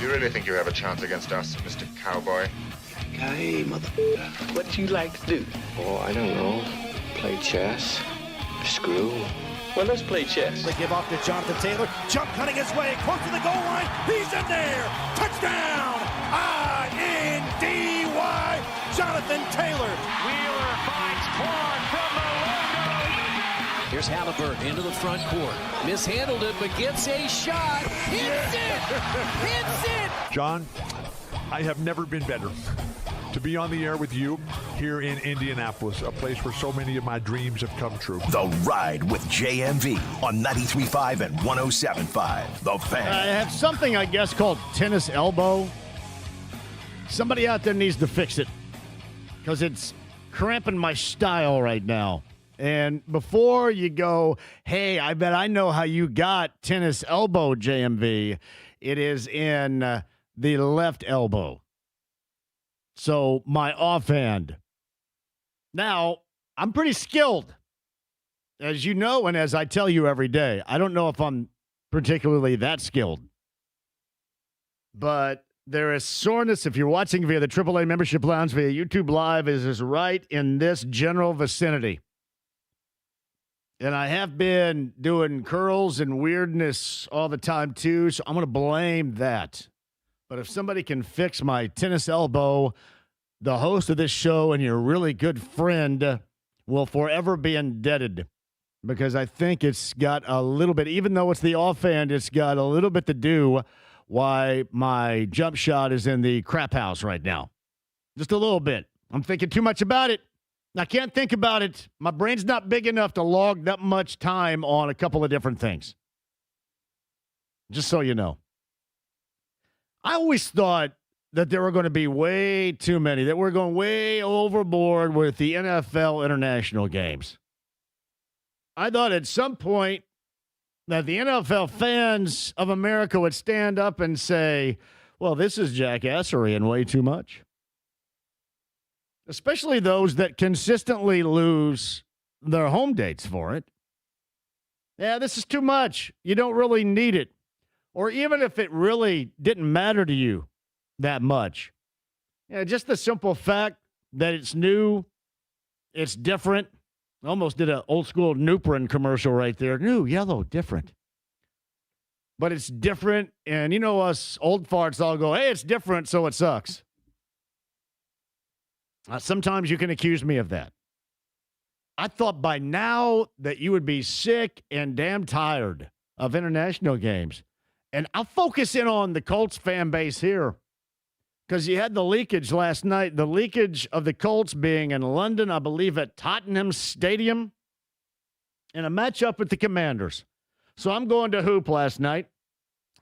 You really think you have a chance against us, Mr. Cowboy? Hey, motherfucker, what do you like to do? Oh, I don't know. Play chess. Screw. Well, let's play chess. They give off to Jonathan Taylor. Jump cutting his way close to the goal line. He's in there. Touchdown. I-N-D-Y. Jonathan Taylor. Wheeler finds Quan from the logo. Here's Halliburton into the front court. Mishandled it, but gets a shot. Hits it. Hits it. John, I have never been better to be on the air with you here in Indianapolis, a place where so many of my dreams have come true. The Ride with JMV on 93.5 and 107.5. The Fan. I have something, I guess, called tennis elbow. Somebody out there needs to fix it because it's cramping my style right now. And before you go, hey, I bet I know how you got tennis elbow, JMV, it is in the left elbow. So my offhand. Now, I'm pretty skilled, as you know, and as I tell you every day. I don't know if I'm particularly that skilled. But there is soreness. If you're watching via the AAA membership lounge via YouTube Live, is right in this general vicinity. And I have been doing curls and weirdness all the time, too, so I'm going to blame that. But if somebody can fix my tennis elbow, the host of this show and your really good friend will forever be indebted, because I think it's got a little bit, even though it's the offhand, it's got a little bit to do why my jump shot is in the crap house right now. Just a little bit. I'm thinking too much about it. I can't think about it. My brain's not big enough to log that much time on a couple of different things. Just so you know. I always thought that there were going to be way too many, that we're going way overboard with the NFL international games. I thought at some point that the NFL fans of America would stand up and say, well, this is jackassery and way too much. Especially those that consistently lose their home dates for it. Yeah, this is too much. You don't really need it. Or even if it really didn't matter to you that much. Yeah, just the simple fact that it's new, it's different. Almost did an old school Nuprin commercial right there. New, yellow, different. But it's different, and you know us old farts all go, hey, it's different, so it sucks. Sometimes you can accuse me of that. I thought by now that you would be sick and damn tired of international games. And I'll focus in on the Colts fan base here, because you had the leakage last night, the leakage of the Colts being in London, I believe at Tottenham Stadium, in a matchup with the Commanders. So I'm going to Hoop last night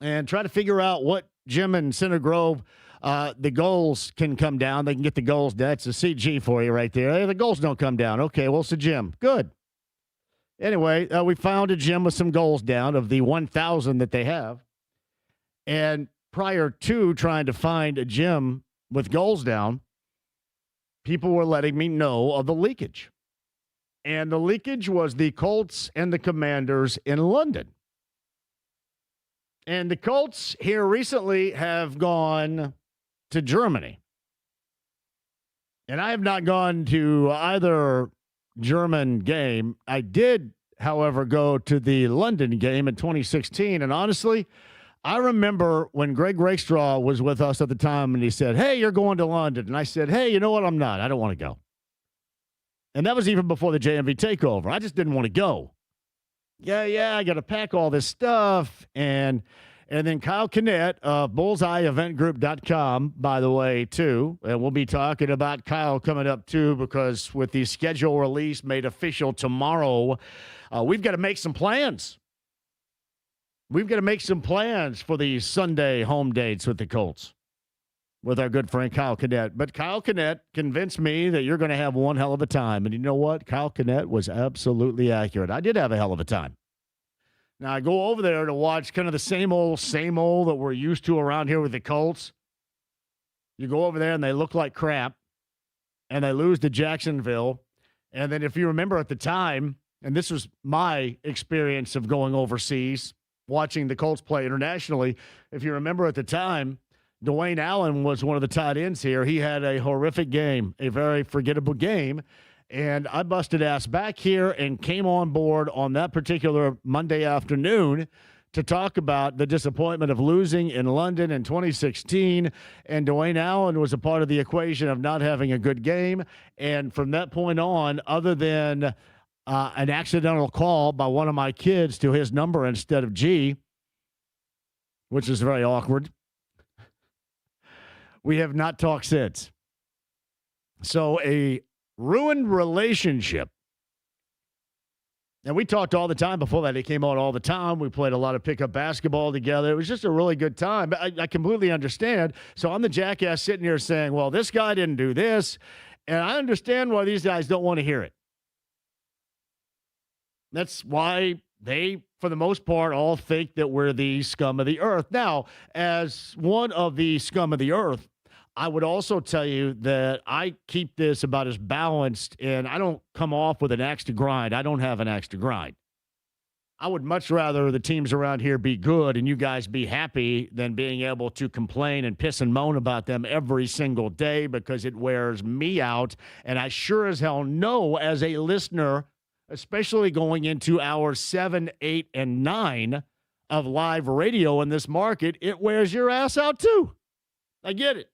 and try to figure out what Jim and Center Grove, the goals can come down. They can get the goals. That's a CG for you right there. Hey, the goals don't come down. Okay, well, it's a Jim. Good. Anyway, we found a gym with some goals down of the 1,000 that they have. And prior to trying to find a gym with goals down, people were letting me know of the leakage. And the leakage was the Colts and the Commanders in London. And the Colts here recently have gone to Germany. And I have not gone to either German game. I did, however, go to the London game in 2016. And honestly, I remember when Greg Rakestraw was with us at the time and he said, hey, you're going to London. And I said, hey, you know what? I'm not. I don't want to go. And that was even before the JMV takeover. I just didn't want to go. Yeah, I got to pack all this stuff. And then Kyle Kinnett of bullseyeeventgroup.com, by the way, too. And we'll be talking about Kyle coming up, too, because with the schedule release made official tomorrow, we've got to make some plans. We've got to make some plans for the Sunday home dates with the Colts with our good friend Kyle Kinnett. But Kyle Kinnett convinced me that you're going to have one hell of a time. And you know what? Kyle Kinnett was absolutely accurate. I did have a hell of a time. Now, I go over there to watch kind of the same old that we're used to around here with the Colts. You go over there and they look like crap, and they lose to Jacksonville. And then if you remember at the time, and this was my experience of going overseas, watching the Colts play internationally, if you remember at the time, Dwayne Allen was one of the tight ends here. He had a horrific game, a very forgettable game. And I busted ass back here and came on board on that particular Monday afternoon to talk about the disappointment of losing in London in 2016. And Dwayne Allen was a part of the equation of not having a good game. And from that point on, other than an accidental call by one of my kids to his number instead of G, which is very awkward, we have not talked since. So a ruined relationship. And we talked all the time before that. He came out all the time. We played a lot of pickup basketball together. It was just a really good time. But I completely understand. So I'm the jackass sitting here saying, well, this guy didn't do this. And I understand why these guys don't want to hear it. That's why they, for the most part, all think that we're the scum of the earth. Now, as one of the scum of the earth, I would also tell you that I keep this about as balanced, and I don't come off with an axe to grind. I don't have an axe to grind. I would much rather the teams around here be good and you guys be happy than being able to complain and piss and moan about them every single day, because it wears me out. And I sure as hell know, as a listener, especially going into hours 7, 8, and 9 of live radio in this market, it wears your ass out too. I get it.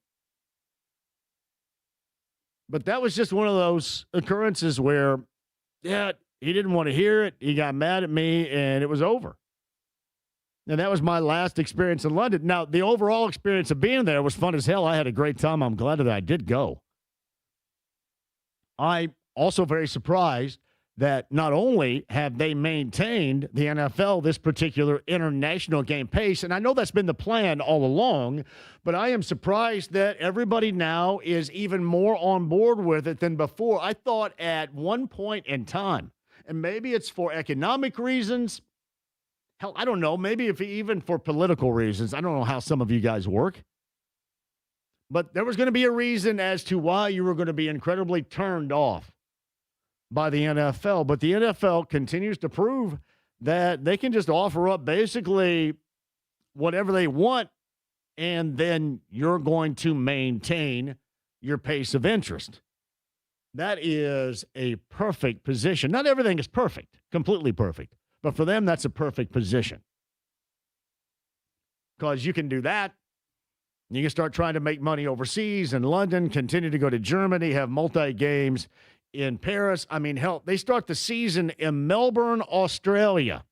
But that was just one of those occurrences where, yeah, he didn't want to hear it. He got mad at me, and it was over. And that was my last experience in London. Now, the overall experience of being there was fun as hell. I had a great time. I'm glad that I did go. I'm also very surprised that not only have they maintained the NFL this particular international game pace, and I know that's been the plan all along, but I am surprised that everybody now is even more on board with it than before. I thought at one point in time, and maybe it's for economic reasons, hell, I don't know, maybe if even for political reasons. I don't know how some of you guys work. But there was going to be a reason as to why you were going to be incredibly turned off by the NFL. But the NFL continues to prove that they can just offer up basically whatever they want, and then you're going to maintain your pace of interest. That is a perfect position. Not everything is perfect, completely perfect. But for them, that's a perfect position. Because you can do that. You can start trying to make money overseas in London, continue to go to Germany, have multi-games in Paris. I mean, hell, they start the season in Melbourne, Australia.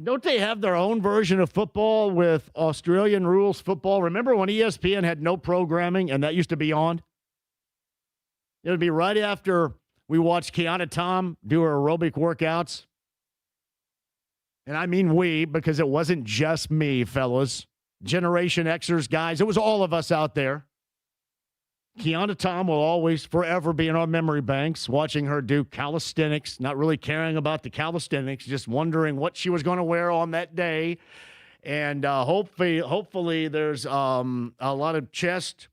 Don't they have their own version of football with Australian rules football? Remember when ESPN had no programming and that used to be on? It would be right after we watched Kiana Tom do her aerobic workouts. And I mean we, because it wasn't just me, fellas. Generation Xers, guys. It was all of us out there. Kiana Tom will always forever be in our memory banks, watching her do calisthenics, not really caring about the calisthenics, just wondering what she was going to wear on that day. And hopefully there's a lot of chest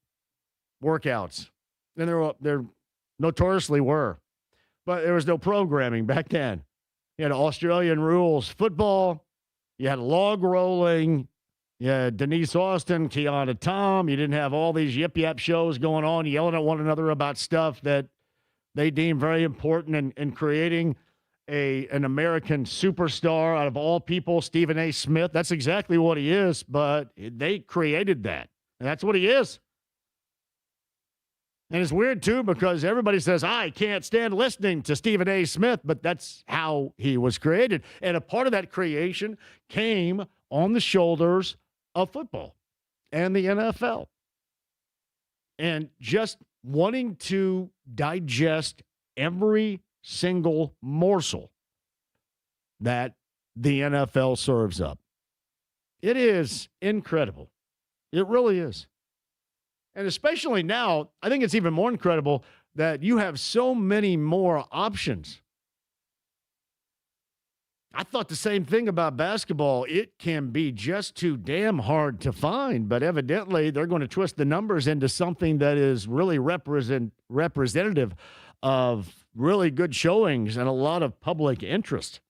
workouts. And there notoriously were. But there was no programming back then. You had Australian rules football. You had log rolling. Yeah, Denise Austin, Kiana Tom. You didn't have all these yip-yap shows going on, yelling at one another about stuff that they deem very important in creating an American superstar out of all people, Stephen A. Smith. That's exactly what he is, but they created that. And that's what he is. And it's weird, too, because everybody says, I can't stand listening to Stephen A. Smith, but that's how he was created. And a part of that creation came on the shoulders of football and the NFL. And just wanting to digest every single morsel that the NFL serves up. It is incredible. It really is. And especially now, I think it's even more incredible that you have so many more options. I thought the same thing about basketball. It can be just too damn hard to find, but evidently they're going to twist the numbers into something that is really representative of really good showings and a lot of public interest.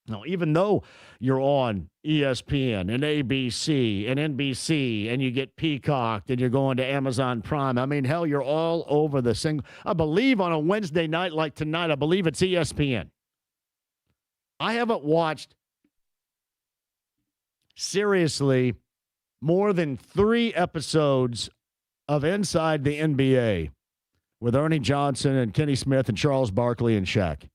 Now, even though you're on ESPN and ABC and NBC and you get Peacock and you're going to Amazon Prime, I mean, hell, you're all over the single. I believe on a Wednesday night like tonight, I believe it's ESPN. I haven't watched, seriously, more than 3 episodes of Inside the NBA with Ernie Johnson and Kenny Smith and Charles Barkley and Shaq.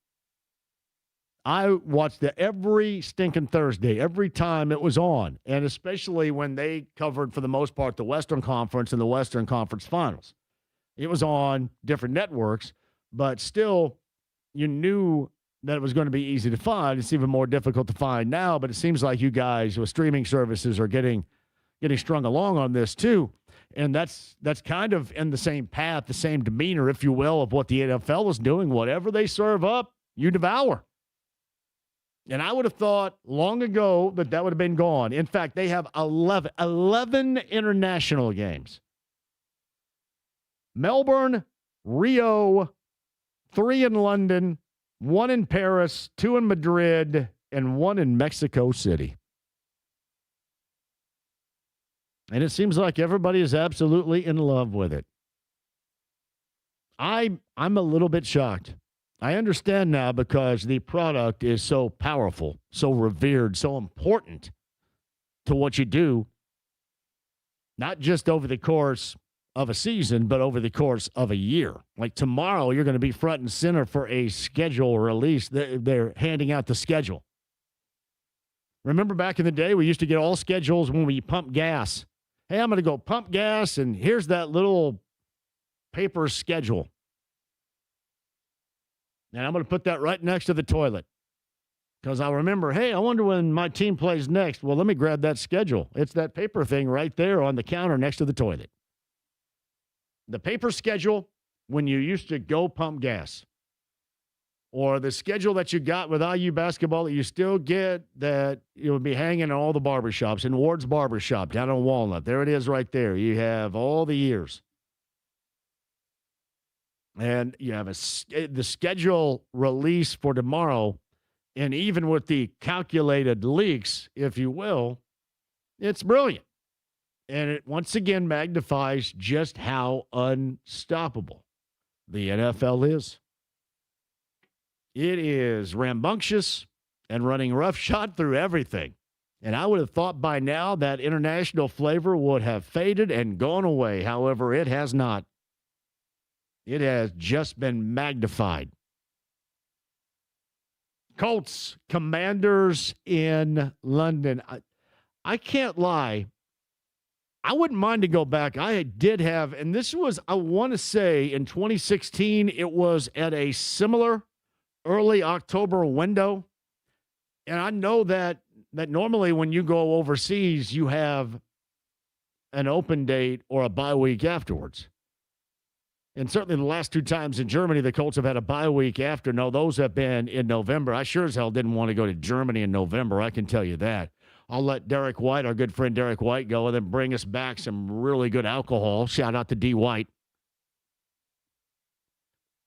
I watched it every stinking Thursday, every time it was on, and especially when they covered, for the most part, the Western Conference and the Western Conference Finals. It was on different networks, but still, you knew that it was going to be easy to find. It's even more difficult to find now, but it seems like you guys with streaming services are getting strung along on this too, and that's kind of in the same path, the same demeanor, if you will, of what the NFL is doing. Whatever they serve up, you devour. And I would have thought long ago that would have been gone. In fact, they have 11 international games. Melbourne, Rio, 3 in London, 1 in Paris, 2 in Madrid, and 1 in Mexico City. And it seems like everybody is absolutely in love with it. I'm a little bit shocked. I understand now because the product is so powerful, so revered, so important to what you do, not just over the course of a season, but over the course of a year. Like tomorrow, you're going to be front and center for a schedule release. They're handing out the schedule. Remember back in the day, we used to get all schedules when we pump gas. Hey, I'm going to go pump gas, and here's that little paper schedule. And I'm going to put that right next to the toilet because I remember, hey, I wonder when my team plays next. Well, let me grab that schedule. It's that paper thing right there on the counter next to the toilet. The paper schedule when you used to go pump gas, or the schedule that you got with IU basketball that you still get that you would be hanging in all the barbershops, in Ward's Barbershop down on Walnut. There it is right there. You have all the years. And you have the schedule release for tomorrow, and even with the calculated leaks, if you will, it's brilliant. And it once again magnifies just how unstoppable the NFL is. It is rambunctious and running roughshod through everything. And I would have thought by now that international flavor would have faded and gone away. However, it has not. It has just been magnified. Colts, Commanders in London. I can't lie. I wouldn't mind to go back. I did have, and this was, I want to say, in 2016, it was at a similar early October window. And I know that normally when you go overseas, you have an open date or a bye week afterwards. And certainly the last 2 times in Germany, the Colts have had a bye week after. No, those have been in November. I sure as hell didn't want to go to Germany in November. I can tell you that. I'll let Derek White, our good friend Derek White, go and then bring us back some really good alcohol. Shout out to D. White.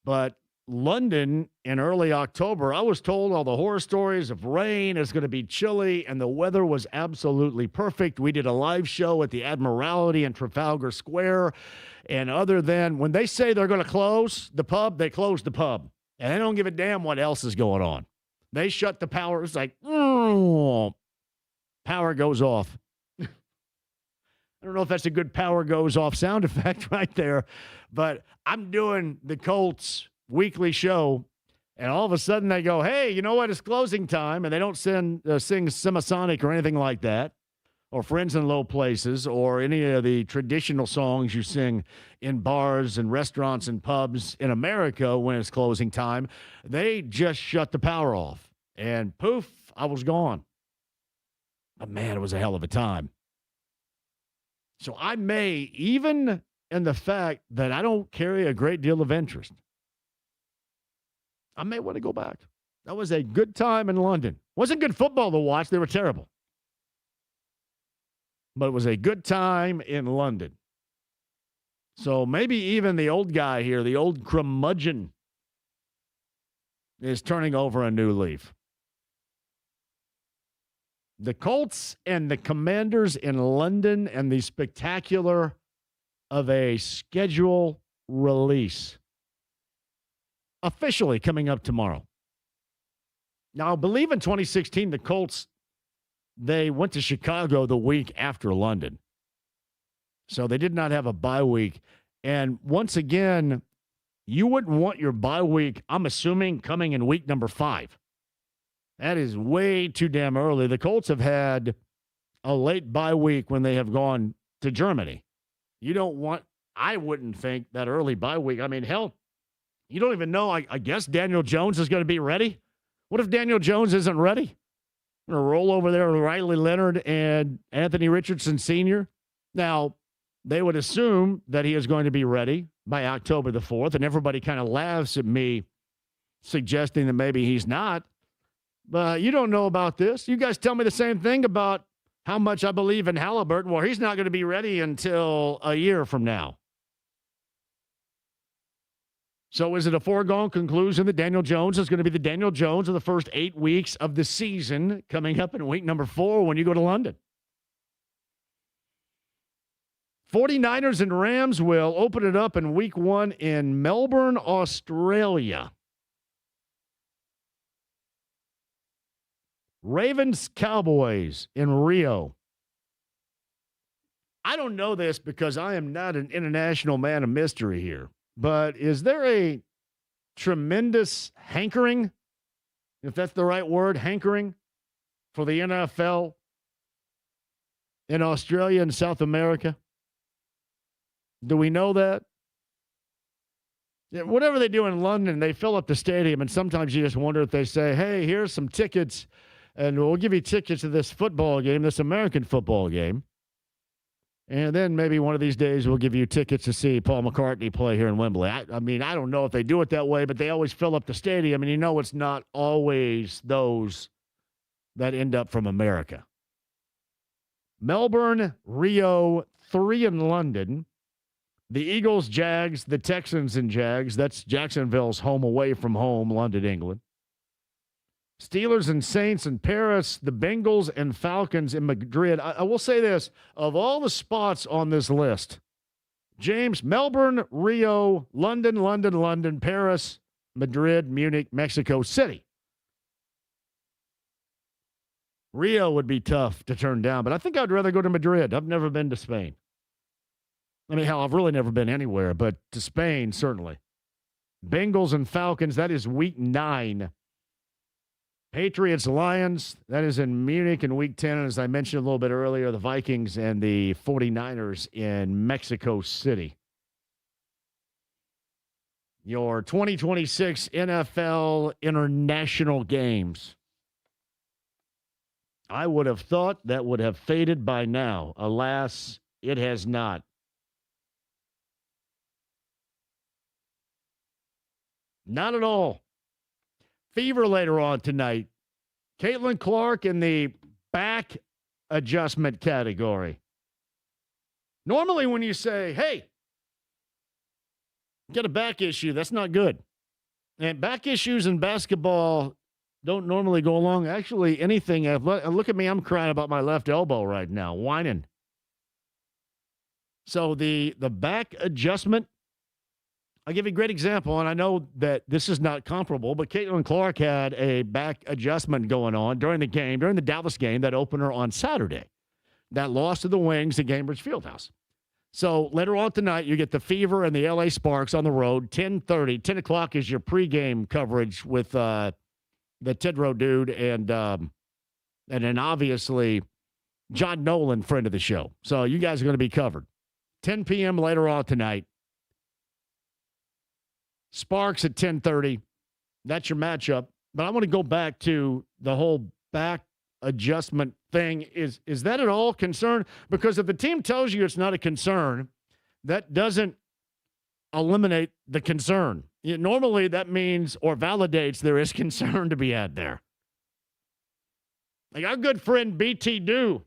But London in early October, I was told all the horror stories of rain. It's going to be chilly, and the weather was absolutely perfect. We did a live show at the Admiralty in Trafalgar Square. And other than when they say they're going to close the pub, they close the pub. And they don't give a damn what else is going on. They shut the power. It's like, power goes off. I don't know if that's a good power goes off sound effect right there, but I'm doing the Colts weekly show, and all of a sudden they go, hey, you know what? It's closing time, and they don't sing Semisonic or anything like that, or Friends in Low Places, or any of the traditional songs you sing in bars and restaurants and pubs in America when it's closing time. They just shut the power off, and poof, I was gone. But man, it was a hell of a time. So I may, even in the fact that I don't carry a great deal of interest, I may want to go back. That was a good time in London. Wasn't good football to watch. They were terrible. But it was a good time in London. So maybe even the old guy here, the old curmudgeon, is turning over a new leaf. The Colts and the Commanders in London, and the spectacular of a schedule release officially coming up tomorrow. Now, I believe in 2016, the Colts, they went to Chicago the week after London. So they did not have a bye week. And once again, you wouldn't want your bye week, I'm assuming, coming in week number 5. That is way too damn early. The Colts have had a late bye week when they have gone to Germany. You don't want, I wouldn't think, that early bye week. I mean, hell, you don't even know. I guess Daniel Jones is going to be ready. What if Daniel Jones isn't ready? Going to roll over there with Riley Leonard and Anthony Richardson Sr. Now, they would assume that he is going to be ready by October the 4th, and everybody kind of laughs at me suggesting that maybe he's not. But you don't know about this. You guys tell me the same thing about how much I believe in Halliburton. Well, he's not going to be ready until a year from now. So is it a foregone conclusion that Daniel Jones is going to be the Daniel Jones of the first 8 weeks of the season coming up in week number 4 when you go to London? 49ers and Rams will open it up in week 1 in Melbourne, Australia. Ravens Cowboys in Rio. I don't know this because I am not an international man of mystery here, but is there a tremendous hankering, if that's the right word, hankering, for the NFL in Australia and South America? Do we know that? Yeah, whatever they do in London, they fill up the stadium, and sometimes you just wonder if they say, hey, here's some tickets, and we'll give you tickets to this football game, this American football game. And then maybe one of these days we'll give you tickets to see Paul McCartney play here in Wembley. I mean, I don't know if they do it that way, but they always fill up the stadium, and you know it's not always those that end up from America. Melbourne, Rio, 3 in London. The Eagles, Jags, the Texans and Jags. That's Jacksonville's home away from home, London, England. Steelers and Saints in Paris, the Bengals and Falcons in Madrid. I will say this, of all the spots on this list, James, Melbourne, Rio, London, Paris, Madrid, Munich, Mexico City. Rio would be tough to turn down, but I think I'd rather go to Madrid. I've never been to Spain. I mean, hell, I've really never been anywhere, but to Spain, certainly. Bengals and Falcons, that is week 9. Patriots, Lions, that is in Munich in week 10. And as I mentioned a little bit earlier, the Vikings and the 49ers in Mexico City. Your 2026 NFL international games. I would have thought that would have faded by now. Alas, it has not. Not at all. Fever later on tonight. Caitlin Clark in the back adjustment category. Normally when you say, hey, get a back issue, that's not good. And back issues in basketball don't normally go along. Actually, anything. Look at me, I'm crying about my left elbow right now, whining. So the back adjustment, I'll give you a great example, and I know that this is not comparable, but Caitlin Clark had a back adjustment going on during the game, during the Dallas game, that opener on Saturday. That loss to the Wings at Cambridge Fieldhouse. So later on tonight, you get the Fever and the LA Sparks on the road, 10:30. 10 o'clock is your pregame coverage with the Tidrow dude and then obviously John Nolan, friend of the show. So you guys are going to be covered. 10 p.m. later on tonight. Sparks at 10:30. That's your matchup. But I want to go back to the whole back adjustment thing. Is that at all concern? Because if the team tells you it's not a concern, that doesn't eliminate the concern. Normally that means or validates there is concern to be had there. Like our good friend BT Dew,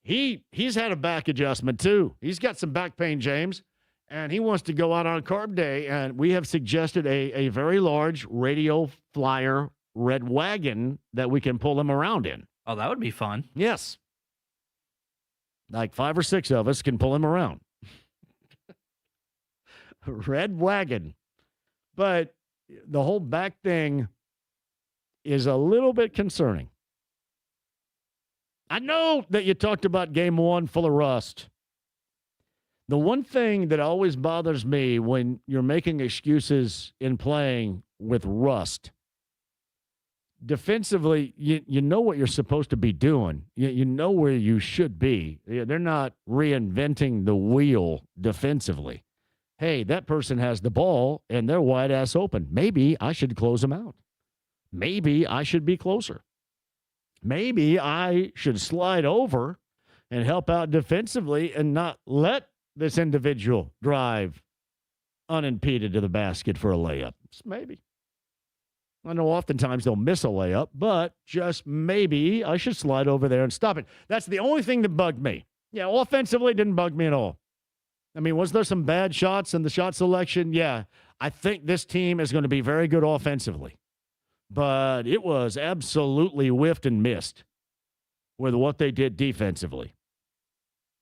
he's had a back adjustment too. He's got some back pain, James. And he wants to go out on carb day, and we have suggested a very large radio flyer red wagon that we can pull him around in. Oh, that would be fun. Yes. Like 5 or 6 of us can pull him around. Red wagon. But the whole back thing is a little bit concerning. I know that you talked about game 1 full of rust. The one thing that always bothers me when you're making excuses in playing with rust, defensively, you know what you're supposed to be doing. You know where you should be. They're not reinventing the wheel defensively. Hey, that person has the ball and they're wide ass open. Maybe I should close them out. Maybe I should be closer. Maybe I should slide over and help out defensively and not let this individual drive unimpeded to the basket for a layup. Maybe. I know oftentimes they'll miss a layup, but just maybe I should slide over there and stop it. That's the only thing that bugged me. Yeah, offensively, it didn't bug me at all. I mean, was there some bad shots in the shot selection? Yeah. I think this team is going to be very good offensively. But it was absolutely whiffed and missed with what they did defensively.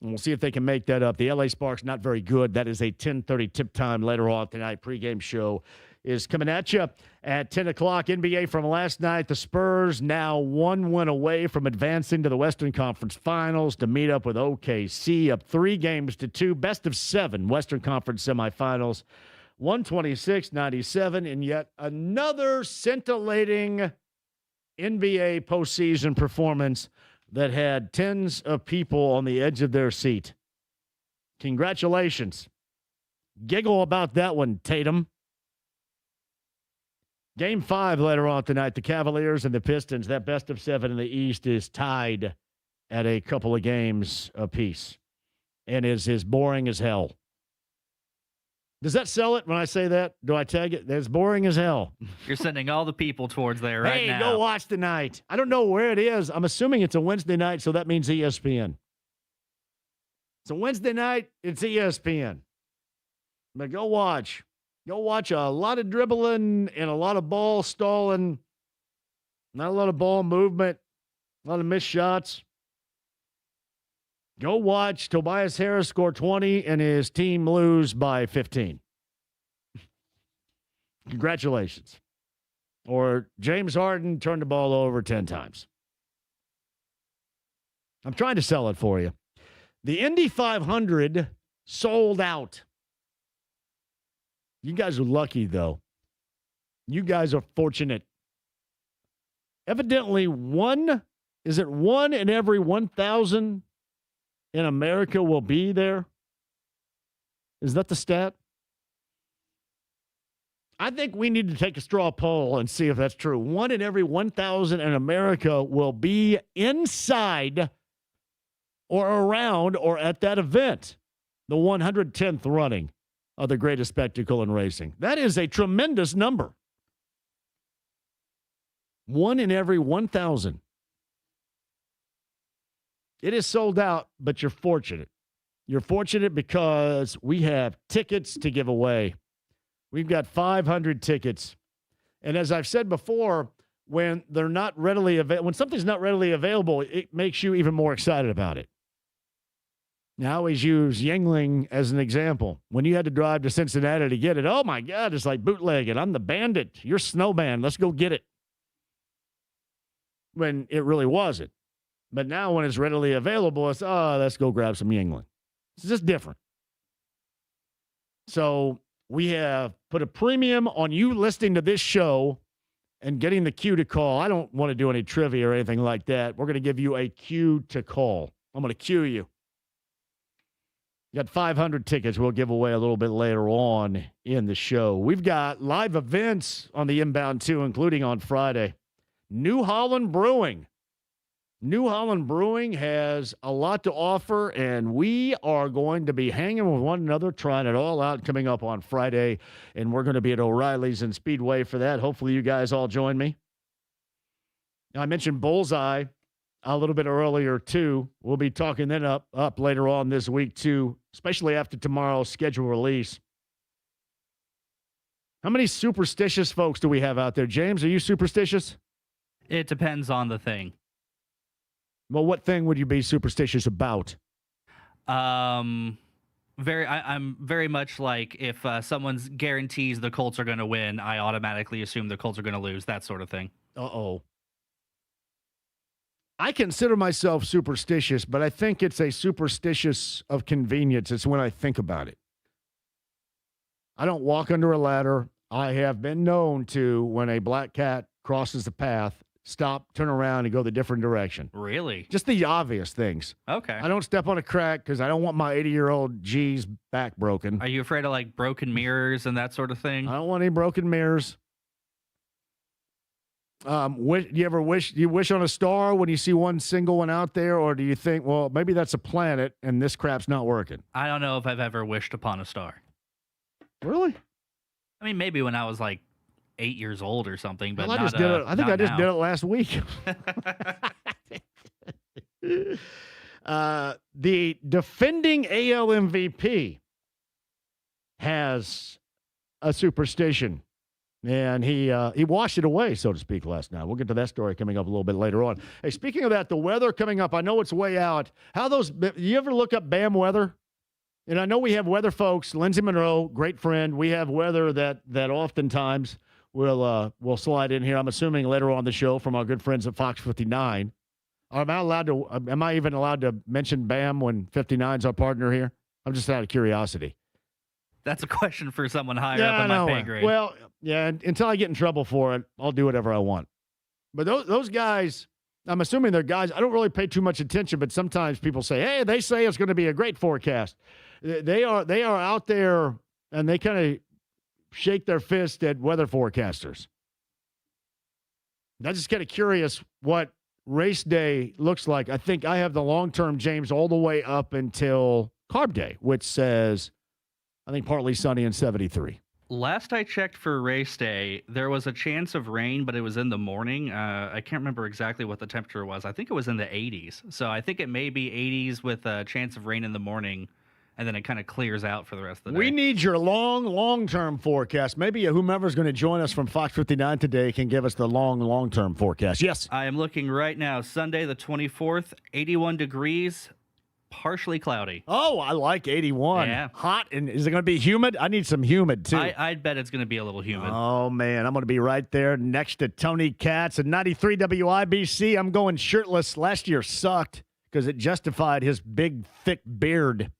And we'll see if they can make that up. The LA Sparks, not very good. That is a 10:30 tip time later on tonight. Pregame show is coming at you at 10 o'clock. NBA from last night. The Spurs now 1 win away from advancing to the Western Conference Finals to meet up with OKC. Up 3-2. Best of 7 Western Conference semifinals. 126-97. And yet another scintillating NBA postseason performance that had tens of people on the edge of their seat. Congratulations. Giggle about that one, Tatum. Game 5 later on tonight, the Cavaliers and the Pistons. That best of 7 in the East is tied at a couple of games apiece and is as boring as hell. Does that sell it when I say that? Do I tag it? It's boring as hell. You're sending all the people towards there right now. Hey, go watch tonight. I don't know where it is. I'm assuming it's a Wednesday night, so that means ESPN. It's a Wednesday night. It's ESPN. But go watch. Go watch a lot of dribbling and a lot of ball stalling. Not a lot of ball movement. A lot of missed shots. Go watch Tobias Harris score 20 and his team lose by 15. Congratulations. Or James Harden turned the ball over 10 times. I'm trying to sell it for you. The Indy 500 sold out. You guys are lucky, though. You guys are fortunate. Evidently, one in every 1,000 in America will be there? Is that the stat? I think we need to take a straw poll and see if that's true. 1 in every 1,000 in America will be inside or around or at that event, the 110th running of the greatest spectacle in racing. That is a tremendous number. 1 in every 1,000. It is sold out, but you're fortunate. You're fortunate because we have tickets to give away. We've got 500 tickets. And as I've said before, when they're not readily when something's not readily available, it makes you even more excited about it. Now, I always use Yuengling as an example. When you had to drive to Cincinnati to get it, oh my God, it's like bootlegging. I'm the bandit. You're Snowman. Let's go get it. When it really wasn't. But now when it's readily available, it's, let's go grab some Yuengling. It's just different. So we have put a premium on you listening to this show and getting the cue to call. I don't want to do any trivia or anything like that. We're going to give you a cue to call. I'm going to cue you. You got 500 tickets we'll give away a little bit later on in the show. We've got live events on the Inbound, too, including on Friday. New Holland Brewing. New Holland Brewing has a lot to offer, and we are going to be hanging with one another, trying it all out coming up on Friday, and we're going to be at O'Reilly's and Speedway for that. Hopefully you guys all join me. Now, I mentioned Bullseye a little bit earlier, too. We'll be talking that up later on this week, too, especially after tomorrow's schedule release. How many superstitious folks do we have out there? James, are you superstitious? It depends on the thing. Well, what thing would you be superstitious about? I'm very much like if someone's guarantees the Colts are going to win, I automatically assume the Colts are going to lose. That sort of thing. Uh-oh. I consider myself superstitious, but I think it's a superstitious of convenience. It's when I think about it. I don't walk under a ladder. I have been known to, when a black cat crosses the path, stop, turn around, and go the different direction. Really? Just the obvious things. Okay. I don't step on a crack because I don't want my 80-year-old G's back broken. Are you afraid of like broken mirrors and that sort of thing? I don't want any broken mirrors. Do you wish on a star when you see one single one out there, or do you think, well, maybe that's a planet and this crap's not working? I don't know if I've ever wished upon a star. Really? I mean, maybe when I was like 8 years old or something, but Well, not, I think I just now. did it last week. The defending AL MVP has a superstition, and he washed it away, so to speak, last night. We'll get to that story coming up a little bit later on. Hey, speaking of that, the weather coming up, I know it's way out. You ever look up BAM weather? And I know we have weather folks, Lindsey Monroe, great friend. We have weather that oftentimes will slide in here. I'm assuming later on the show from our good friends at Fox 59. Am I even allowed to mention BAM when 59's our partner here? I'm just out of curiosity. That's a question for someone higher up in my pay grade. Well, yeah, until I get in trouble for it, I'll do whatever I want. But those guys, I'm assuming they're guys, I don't really pay too much attention, but sometimes people say, hey, they say it's going to be a great forecast. They are out there, and they kind of shake their fist at weather forecasters. I'm just kind of curious what race day looks like. I think I have the long-term, James, all the way up until Carb Day, which says, I think, partly sunny and 73. Last I checked for race day, there was a chance of rain, but it was in the morning. I can't remember exactly what the temperature was. I think it was in the 80s. So I think it may be 80s with a chance of rain in the morning, and then it kind of clears out for the rest of the day. We need your long-term forecast. Maybe whomever's going to join us from Fox 59 today can give us the long-term forecast. Yes. I am looking right now. Sunday the 24th, 81 degrees, partially cloudy. Oh, I like 81. Yeah. Hot. And is it going to be humid? I need some humid, too. I'd bet it's going to be a little humid. Oh, man. I'm going to be right there next to Tony Katz at 93 WIBC. I'm going shirtless. Last year sucked because it justified his big, thick beard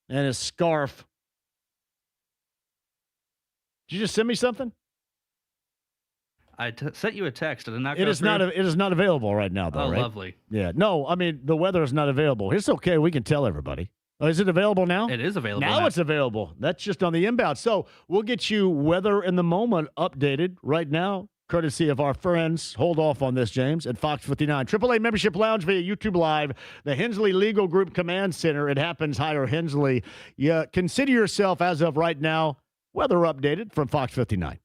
and his scarf. Did you just send me something? I sent you a text. Did it not go It is through? it is not available right now, though, Oh, right? lovely. Yeah. No, I mean, the weather is not available. It's okay. We can tell everybody. Oh, is it available now? It is available Now it's available. That's just on the inbound. So we'll get you weather in the moment updated right now, courtesy of our friends. Hold off on this, James, at Fox 59. AAA Membership Lounge via YouTube Live, the Hensley Legal Group Command Center. It happens. Hire Hensley. Yeah, consider yourself, as of right now, weather updated from Fox 59.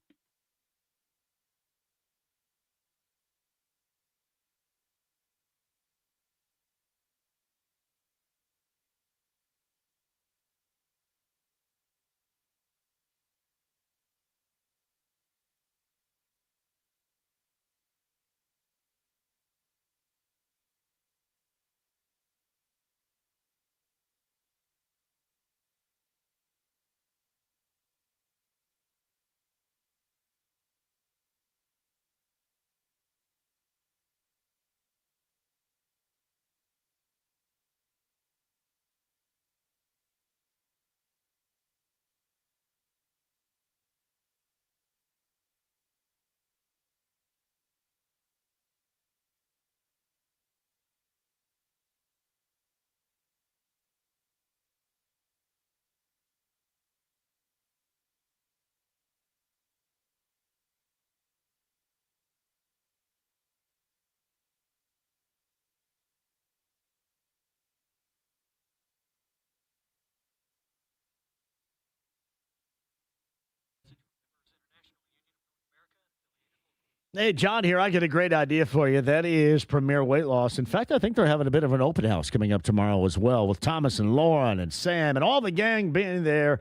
Hey, John here. I get a great idea for you. That is Premier Weight Loss. In fact, I think they're having a bit of an open house coming up tomorrow as well, with Thomas and Lauren and Sam and all the gang being there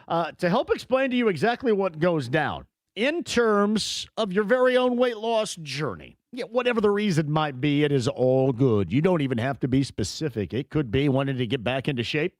to help explain to you exactly what goes down in terms of your very own weight loss journey. Yeah, whatever the reason might be, it is all good. You don't even have to be specific. It could be wanting to get back into shape,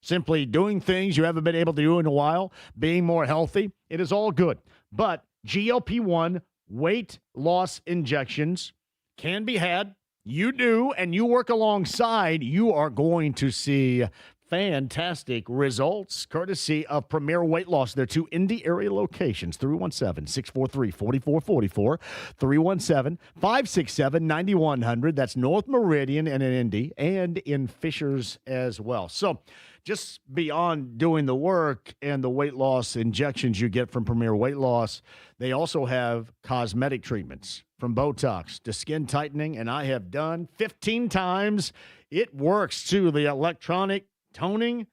simply doing things you haven't been able to do in a while, being more healthy. It is all good. But GLP-1 weight loss injections can be had. You do, and you work alongside, you are going to see fantastic results courtesy of Premier Weight Loss. Their 2 Indy area locations, 317-643-4444, 317-567-9100. That's North Meridian and in Indy and in Fishers as well. So just beyond doing the work and the weight loss injections you get from Premier Weight Loss, they also have cosmetic treatments from Botox to skin tightening, and I have done 15 times. It works too. The electronic toning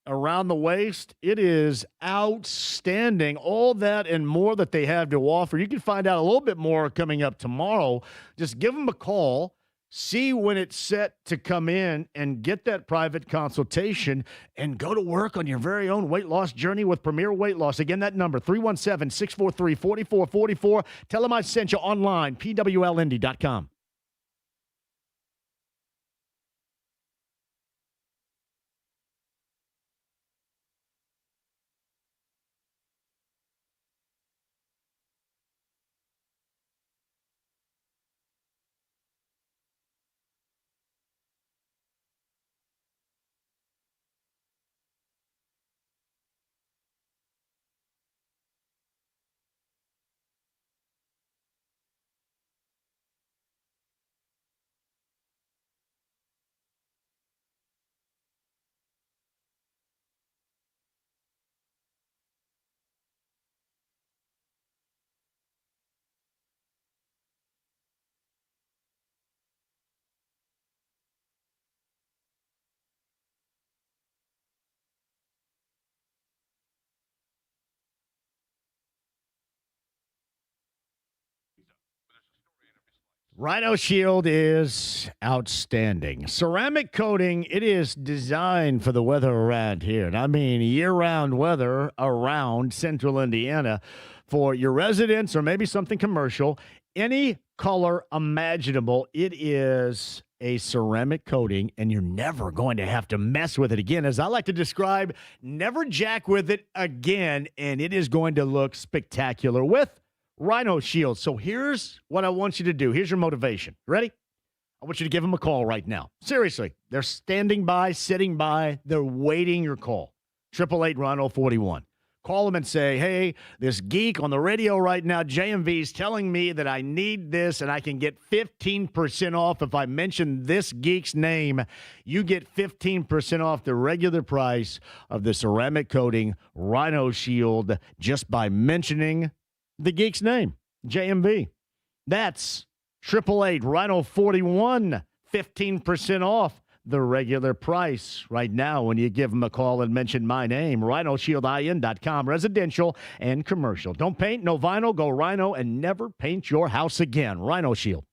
around the waist, it is outstanding. All that and more that they have to offer. You can find out a little bit more coming up tomorrow. Just give them a call, see when it's set to come in, and get that private consultation and go to work on your very own weight loss journey with Premier Weight Loss. Again, that number, 317-643-4444. Tell them I sent you online, pwlindy.com. Rhino Shield is outstanding. Ceramic coating, it is designed for the weather around here. And I mean year-round weather around central Indiana for your residents or maybe something commercial. Any color imaginable, it is a ceramic coating, and you're never going to have to mess with it again. As I like to describe, never jack with it again, and it is going to look spectacular with Rhino Shield. So here's what I want you to do. Here's your motivation. Ready? I want you to give them a call right now. Seriously. They're standing by, sitting by. They're waiting your call. 888-RHINO-41. Call them and say, hey, this geek on the radio right now, JMV, is telling me that I need this and I can get 15% off if I mention this geek's name. You get 15% off the regular price of the ceramic coating Rhino Shield just by mentioning the geek's name, JMV. That's 888-RHINO-41, 15% off the regular price right now when you give them a call and mention my name, rhinoshieldin.com, residential and commercial. Don't paint, no vinyl, go Rhino and never paint your house again. Rhino Shield.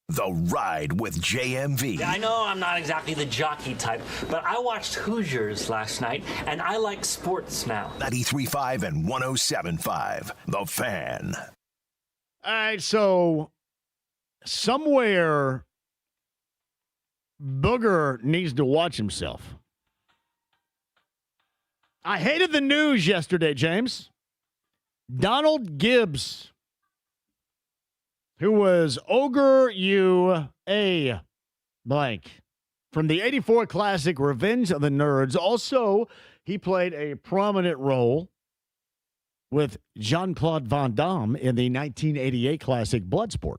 The Ride with JMV. I know I'm not exactly the jockey type, but I watched Hoosiers last night, and I like sports now. 93.5 and 107.5. The Fan. All right, so somewhere Booger needs to watch himself. I hated the news yesterday, James. Donald Gibbs, who was Ogre U A blank from the 84 classic Revenge of the Nerds. Also, he played a prominent role with Jean-Claude Van Damme in the 1988 classic Bloodsport.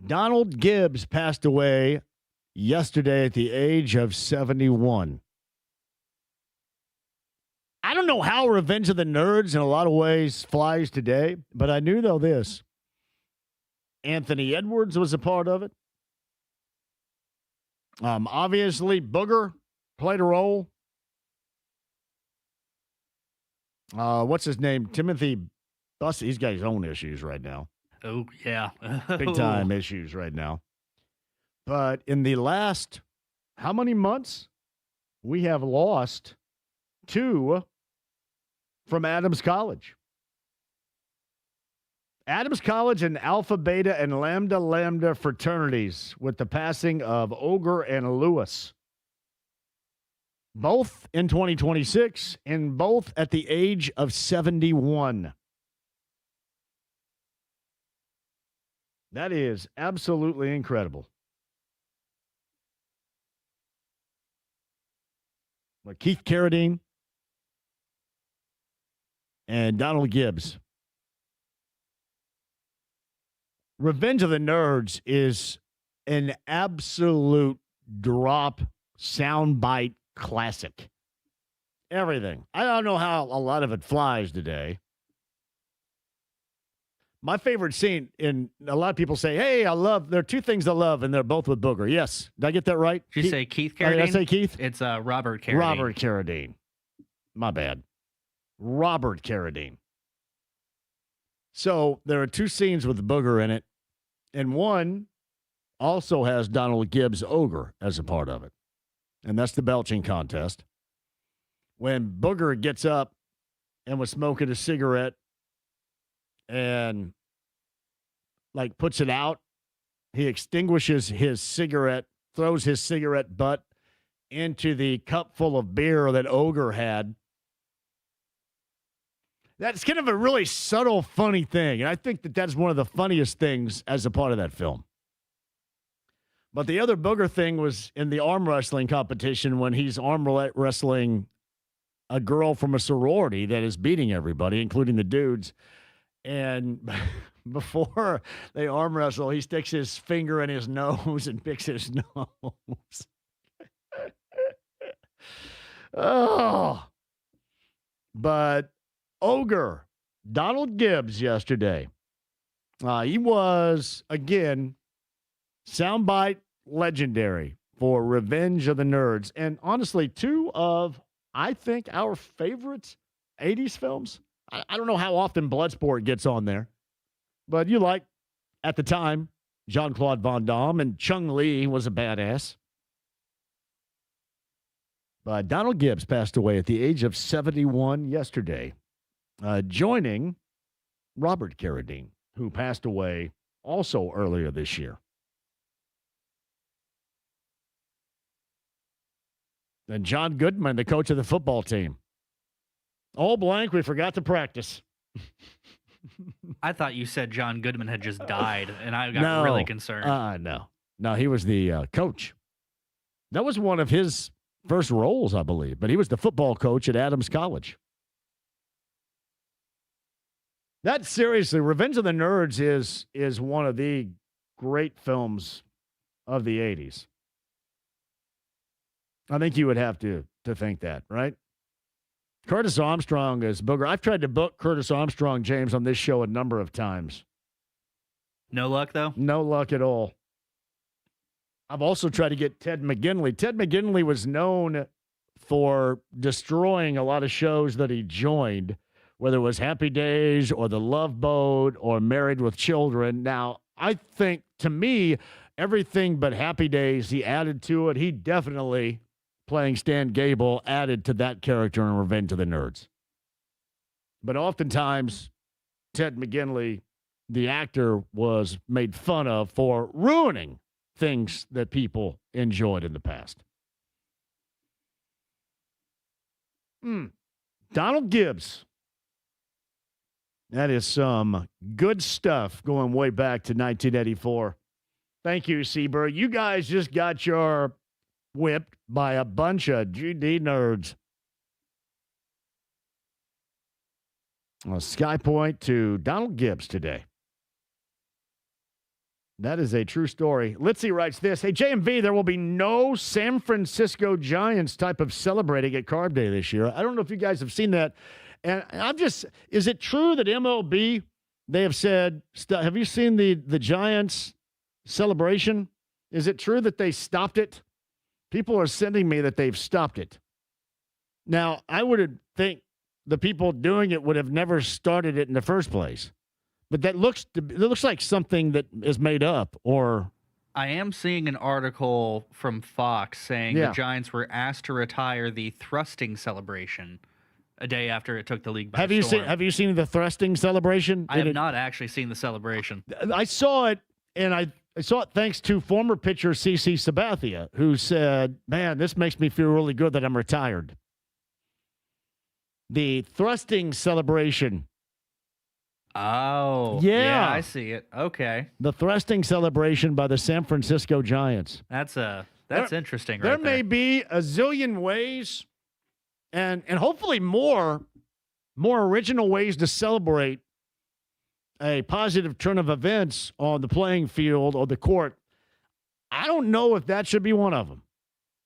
Donald Gibbs passed away yesterday at the age of 71. I don't know how Revenge of the Nerds in a lot of ways flies today, but I knew, though, this. Anthony Edwards was a part of it. Obviously, Booger played a role. What's his name? Timothy Bussey. He's got his own issues right now. Oh, yeah. Big time issues right now. But in the last, how many months? We have lost 2 from Adams College. Adams College and Alpha Beta and Lambda Lambda fraternities with the passing of Ogre and Lewis. Both in 2026 and both at the age of 71. That is absolutely incredible. But Keith Carradine and Donald Gibbs. Revenge of the Nerds is an absolute drop soundbite classic. Everything. I don't know how a lot of it flies today. My favorite scene, and a lot of people say, hey, there are 2 things I love, and they're both with Booger. Yes. Did I get that right? Did you say Keith Carradine? Did I say Keith? It's Robert Carradine. Robert Carradine. My bad. Robert Carradine. So there are 2 scenes with Booger in it, and one also has Donald Gibbs Ogre as a part of it. And that's the belching contest. When Booger gets up and was smoking a cigarette and puts it out, he extinguishes his cigarette, throws his cigarette butt into the cup full of beer that Ogre had. That's kind of a really subtle, funny thing. And I think that that's one of the funniest things as a part of that film. But the other Booger thing was in the arm wrestling competition when he's arm wrestling a girl from a sorority that is beating everybody, including the dudes. And before they arm wrestle, he sticks his finger in his nose and picks his nose. Oh. But Ogre, Donald Gibbs yesterday, he was, again, soundbite legendary for Revenge of the Nerds. And honestly, 2 of, I think, our favorite 80s films. I don't know how often Bloodsport gets on there, but you like, at the time, Jean-Claude Van Damme, and Chung Lee was a badass. But Donald Gibbs passed away at the age of 71 yesterday, joining Robert Carradine, who passed away also earlier this year. And John Goodman, the coach of the football team. Oh, blank, we forgot to practice. I thought you said John Goodman had just died, and I got really concerned. No, he was the coach. That was one of his first roles, I believe, but he was the football coach at Adams College. That, seriously, Revenge of the Nerds is one of the great films of the 80s. I think you would have to think that, right? Curtis Armstrong is Booger. I've tried to book Curtis Armstrong, James, on this show a number of times. No luck, though? No luck at all. I've also tried to get Ted McGinley. Ted McGinley was known for destroying a lot of shows that he joined, whether it was Happy Days or The Love Boat or Married with Children. Now, I think, to me, everything but Happy Days he added to it. He definitely, playing Stan Gable, added to that character in Revenge of the Nerds. But oftentimes, Ted McGinley, the actor, was made fun of for ruining things that people enjoyed in the past. Donald Gibbs. That is some good stuff going way back to 1984. Thank you, Seabird. You guys just got your whipped by a bunch of GD nerds. Well, Sky Point to Donald Gibbs today. That is a true story. Litzy writes this. Hey, JMV, there will be no San Francisco Giants type of celebrating at Carb Day this year. I don't know if you guys have seen that. And is it true that MLB, they have said, have you seen the Giants celebration? Is it true that they stopped it? People are sending me that they've stopped it. Now, I would think the people doing it would have never started it in the first place. But it looks like something that is made up, or I am seeing an article from Fox saying the Giants were asked to retire the thrusting celebration a day after it took the league by storm. Have you seen the thrusting celebration? I have not actually seen the celebration. I saw it, and I saw it thanks to former pitcher CC Sabathia, who said, "Man, this makes me feel really good that I'm retired." The thrusting celebration. Oh, yeah, I see it. Okay, the thrusting celebration by the San Francisco Giants. That's interesting. There may be a zillion ways, and hopefully more original ways to celebrate a positive turn of events on the playing field or the court. I don't know if that should be one of them.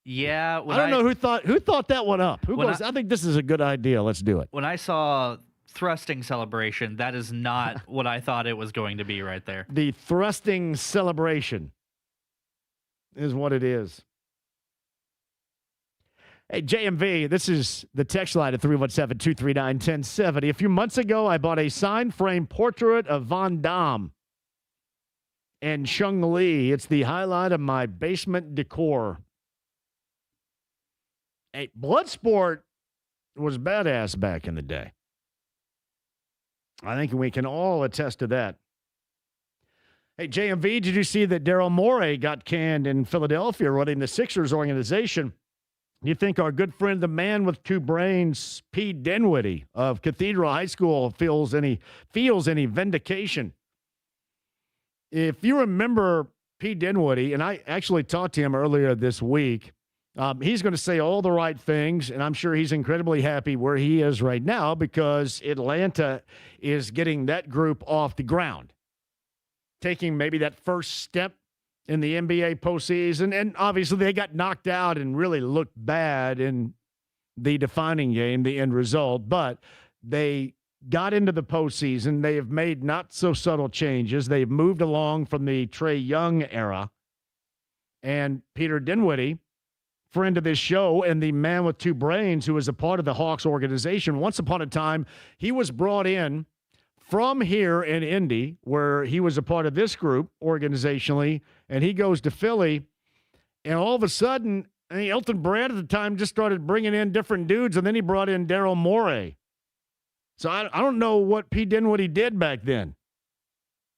Yeah, I don't know who thought that one up. Who goes, I think this is a good idea. Let's do it. When I saw thrusting celebration, that is not what I thought it was going to be right there. The thrusting celebration is what it is. Hey, JMV, this is the text line at 317-239-1070. A few months ago, I bought a signed frame portrait of Van Damme and Chung Lee. It's the highlight of my basement decor. Hey, Bloodsport was badass back in the day. I think we can all attest to that. Hey, JMV, did you see that Daryl Morey got canned in Philadelphia running the Sixers organization? Do you think our good friend, the man with two brains, P. Dinwiddie of Cathedral High School, feels any vindication? If you remember P. Dinwiddie, and I actually talked to him earlier this week, he's going to say all the right things, and I'm sure he's incredibly happy where he is right now because Atlanta is getting that group off the ground, taking maybe that first step in the NBA postseason. And obviously they got knocked out and really looked bad in the defining game, the end result. But they got into the postseason. They have made not so subtle changes. They've moved along from the Trae Young era. And Peter Dinwiddie, friend of this show and the man with two brains who was a part of the Hawks organization. Once upon a time, he was brought in from here in Indy, where he was a part of this group organizationally, and he goes to Philly, and all of a sudden, Elton Brand at the time just started bringing in different dudes, and then he brought in Daryl Morey. So I don't know what P. Dinwiddie did back then.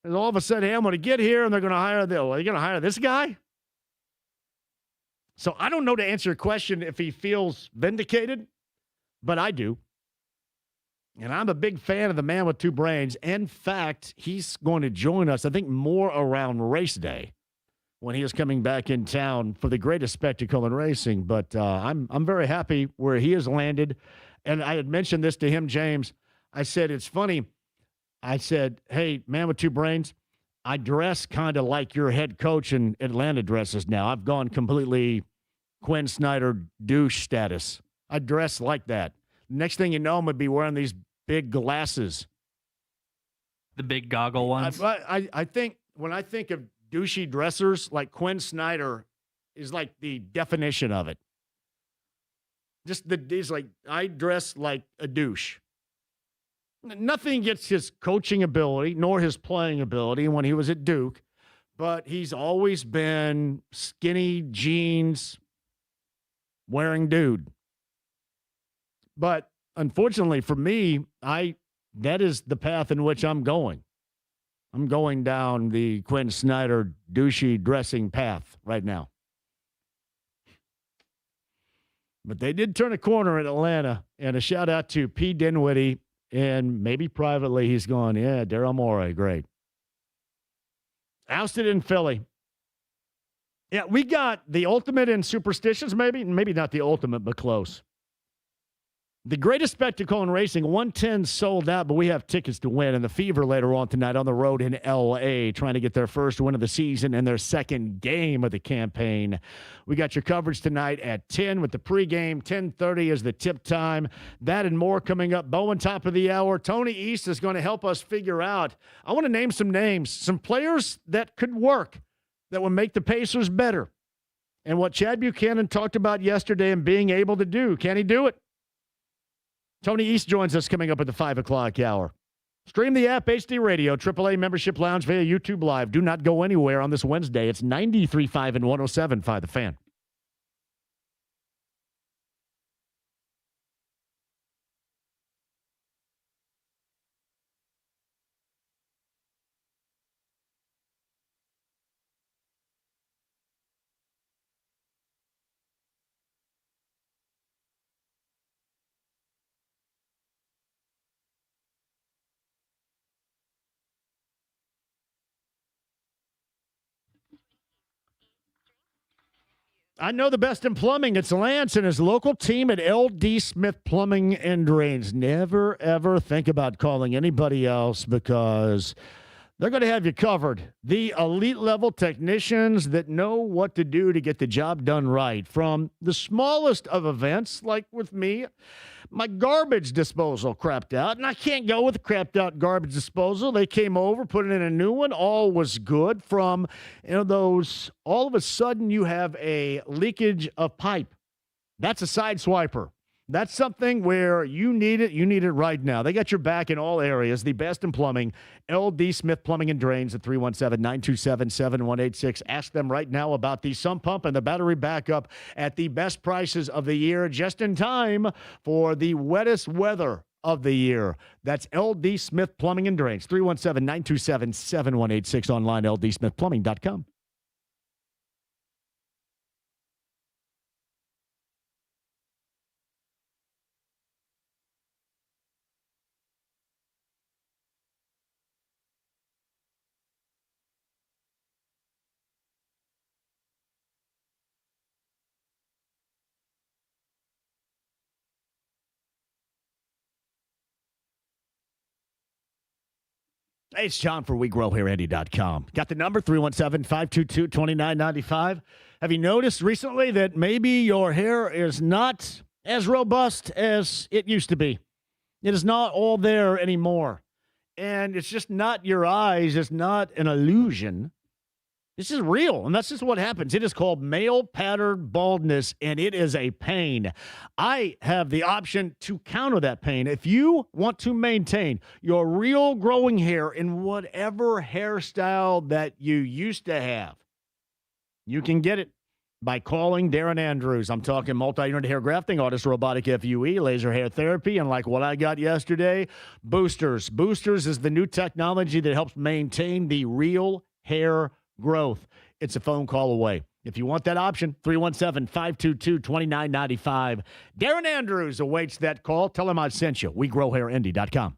And all of a sudden, hey, I'm going to get here, and they're going to hire are you going to hire this guy? So I don't know to answer your question if he feels vindicated, but I do. And I'm a big fan of the man with two brains. In fact, he's going to join us, I think, more around race day when he is coming back in town for the greatest spectacle in racing. But I'm very happy where he has landed. And I had mentioned this to him, James. I said, it's funny. I said, hey, man with two brains, I dress kind of like your head coach in Atlanta dresses now. I've gone completely Quinn Snyder douche status. I dress like that. Next thing you know, I'm going to be wearing these big glasses. The big goggle ones? I think when I think of douchey dressers, like Quinn Snyder is like the definition of it. He's like, I dress like a douche. Nothing against his coaching ability, nor his playing ability when he was at Duke, but he's always been skinny jeans wearing dude. But unfortunately for me, that is the path in which I'm going. I'm going down the Quinn Snyder douchey dressing path right now. But they did turn a corner in Atlanta. And a shout out to P. Dinwiddie. And maybe privately he's going, yeah, Daryl Morey, great. Ousted in Philly. Yeah, we got the ultimate in superstitions, maybe not the ultimate, but close. The greatest spectacle in racing, 110 sold out, but we have tickets to win. And the Fever later on tonight on the road in L.A., trying to get their first win of the season and their second game of the campaign. We got your coverage tonight at 10 with the pregame. 10:30 is the tip time. That and more coming up. Bowen, top of the hour. Tony East is going to help us figure out. I want to name some names, some players that could work, that would make the Pacers better. And what Chad Buchanan talked about yesterday and being able to do. Can he do it? Tony East joins us coming up at the 5 o'clock hour. Stream the app, HD Radio, AAA Membership Lounge via YouTube Live. Do not go anywhere on this Wednesday. It's 93.5 and 107.5 The Fan. I know the best in plumbing. It's Lance and his local team at LD Smith Plumbing and Drains. Never, ever think about calling anybody else because they're going to have you covered. The elite level technicians that know what to do to get the job done right. From the smallest of events, like with me, my garbage disposal crapped out, and I can't go with a crapped out garbage disposal. They came over, put it in a new one. All was good. From those, all of a sudden you have a leakage of pipe. That's a side swiper. That's something where you need it. You need it right now. They got your back in all areas. The best in plumbing. LD Smith Plumbing and Drains at 317-927-7186. Ask them right now about the sump pump and the battery backup at the best prices of the year, just in time for the wettest weather of the year. That's LD Smith Plumbing and Drains. 317-927-7186. Online, ldsmithplumbing.com. Hey, it's John for WeGrowHairAndy.com. Got the number, 317-522-2995. Have you noticed recently that maybe your hair is not as robust as it used to be? It is not all there anymore. And it's just not your eyes. It's not an illusion. This is real, and that's just what happens. It is called male pattern baldness, and it is a pain. I have the option to counter that pain. If you want to maintain your real growing hair in whatever hairstyle that you used to have, you can get it by calling Darren Andrews. I'm talking multi-unit hair grafting, artist robotic FUE, laser hair therapy, and like what I got yesterday, boosters. Boosters is the new technology that helps maintain the real hair growth. It's a phone call away. If you want that option, 317-522-2995. Darren Andrews awaits that call. Tell him I sent you. WeGrowHairIndy.com.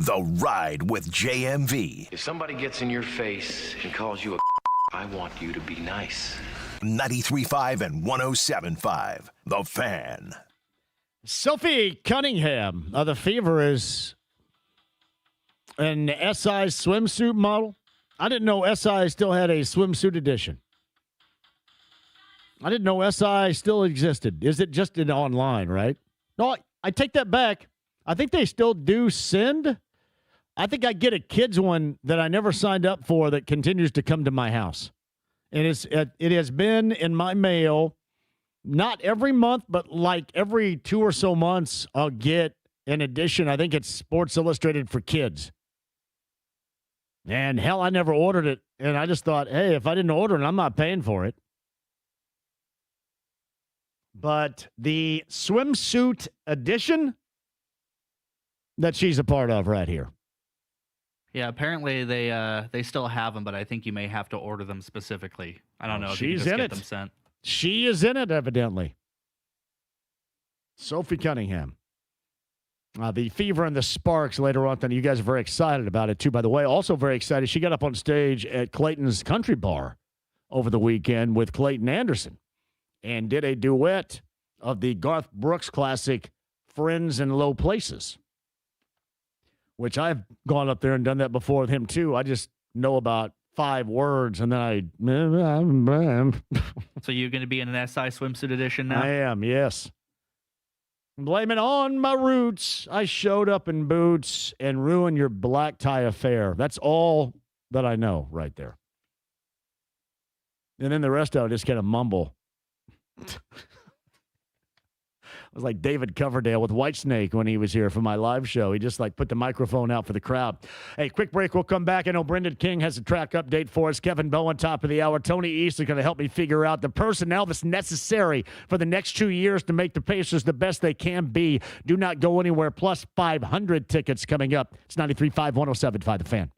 The Ride with JMV. If somebody gets in your face and calls you a I want you to be nice. 93.5 and 107.5. The Fan. Sophie Cunningham of the Fever is an SI swimsuit model. I didn't know SI still had a swimsuit edition. I didn't know SI still existed. Is it just in online, right? No, I take that back. I think they still do send. I think I get a kids one that I never signed up for that continues to come to my house. And it has been in my mail, not every month, but like every 2 or so months, I'll get an edition. I think it's Sports Illustrated for kids. And hell, I never ordered it. And I just thought, hey, if I didn't order it, I'm not paying for it. But the swimsuit edition that she's a part of right here. Yeah, apparently they still have them, but I think you may have to order them specifically. I don't know if you can just get them sent. She is in it, evidently. Sophie Cunningham. The Fever and the Sparks later on. Then you guys are very excited about it, too, by the way. Also very excited. She got up on stage at Clayton's Country Bar over the weekend with Clayton Anderson and did a duet of the Garth Brooks classic, Friends in Low Places, which I've gone up there and done that before with him, too. I just know about 5 words, and then I... So you're going to be in an SI swimsuit edition now? I am, yes. Blame it on my roots. I showed up in boots and ruined your black tie affair. That's all that I know right there. And then the rest of it just kind of mumble. It was like David Coverdale with Whitesnake when he was here for my live show. He just like put the microphone out for the crowd. Hey, quick break. We'll come back. I know Brendan King has a track update for us. Kevin Bowen, top of the hour. Tony East is going to help me figure out the personnel that's necessary for the next 2 years to make the Pacers the best they can be. Do not go anywhere. Plus 500 tickets coming up. It's 93.5, 107.5 The Fan.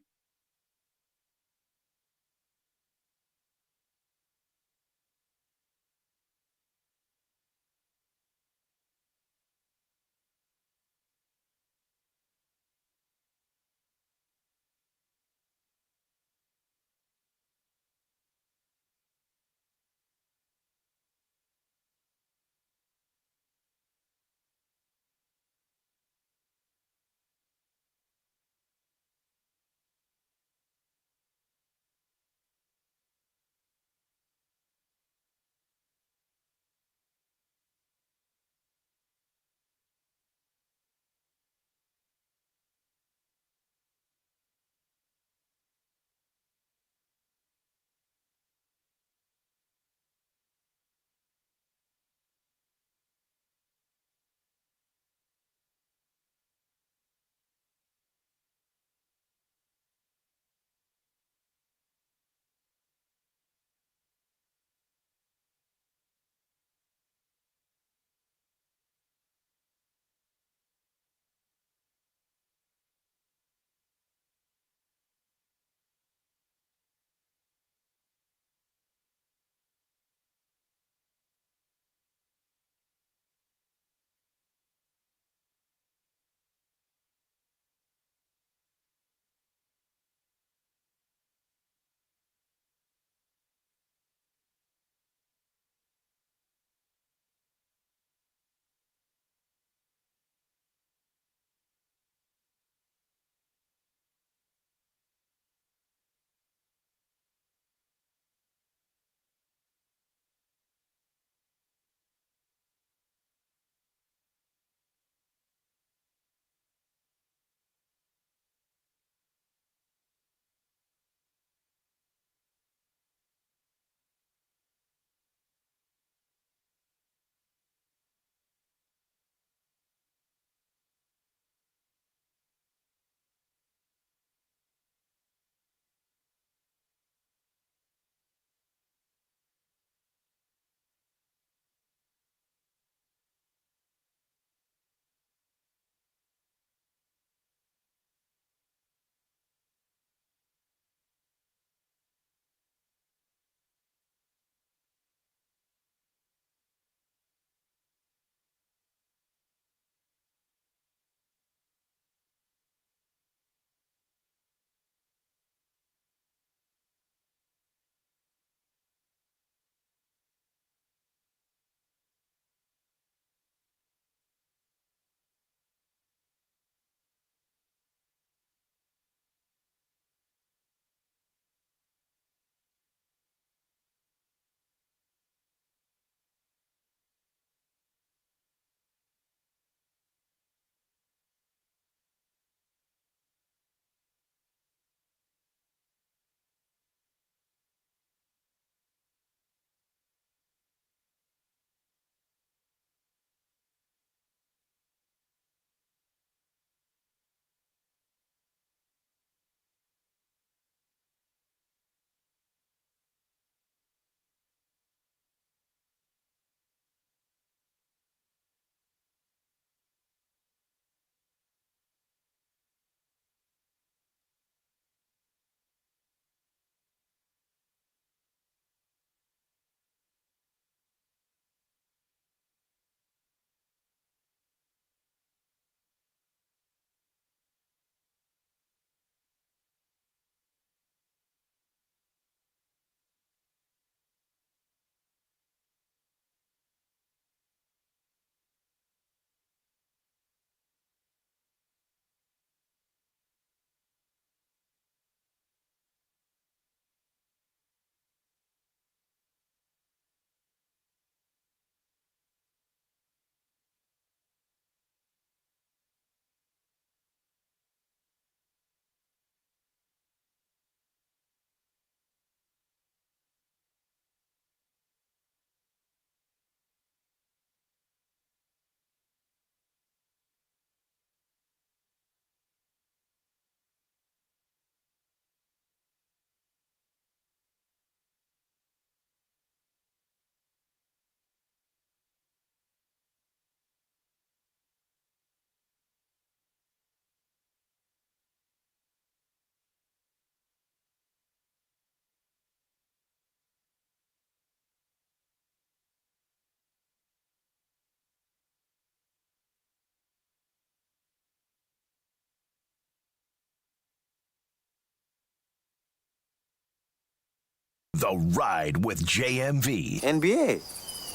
The Ride with JMV. NBA.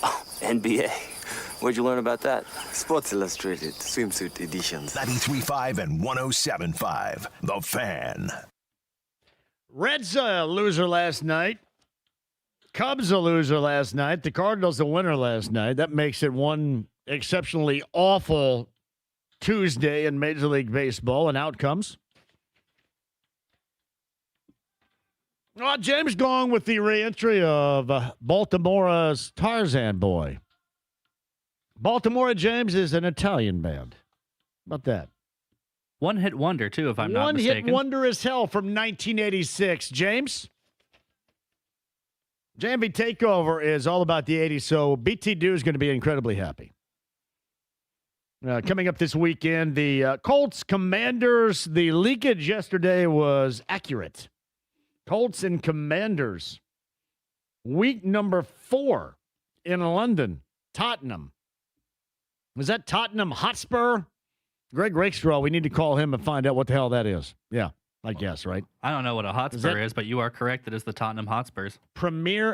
Oh, NBA. Where'd you learn about that? Sports Illustrated swimsuit editions. 93.5 and 107.5. The Fan. Reds a loser last night. Cubs a loser last night. The Cardinals a winner last night. That makes it one exceptionally awful Tuesday in Major League Baseball and outcomes. James going with the re-entry of Baltimore's Tarzan Boy. Baltimore, James, is an Italian band. How about that? One-hit wonder, too, if I'm not mistaken. One-hit wonder as hell from 1986. James? JMV Takeover is all about the 80s, so BT Dew is going to be incredibly happy. Coming up this weekend, the Colts Commanders. The leakage yesterday was accurate. Colts and Commanders. Week number 4 in London. Tottenham. Was that Tottenham Hotspur? Greg Rakestraw, we need to call him and find out what the hell that is. Yeah, I guess, right? I don't know what a Hotspur is, but you are correct. It is the Tottenham Hotspurs.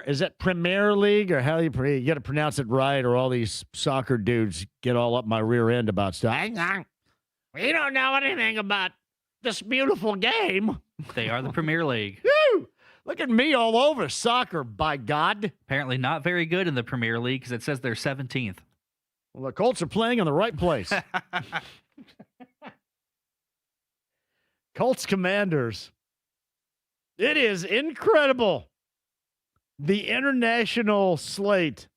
Is that Premier League, or how you got to pronounce it right, or all these soccer dudes get all up my rear end about stuff? We don't know anything about this beautiful game. They are the Premier League. Woo! Look at me all over soccer, by God. Apparently not very good in the Premier League because it says they're 17th. Well, the Colts are playing in the right place. Colts Commanders. It is incredible. The international slate.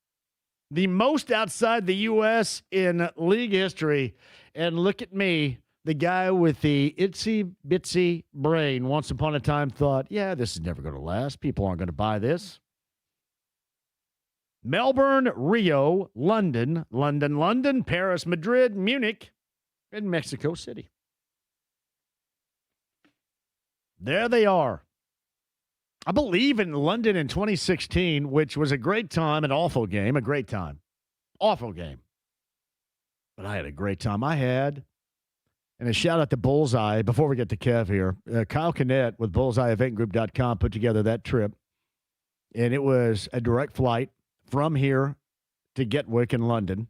The most outside the U.S. in league history. And look at me, the guy with the itsy-bitsy brain once upon a time thought, yeah, this is never going to last. People aren't going to buy this. Melbourne, Rio, London, Paris, Madrid, Munich, and Mexico City. There they are. I believe in London in 2016, which was a great time, an awful game, a great time. Awful game. But I had a great time. And a shout out to Bullseye, before we get to Kev here. Kyle Kinnett with BullseyeEventGroup.com put together that trip. And it was a direct flight from here to Gatwick in London,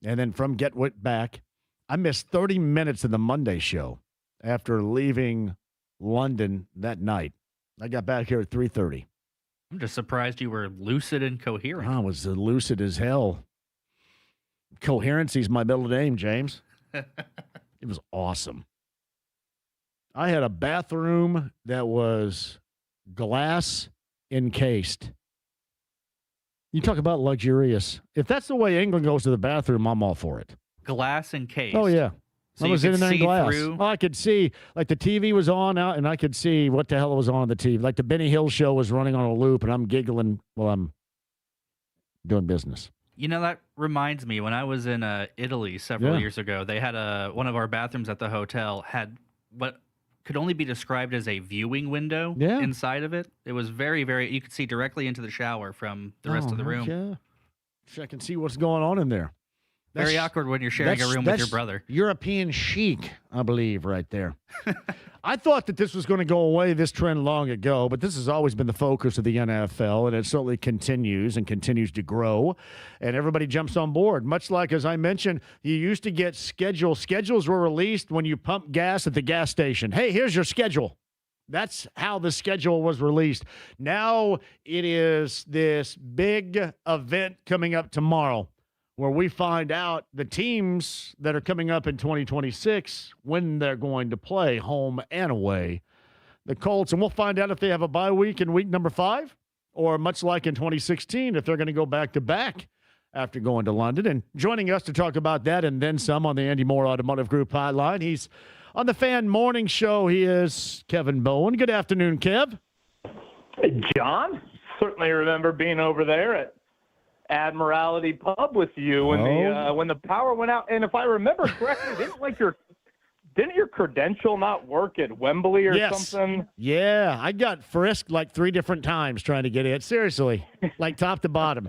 and then from Gatwick back. I missed 30 minutes of the Monday show after leaving London that night. I got back here at 3:30. I'm just surprised you were lucid and coherent. I was lucid as hell. Coherency's my middle name, James. It was awesome. I had a bathroom that was glass encased. You talk about luxurious. If that's the way England goes to the bathroom, I'm all for it. Glass encased. Oh, yeah. So I was in there in glass. Through? Oh, I could see, like the TV was on out, and I could see what the hell was on the TV. Like the Benny Hill show was running on a loop, and I'm giggling while I'm doing business. You know, that reminds me, when I was in Italy several years ago, they had one of our bathrooms at the hotel had what could only be described as a viewing window inside of it. It was very, very, you could see directly into the shower from the rest of the room. Yeah. So I can see what's going on in there. Very awkward when you're sharing a room with your brother. European chic, I believe, right there. I thought that this was going to go away, this trend, long ago, but this has always been the focus of the NFL, and it certainly continues to grow, and everybody jumps on board. Much like, as I mentioned, you used to get schedules. Schedules were released when you pump gas at the gas station. Hey, here's your schedule. That's how the schedule was released. Now it is this big event coming up tomorrow, where we find out the teams that are coming up in 2026, when they're going to play home and away. The Colts, and we'll find out if they have a bye week in week number 5, or much like in 2016, if they're going to go back-to-back after going to London. And joining us to talk about that and then some on the Andy Moore Automotive Group hotline, he's on the Fan Morning Show. He is Kevin Bowen. Good afternoon, Kev. Hey, John. Certainly remember being over there at Admiralty Pub with you when the power went out, and if I remember correctly, didn't your credential not work at Wembley or something? Yeah, I got frisked like 3 different times trying to get in. Seriously, like top to bottom.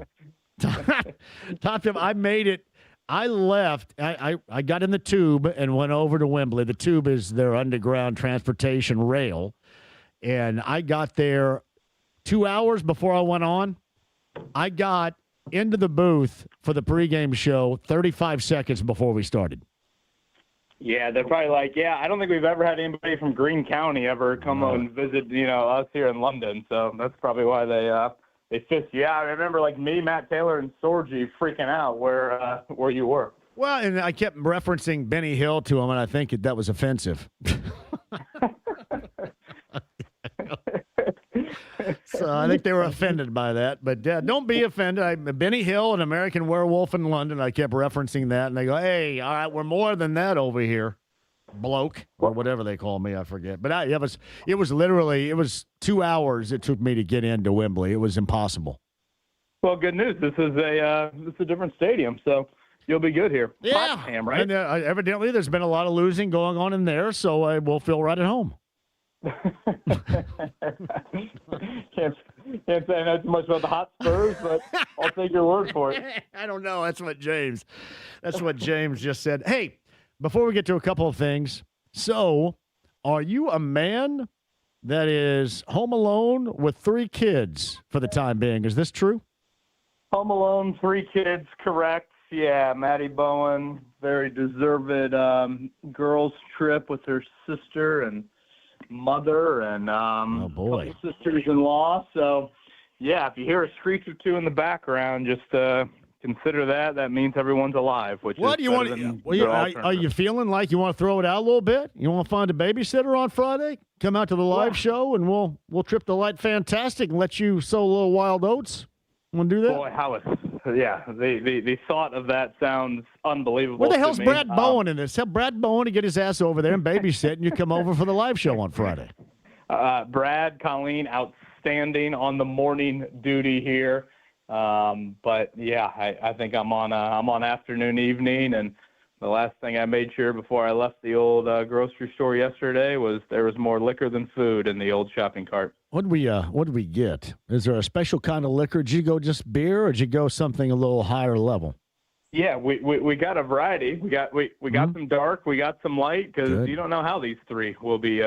Top to, I made it. I left. I got in the tube and went over to Wembley. The tube is their underground transportation rail, and I got there 2 hours before I went on, I got into the booth for the pregame show 35 seconds before we started. Yeah, they're probably like, yeah, I don't think we've ever had anybody from Greene County ever come and visit, us here in London. So that's probably why they fist you. Yeah, I remember like me, Matt Taylor, and Sorgi freaking out where you were. Well, and I kept referencing Benny Hill to him, and I think that was offensive. So I think they were offended by that. But don't be offended. Benny Hill, an American Werewolf in London, I kept referencing that. And they go, hey, all right, we're more than that over here, bloke, or whatever they call me. I forget. But it was literally 2 hours it took me to get into Wembley. It was impossible. Well, good news. This is a different stadium, so you'll be good here. Yeah. Potsdam, right? And evidently there's been a lot of losing going on in there, so we'll feel right at home. Can't say I know too much about the Hotspurs, but I'll take your word for it. I don't know. That's what James just said. Hey, before we get to a couple of things, so are you a man that is home alone with 3 kids for the time being? Is this true? Home alone, 3 kids, correct. Yeah, Maddie Bowen, very deserved girls trip with her sister and mother and oh boy, sisters-in-law. So, yeah, if you hear a screech or two in the background, just consider that. That means everyone's alive. Which what is do you want? Are you feeling like you want to throw it out a little bit? You want to find a babysitter on Friday? Come out to the live show and we'll trip the light fantastic and let you sow a little wild oats. Want to do that? Boy, the thought of that sounds unbelievable. Where the hell's Brad Bowen in this? Tell Brad Bowen to get his ass over there and babysit, and you come over for the live show on Friday. Brad, Colleen, outstanding on the morning duty here. But yeah, I think I'm on afternoon, evening, and the last thing I made sure before I left the old grocery store yesterday was there was more liquor than food in the old shopping cart. What did we get? Is there a special kind of liquor? Did you go just beer, or did you go something a little higher level? Yeah, we got a variety. We got some dark, we got some light, because you don't know how these 3 will be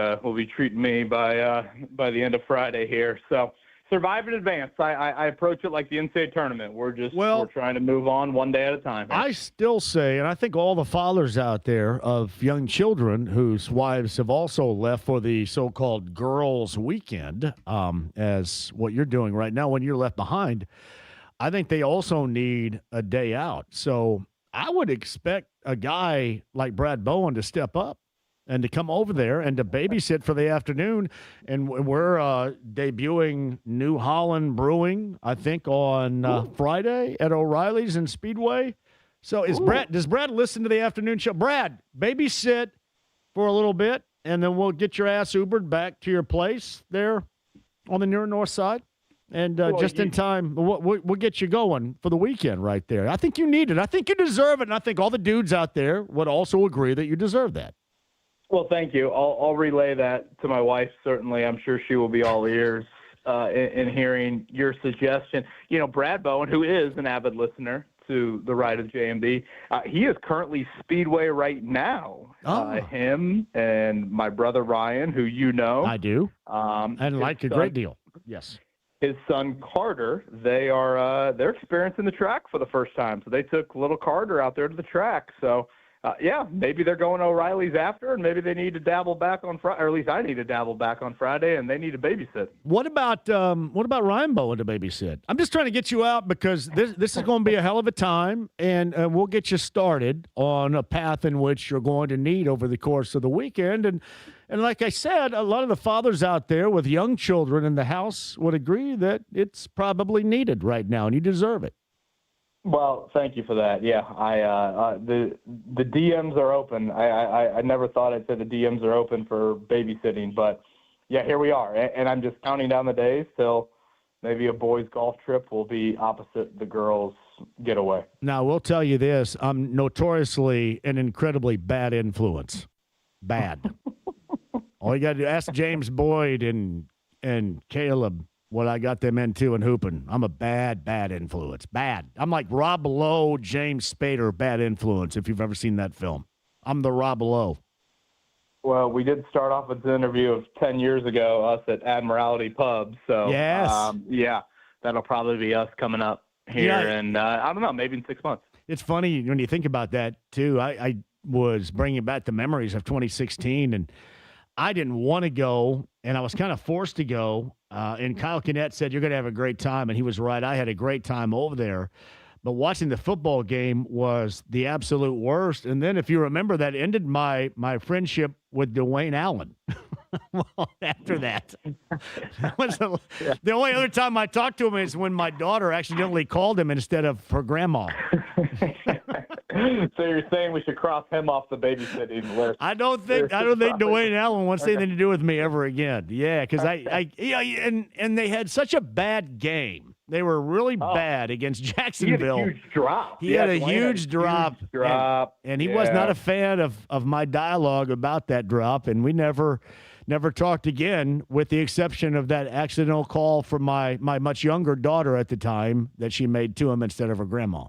treating me by the end of Friday here. So survive in advance. I approach it like the NCAA tournament. We're trying to move on one day at a time. I still say, and I think all the fathers out there of young children whose wives have also left for the so-called girls' weekend, as what you're doing right now when you're left behind, I think they also need a day out. So I would expect a guy like Brad Bowen to step up and to come over there and to babysit for the afternoon. And we're debuting New Holland Brewing, I think, on Friday at O'Reilly's in Speedway. So does Brad listen to the afternoon show? Brad, babysit for a little bit, and then we'll get your ass Ubered back to your place there on the near north side. And just in time, we'll get you going for the weekend right there. I think you need it. I think you deserve it. And I think all the dudes out there would also agree that you deserve that. Well, thank you. I'll relay that to my wife, certainly. I'm sure she will be all ears in hearing your suggestion. Brad Bowen, who is an avid listener to the Ride of JMV, he is currently Speedway right now. Him and my brother Ryan, who you know. I do. And like a great deal. Yes. His son Carter, they're experiencing the track for the first time. So they took little Carter out there to the track. So maybe they're going to O'Reilly's after, and maybe they need to dabble back on Friday, or at least I need to dabble back on Friday, and they need to babysit. What about Ryan Bowen to babysit? I'm just trying to get you out because this is going to be a hell of a time, and we'll get you started on a path in which you're going to need over the course of the weekend. And like I said, a lot of the fathers out there with young children in the house would agree that it's probably needed right now, and you deserve it. Well, thank you for that. Yeah, the DMs are open. I never thought I'd say the DMs are open for babysitting, but yeah, here we are. And I'm just counting down the days till maybe a boys' golf trip will be opposite the girls' getaway. Now, we'll tell you this. I'm notoriously an incredibly bad influence. Bad. All you got to do, ask James Boyd and Caleb what I got them into and hooping. I'm a bad influence. Bad. I'm like Rob Lowe, James Spader, bad influence, if you've ever seen that film. I'm the Rob Lowe. Well, we did start off with the interview of 10 years ago, us at Admiralty Pub. So, Yes. yeah, that'll probably be us coming up here. Yeah. And I don't know, maybe in 6 months. It's funny when you think about that, too. I was bringing back the memories of 2016, and I didn't want to go, and I was kind of forced to go. And Kyle Kinnett said, "You're going to have a great time." And he was right. I had a great time over there. But watching the football game was the absolute worst. And then, if you remember, that ended my friendship with Dwayne Allen. Well, after that, the only other time I talked to him is when my daughter accidentally called him instead of her grandma. So you're saying we should cross him off the babysitting list? I don't think Dwayne Allen wants anything to do with me ever again. Yeah, because and they had such a bad game. They were really bad against Jacksonville. He had a huge drop. He had a huge drop. And he was not a fan of my dialogue about that drop, and we never talked again, with the exception of that accidental call from my much younger daughter at the time that she made to him instead of her grandma.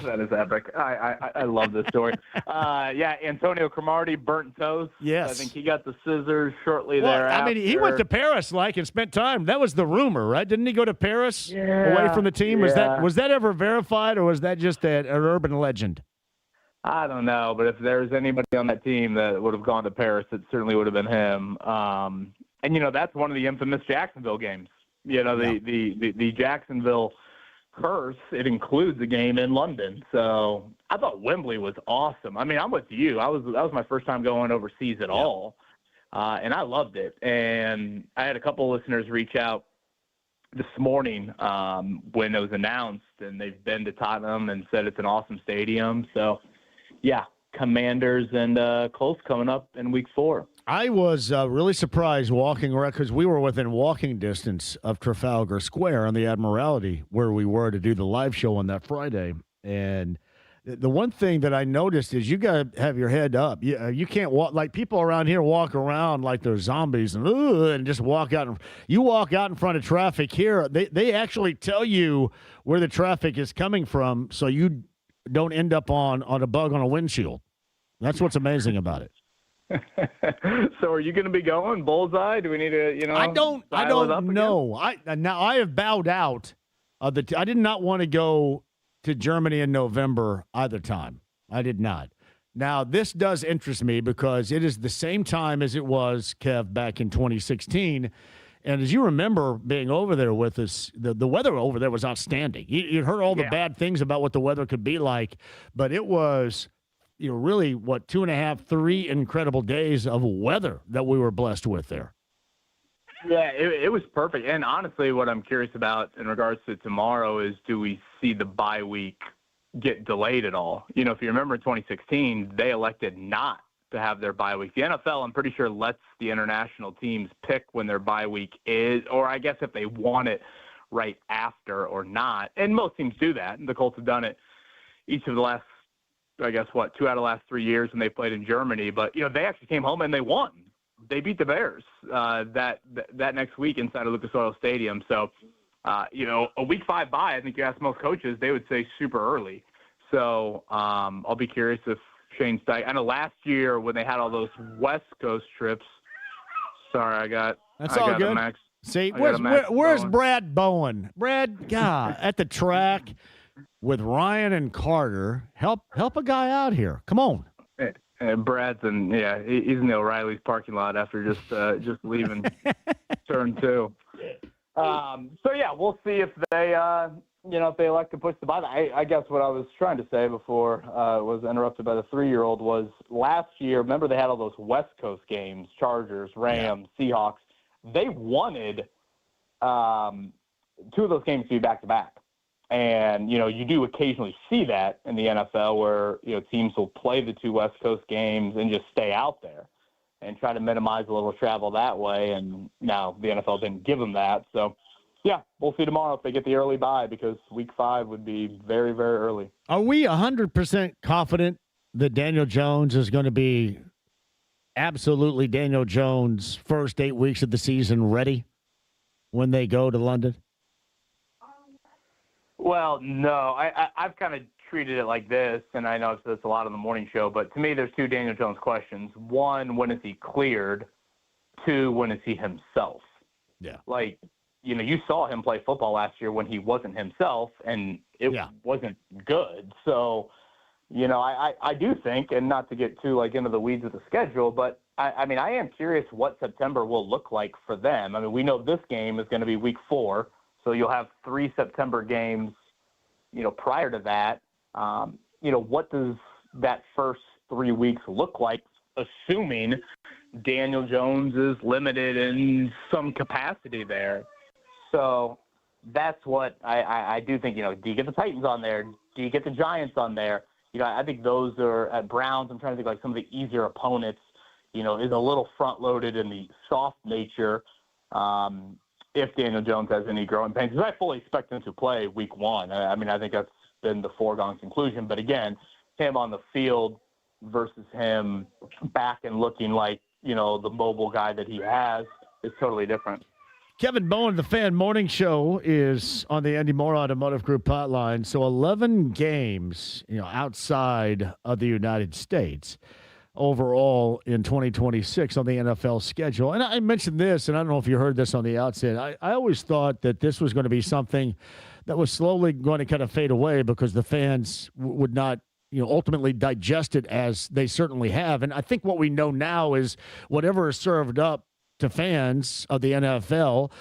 That is epic. I love this story. Yeah, Antonio Cromartie, burnt toes. Yes. I think he got the scissors shortly Well, thereafter. I mean, he went to Paris, and spent time. That was the rumor, right? Didn't he go to Paris away from the team? Was that ever verified, or was that just an urban legend? I don't know, but if there's anybody on that team that would have gone to Paris, it certainly would have been him. And that's one of the infamous Jacksonville games. The Jacksonville curse, it includes a game in London. So I thought Wembley was awesome. I mean, I'm with you. That was my first time going overseas at all. And I loved it. And I had a couple of listeners reach out this morning when it was announced, and they've been to Tottenham and said it's an awesome stadium. So, yeah, Commanders and Colts coming up in week 4. I was really surprised walking around because we were within walking distance of Trafalgar Square on the Admiralty where we were to do the live show on that Friday. And the one thing that I noticed is you got to have your head up. You can't walk like people around here walk around like they're zombies and just walk out. You walk out in front of traffic here. They actually tell you where the traffic is coming from so you don't end up on a bug on a windshield. That's what's amazing about it. So are you going to be going bullseye? Do we need to, I don't know. I have bowed out of the. I did not want to go to Germany in November either time. I did not. Now this does interest me because it is the same time as it was, Kev, back in 2016. And as you remember being over there with us, the weather over there was outstanding. You heard all the bad things about what the weather could be like, but it was. Really, 2.5, 3 incredible days of weather that we were blessed with there. Yeah, it was perfect. And honestly, what I'm curious about in regards to tomorrow is, do we see the bye week get delayed at all? If you remember in 2016, they elected not to have their bye week. The NFL, I'm pretty sure, lets the international teams pick when their bye week is, or I guess if they want it right after or not. And most teams do that. And the Colts have done it each of the last, 2 out of the last 3 years when they played in Germany. But, they actually came home and they won. They beat the Bears that next week inside of Lucas Oil Stadium. So, a week 5 bye, I think you ask most coaches, they would say super early. So I'll be curious if Shane Steichen – I know last year when they had all those West Coast trips – sorry, That's all good. Max. See, where's Brad Bowen? Brad, God, at the track – with Ryan and Carter, help a guy out here. Come on. And Brad's he's in the O'Reilly's parking lot after just leaving turn 2. So yeah, we'll see if they if they elect to push the bye. I guess what I was trying to say before was interrupted by the 3-year-old was last year. Remember they had all those West Coast games: Chargers, Rams, Seahawks. They wanted 2 of those games to be back to back. And, you do occasionally see that in the NFL where, teams will play the 2 West Coast games and just stay out there and try to minimize a little travel that way. And now the NFL didn't give them that. So, yeah, we'll see tomorrow if they get the early bye because week 5 would be very, very early. Are we 100% confident that Daniel Jones is going to be absolutely Daniel Jones first 8 weeks of the season ready when they go to London? Well, no, I've kind of treated it like this, and I know I've said this a lot on the morning show, but to me, there's two Daniel Jones questions. One, when is he cleared? Two, when is he himself? Yeah. Like, you saw him play football last year when he wasn't himself, and it wasn't good. So, I do think, and not to get too into the weeds of the schedule, but I am curious what September will look like for them. I mean, we know this game is going to be week 4, so you'll have 3 September games, prior to that. What does that first 3 weeks look like, assuming Daniel Jones is limited in some capacity there? So that's what I do think. Do you get the Titans on there? Do you get the Giants on there? I think those are at Browns. I'm trying to think some of the easier opponents, is a little front-loaded in the soft nature if Daniel Jones has any growing pains. Because I fully expect him to play week 1. I think that's been the foregone conclusion. But, again, him on the field versus him back and looking like, the mobile guy that he has is totally different. Kevin Bowen, the Fan Morning Show, is on the Andy Moore Automotive Group hotline. So 11 games, outside of the United States overall in 2026 on the NFL schedule. And I mentioned this, and I don't know if you heard this on the outset. I always thought that this was going to be something that was slowly going to kind of fade away because the fans would not ultimately digest it as they certainly have. And I think what we know now is whatever is served up to fans of the NFL,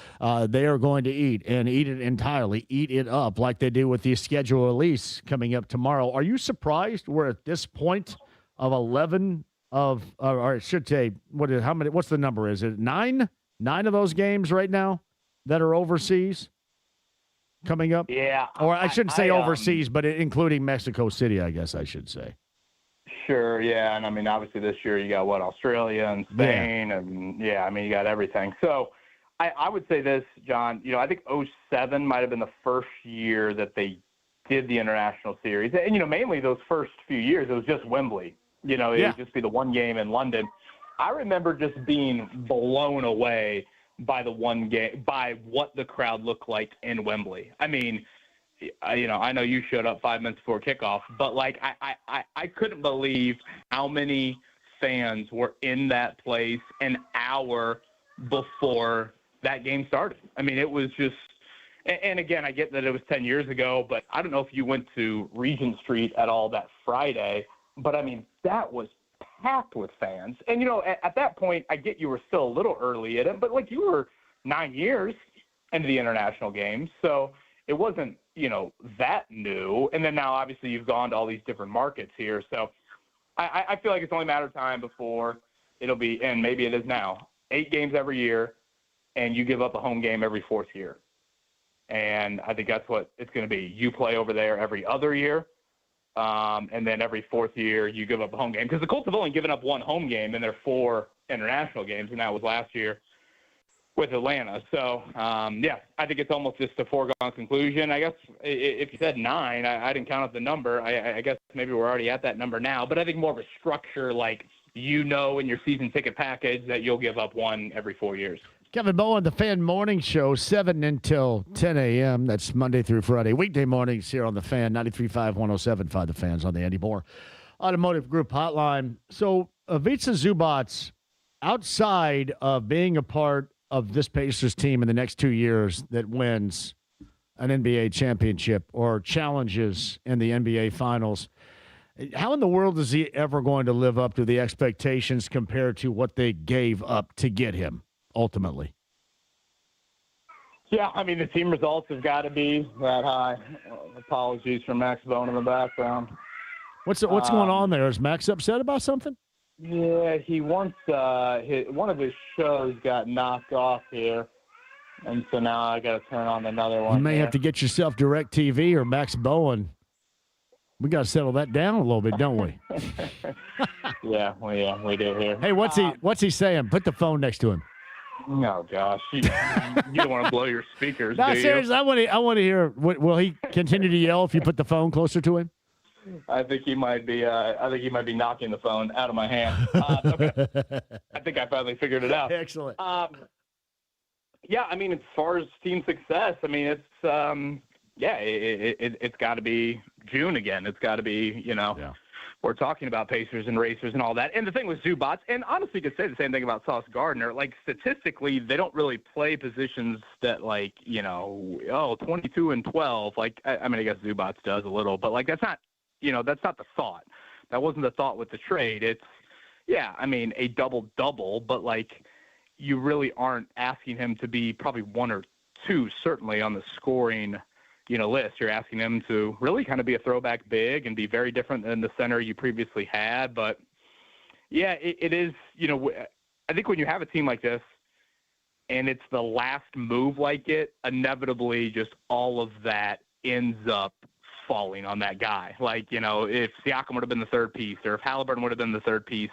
they are going to eat and eat it entirely, eat it up like they do with the schedule release coming up tomorrow. Are you surprised we're at this point of 11 of, or I should say, what's the number? Is it 9? 9 of those games right now that are overseas coming up? Yeah. Or I shouldn't say overseas, but including Mexico City, I guess I should say. Sure, yeah, and obviously this year you got Australia and Spain, and you got everything. So I would say this, John. I think 2007 might have been the first year that they did the international series, and mainly those first few years it was just Wembley. It would just be the one game in London. I remember just being blown away by the one game, by what the crowd looked like in Wembley. I know you showed up 5 minutes before kickoff, but I couldn't believe how many fans were in that place an hour before that game started. It was just, and again, I get that it was 10 years ago, but I don't know if you went to Regent Street at all that Friday, but that was packed with fans. And, at that point, I get you were still a little early in it, but you were 9 years into the international games. So it wasn't, that new. And then now, obviously, you've gone to all these different markets here. So I feel like it's only a matter of time before it'll be, and maybe it is now, 8 games every year, and you give up a home game every 4th year. And I think that's what it's going to be. You play over there every other year, and then every 4th year you give up a home game. Because the Colts have only given up 1 home game in their 4 international games, and that was last year with Atlanta. So, I think it's almost just a foregone conclusion. I guess if you said 9, I didn't count up the number. I guess maybe we're already at that number now. But I think more of a structure like in your season ticket package that you'll give up 1 every 4 years. Kevin Bowen, the Fan Morning Show, 7 until 10 a.m. That's Monday through Friday. Weekday mornings here on the Fan, 93.5, 107.5 The Fans on the Andy Moore Automotive Group hotline. So, Ivica Zubac, outside of being a part of this Pacers team in the next 2 years that wins an NBA championship or challenges in the NBA Finals, how in the world is he ever going to live up to the expectations compared to what they gave up to get him ultimately? Yeah, the team results have got to be that high. Apologies for Max Bone in the background. What's going on there? Is Max upset about something? Yeah, he once one of his shows got knocked off here, and so now I got to turn on another one. You may have to get yourself DirecTV or Max Bowen. We got to settle that down a little bit, don't we? Yeah, we do here. Hey, what's he saying? Put the phone next to him. No, gosh, you don't want to blow your speakers. No, do seriously, you? I want to hear. Will he continue to yell if you put the phone closer to him? I think he might be. Knocking the phone out of my hand. Okay. I think I finally figured it out. Excellent. Yeah, as far as team success, it's yeah, it's got to be June again. It's got to be, we're talking about pacers and racers and all that. And the thing with Zubats, and honestly, you could say the same thing about Sauce Gardner. Like, statistically, they don't really play positions that, 22 and 12. Like, I mean, I guess Zubats does a little, but, like, that's not the thought. That wasn't the thought with the trade. It's, a double-double, but, like, you really aren't asking him to be probably one or two, certainly, on the scoring list. You're asking him to really kind of be a throwback big and be very different than the center you previously had. But yeah, it is, I think when you have a team like this and it's the last move like it, inevitably just all of that ends up falling on that guy. Like, if Siakam would have been the third piece or if Halliburton would have been the third piece,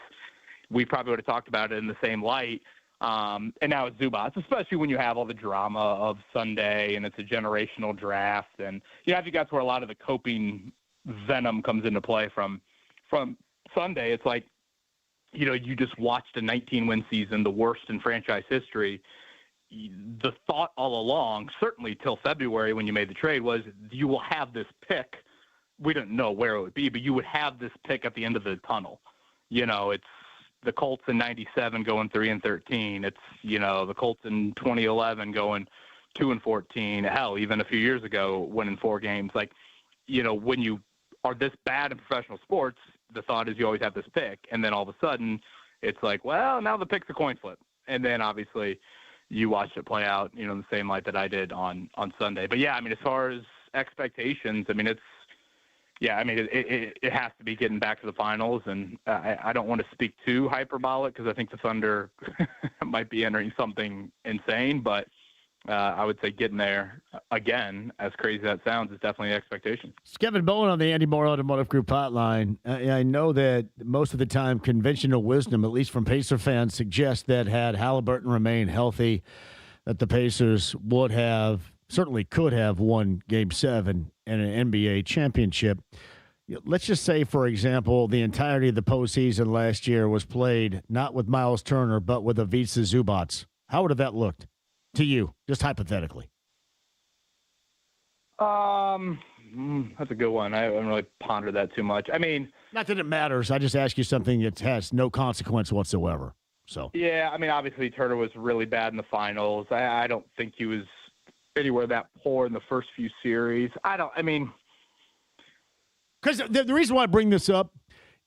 we probably would have talked about it in the same light. And now it's Zubats, especially when you have all the drama of Sunday and it's a generational draft. And, I think that's where a lot of the coping venom comes into play from Sunday. It's like, you just watched a 19-win season, the worst in franchise history. The thought all along, certainly till February when you made the trade, was you will have this pick. We didn't know where it would be, but you would have this pick at the end of the tunnel. It's the Colts in 97 going 3-13. It's, the Colts in 2011 going 2-14. Hell, even a few years ago, winning 4 games. Like, when you are this bad in professional sports, the thought is you always have this pick. And then all of a sudden it's like, well, now the pick's a coin flip. And then obviously you watched it play out, in the same light that I did on Sunday. But yeah, I mean, as far as expectations, I mean, it has to be getting back to the finals, and I don't want to speak too hyperbolic because I think the Thunder might be entering something insane, but I would say getting there, again, as crazy as that sounds, is definitely the expectation. It's Kevin Bowen on the Andy Moore Automotive Group hotline. I know that most of the time conventional wisdom, at least from Pacer fans, suggests that had Halliburton remained healthy, that the Pacers certainly could have won Game 7 in an NBA championship. Let's just say, for example, the entirety of the postseason last year was played not with Miles Turner, but with Ivica Zubats. How would have that looked to you, just hypothetically? That's a good one. I haven't really pondered that too much. I mean, not that it matters. I just ask you something that has no consequence whatsoever. So yeah, I mean, obviously Turner was really bad in the finals. I don't think he was anywhere that poor in the first few series. Because the reason why I bring this up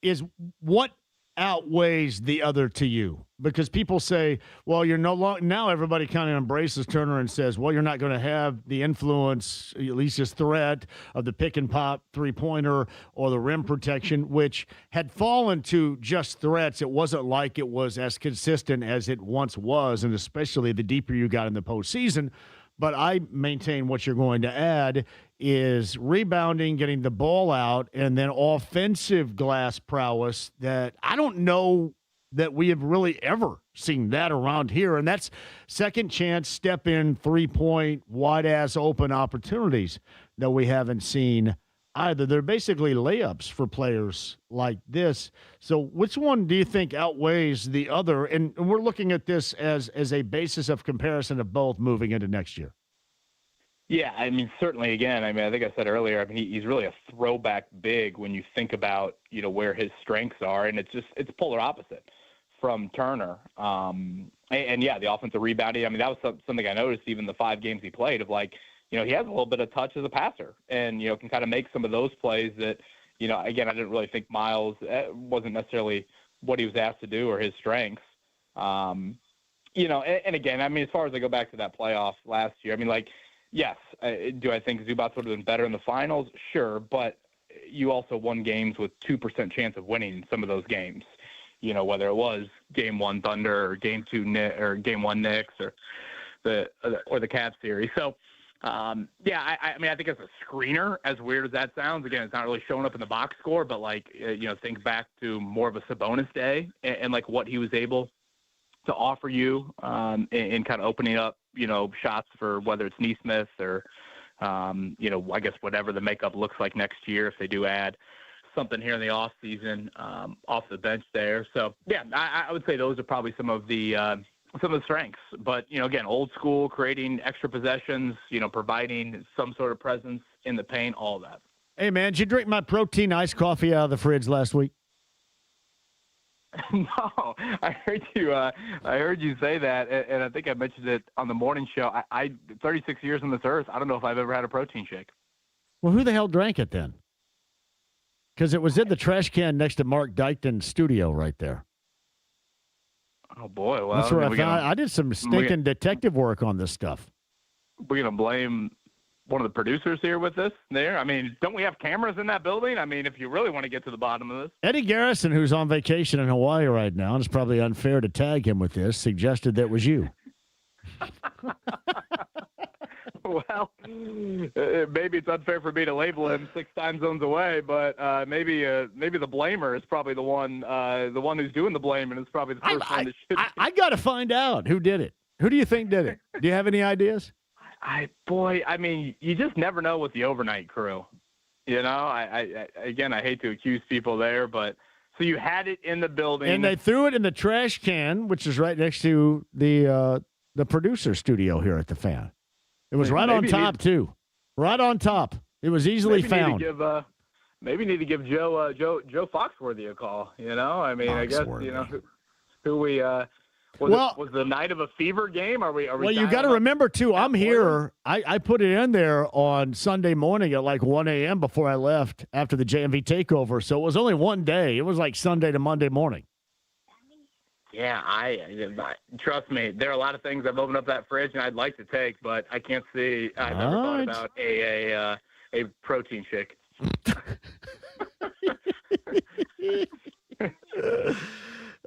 is what outweighs the other to you? Because people say, well, you're no longer, now everybody kind of embraces Turner and says, well, you're not going to have the influence, at least his threat of the pick and pop 3-pointer or the rim protection, which had fallen to just threats. It wasn't like it was as consistent as it once was, and especially the deeper you got in the postseason. But I maintain what you're going to add is rebounding, getting the ball out, and then offensive glass prowess that I don't know that we have really ever seen that around here. And that's second chance, step in, 3-point, wide-ass open opportunities that we haven't seen either. They're basically layups for players like this. So which one do you think outweighs the other? And we're looking at this as a basis of comparison of both moving into next year. Yeah, I mean, certainly, again, I think I said earlier, he's really a throwback big when you think about, where his strengths are, and it's polar opposite from Turner. And yeah, the offensive rebounding, that was something I noticed even the 5 games he played of like, he has a little bit of touch as a passer and, can kind of make some of those plays that, again, I didn't really think Miles wasn't necessarily what he was asked to do or his strengths. And again, as far as I go back to that playoff last year, yes, do I think Zubats would have been better in the finals? Sure, but you also won games with 2% chance of winning some of those games. Whether it was Game 1 Thunder or Game 2 or Game 1 Knicks or the Cavs series. So, I think as a screener, as weird as that sounds, again, it's not really showing up in the box score, but think back to more of a Sabonis day and like what he was able to offer you in kind of opening up, shots for whether it's Neesmith or, I guess whatever the makeup looks like next year if they do add something here in the off season off the bench there. So yeah, I would say those are probably some of the some of the strengths. But, again, old school, creating extra possessions, providing some sort of presence in the paint, all that. Hey, man, did you drink my protein iced coffee out of the fridge last week? No, I heard you. I heard you say that, and I think I mentioned it on the morning show. I 36 years on this earth. I don't know if I've ever had a protein shake. Well, who the hell drank it then? Because it was in the trash can next to Mark Dykton's studio right there. Oh boy, well, that's where I found. I did some stinking detective work on this stuff. We're gonna blame one of the producers here with this. There, I mean, don't we have cameras in that building? I mean, if you really want to get to the bottom of this, Eddie Garrison, who's on vacation in Hawaii right now, and it's probably unfair to tag him with this, suggested that was you. Well, maybe it's unfair for me to label him 6 time zones away, but maybe the blamer is probably the one who's doing the blame, and it's probably the first one that should. I got to find out who did it. Who do you think did it? Do you have any ideas? I mean, you just never know with the overnight crew. I hate to accuse people there, but so you had it in the building, and they threw it in the trash can, which is right next to the producer studio here at the Fan. It was right on top too, right on top. It was easily found. Maybe need to give Joe Foxworthy a call. I mean, I guess who we. Was the night of a fever game? Are we? Well, you got to remember too. I'm here. I put it in there on Sunday morning at like 1 a.m. before I left after the JMV takeover. So it was only one day. It was like Sunday to Monday morning. Yeah, I trust me. There are a lot of things I've opened up that fridge and I'd like to take, but I can't see. I've never thought about a protein shake.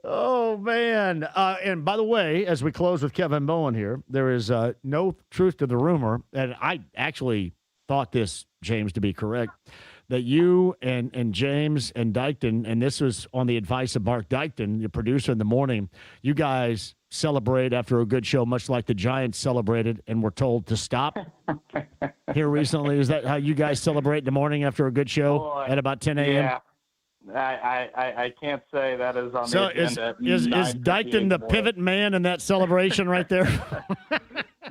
Oh, man. And by the way, as we close with Kevin Bowen here, there is no truth to the rumor, and I actually thought this, James, to be correct, that you and James and Dykton, and this was on the advice of Mark Dykton, the producer in the morning, you guys celebrate after a good show, much like the Giants celebrated and were told to stop here recently. Is that how you guys celebrate in the morning after a good show at about 10 a.m.? Yeah. I can't say that is on the agenda. Is Dykton the pivot man in that celebration right there?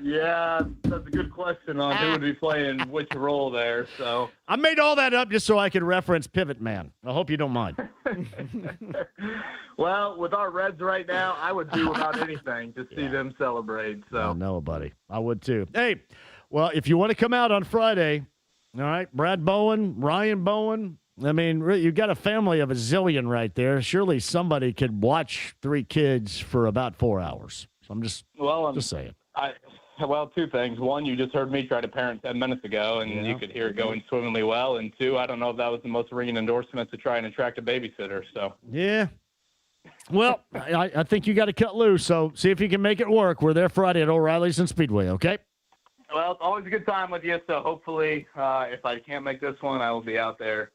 Yeah, that's a good question on who would be playing which role there. So I made all that up just so I could reference Pivot Man. I hope you don't mind. Well, with our Reds right now, I would do without anything to see them celebrate. So I know, buddy. I would too. Hey, well, if you want to come out on Friday, all right, Brad Bowen, Ryan Bowen. I mean, you've got a family of a zillion right there. Surely somebody could watch 3 kids for about 4 hours. So I'm just saying. Well, 2 things. One, you just heard me try to parent 10 minutes ago, and you could hear it going swimmingly well. And 2, I don't know if that was the most ringing endorsement to try and attract a babysitter. So yeah. Well, I think you got to cut loose. So see if you can make it work. We're there Friday at O'Reilly's and Speedway, okay? Well, it's always a good time with you. So hopefully, if I can't make this one, I will be out there.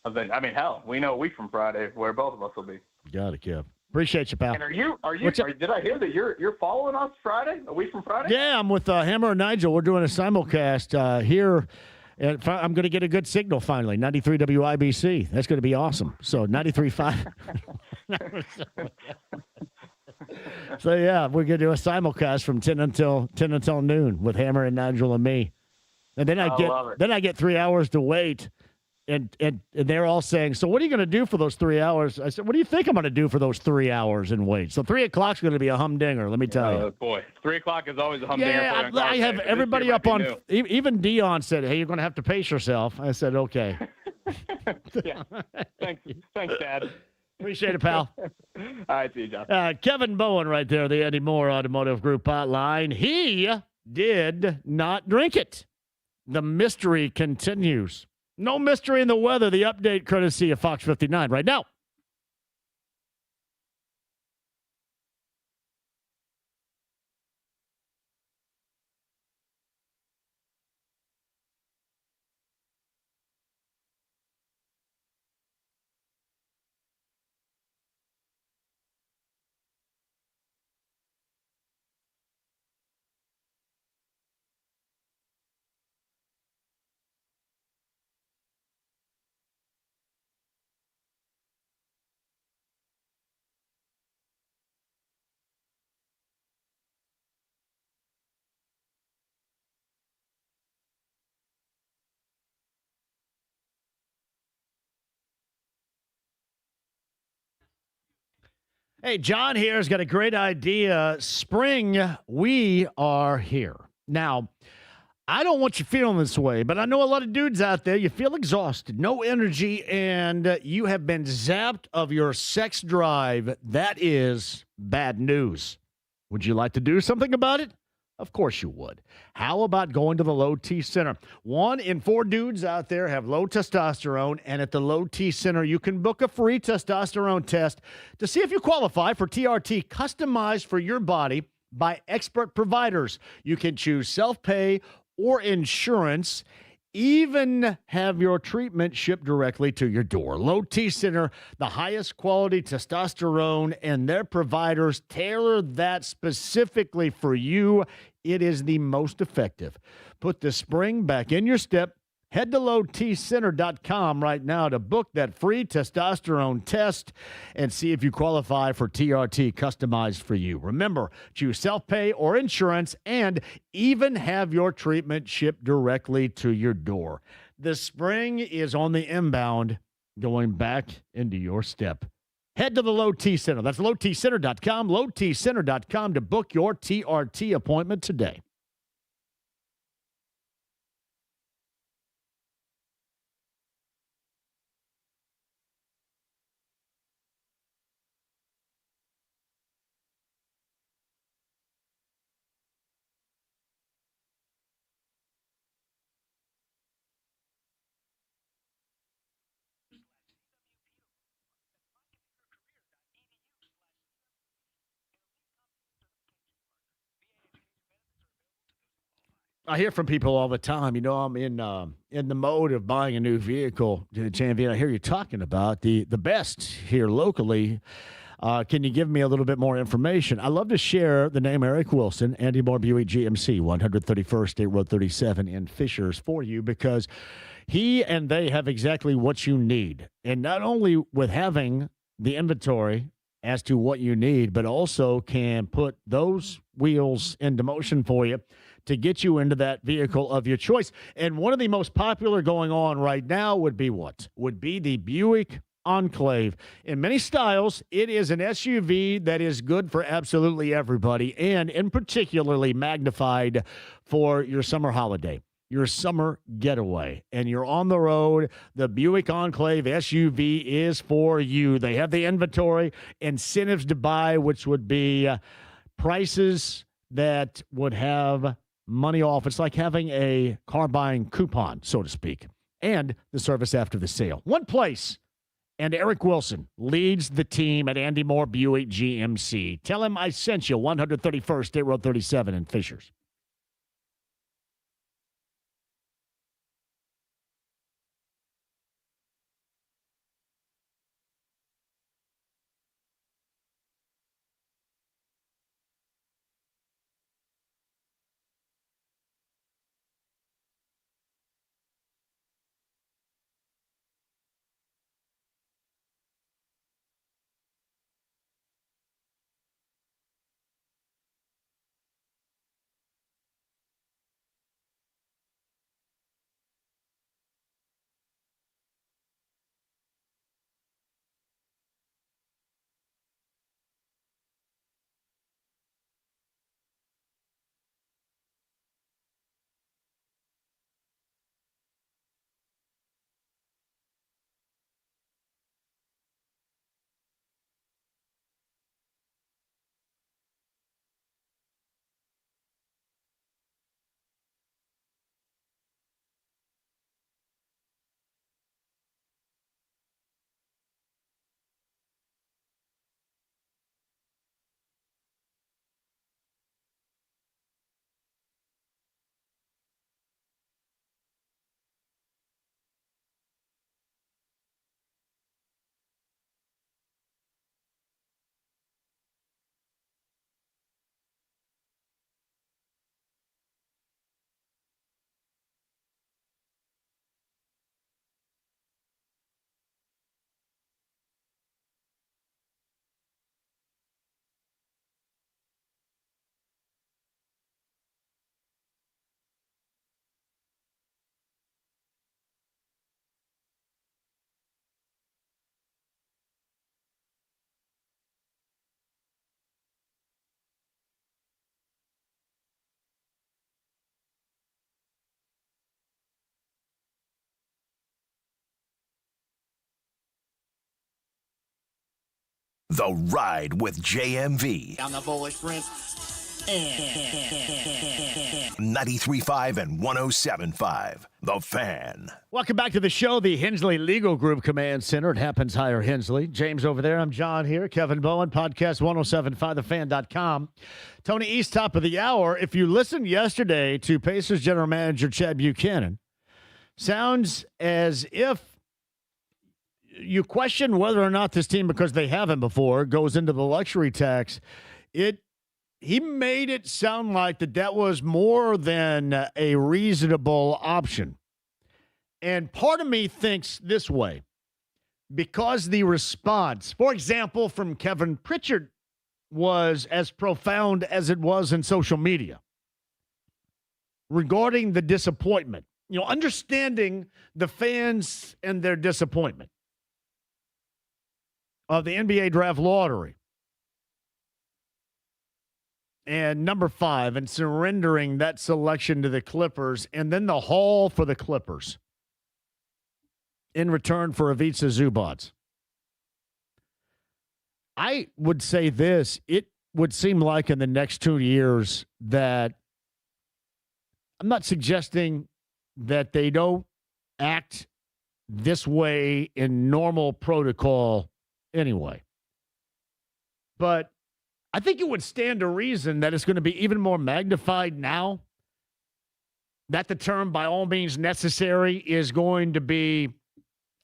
I mean, hell, we know a week from Friday where both of us will be. Got it, Kev. Appreciate you, pal. And did I hear that you're following us Friday, a week from Friday? Yeah, I'm with Hammer and Nigel. We're doing a simulcast here. And I'm going to get a good signal finally, 93 WIBC. That's going to be awesome. So 93.5. So, yeah, we're going to do a simulcast from 10 until noon with Hammer and Nigel and me. And then I get 3 hours to wait. And they're all saying, so what are you going to do for those 3 hours? I said, what do you think I'm going to do for those 3 hours and wait? So 3 o'clock's going to be a humdinger, let me tell you. Boy, 3 o'clock is always a humdinger. Yeah, I have everybody up on, even Dion said, hey, you're going to have to pace yourself. I said, okay. Yeah, thanks, Dad. Appreciate it, pal. All right, see you, John. Kevin Bowen right there, the Eddie Moore Automotive Group hotline. He did not drink it. The mystery continues. No mystery in the weather. The update courtesy of Fox 59 right now. Hey, John here has got a great idea. Spring, we are here. Now, I don't want you feeling this way, but I know a lot of dudes out there, you feel exhausted, no energy, and you have been zapped of your sex drive. That is bad news. Would you like to do something about it? Of course you would. How about going to the Low T Center? 1 in 4 dudes out there have low testosterone, and at the Low T Center, you can book a free testosterone test to see if you qualify for TRT customized for your body by expert providers. You can choose self-pay or insurance, even have your treatment shipped directly to your door. Low T Center, the highest quality testosterone, and their providers tailor that specifically for you. It is the most effective. Put the spring back in your step. Head to lowtcenter.com right now to book that free testosterone test and see if you qualify for TRT customized for you. Remember, choose self-pay or insurance and even have your treatment shipped directly to your door. The spring is on the inbound, going back into your step. Head to the Low T Center. That's lowtcenter.com, lowtcenter.com to book your TRT appointment today. I hear from people all the time. You know, I'm in the mode of buying a new vehicle, JMV, and I hear you talking about the best here locally. Can you give me a little bit more information? I love to share the name Eric Wilson, Andy Moore Buick GMC, 131st State Road 37 in Fishers for you, because he and they have exactly what you need. And not only with having the inventory as to what you need, but also can put those wheels into motion for you to get you into that vehicle of your choice. And one of the most popular going on right now would be what? Would be the Buick Enclave. In many styles, it is an SUV that is good for absolutely everybody, and in particularly magnified for your summer holiday, your summer getaway, and you're on the road. The Buick Enclave SUV is for you. They have the inventory, incentives to buy, which would be prices that would have money off. It's like having a car buying coupon, so to speak, and the service after the sale. One place, and Eric Wilson leads the team at Andy Moore Buick GMC. Tell him I sent you, 131st State Road 37 in Fishers. The Ride with JMV. I'm the boys, Prince. 93.5 and 107.5. The Fan. Welcome back to the show, the Hensley Legal Group Command Center. It happens higher Hensley. James over there. I'm John here. Kevin Bowen, podcast 1075thefan.com. Tony East, top of the hour. If you listened yesterday to Pacers general manager Chad Buchanan, sounds as if you question whether or not this team, because they haven't before, goes into the luxury tax. He made it sound like that was more than a reasonable option. And part of me thinks this way, because the response, for example, from Kevin Pritchard was as profound as it was in social media regarding the disappointment, understanding the fans and their disappointment of the NBA draft lottery. And number 5, and surrendering that selection to the Clippers, and then the haul for the Clippers in return for Ivica Zubac. I would say this, it would seem like in the next 2 years that I'm not suggesting that they don't act this way in normal protocol anyway. But I think it would stand to reason that it's going to be even more magnified now, that the term by all means necessary is going to be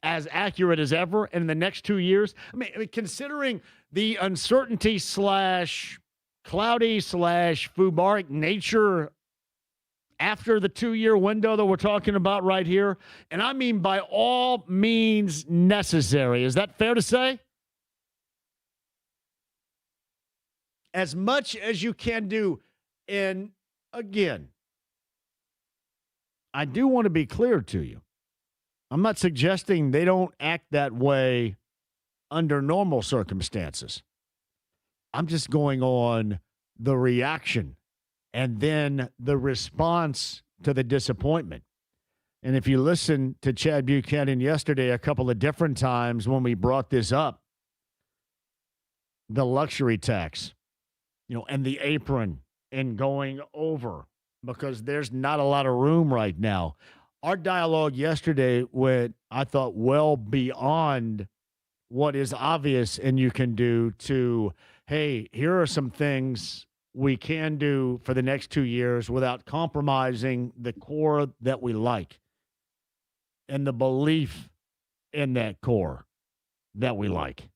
as accurate as ever in the next 2 years. I mean, considering the uncertainty / cloudy / fubaric nature after the 2-year window that we're talking about right here, and I mean by all means necessary. Is that fair to say? As much as you can do. And again, I do want to be clear to you. I'm not suggesting they don't act that way under normal circumstances. I'm just going on the reaction and then the response to the disappointment. And if you listen to Chad Buchanan yesterday a couple of different times when we brought this up, the luxury tax, and the apron and going over, because there's not a lot of room right now. Our dialogue yesterday went, I thought, well beyond what is obvious and you can do to, hey, here are some things we can do for the next 2 years without compromising the core that we like and the belief in that core that we like.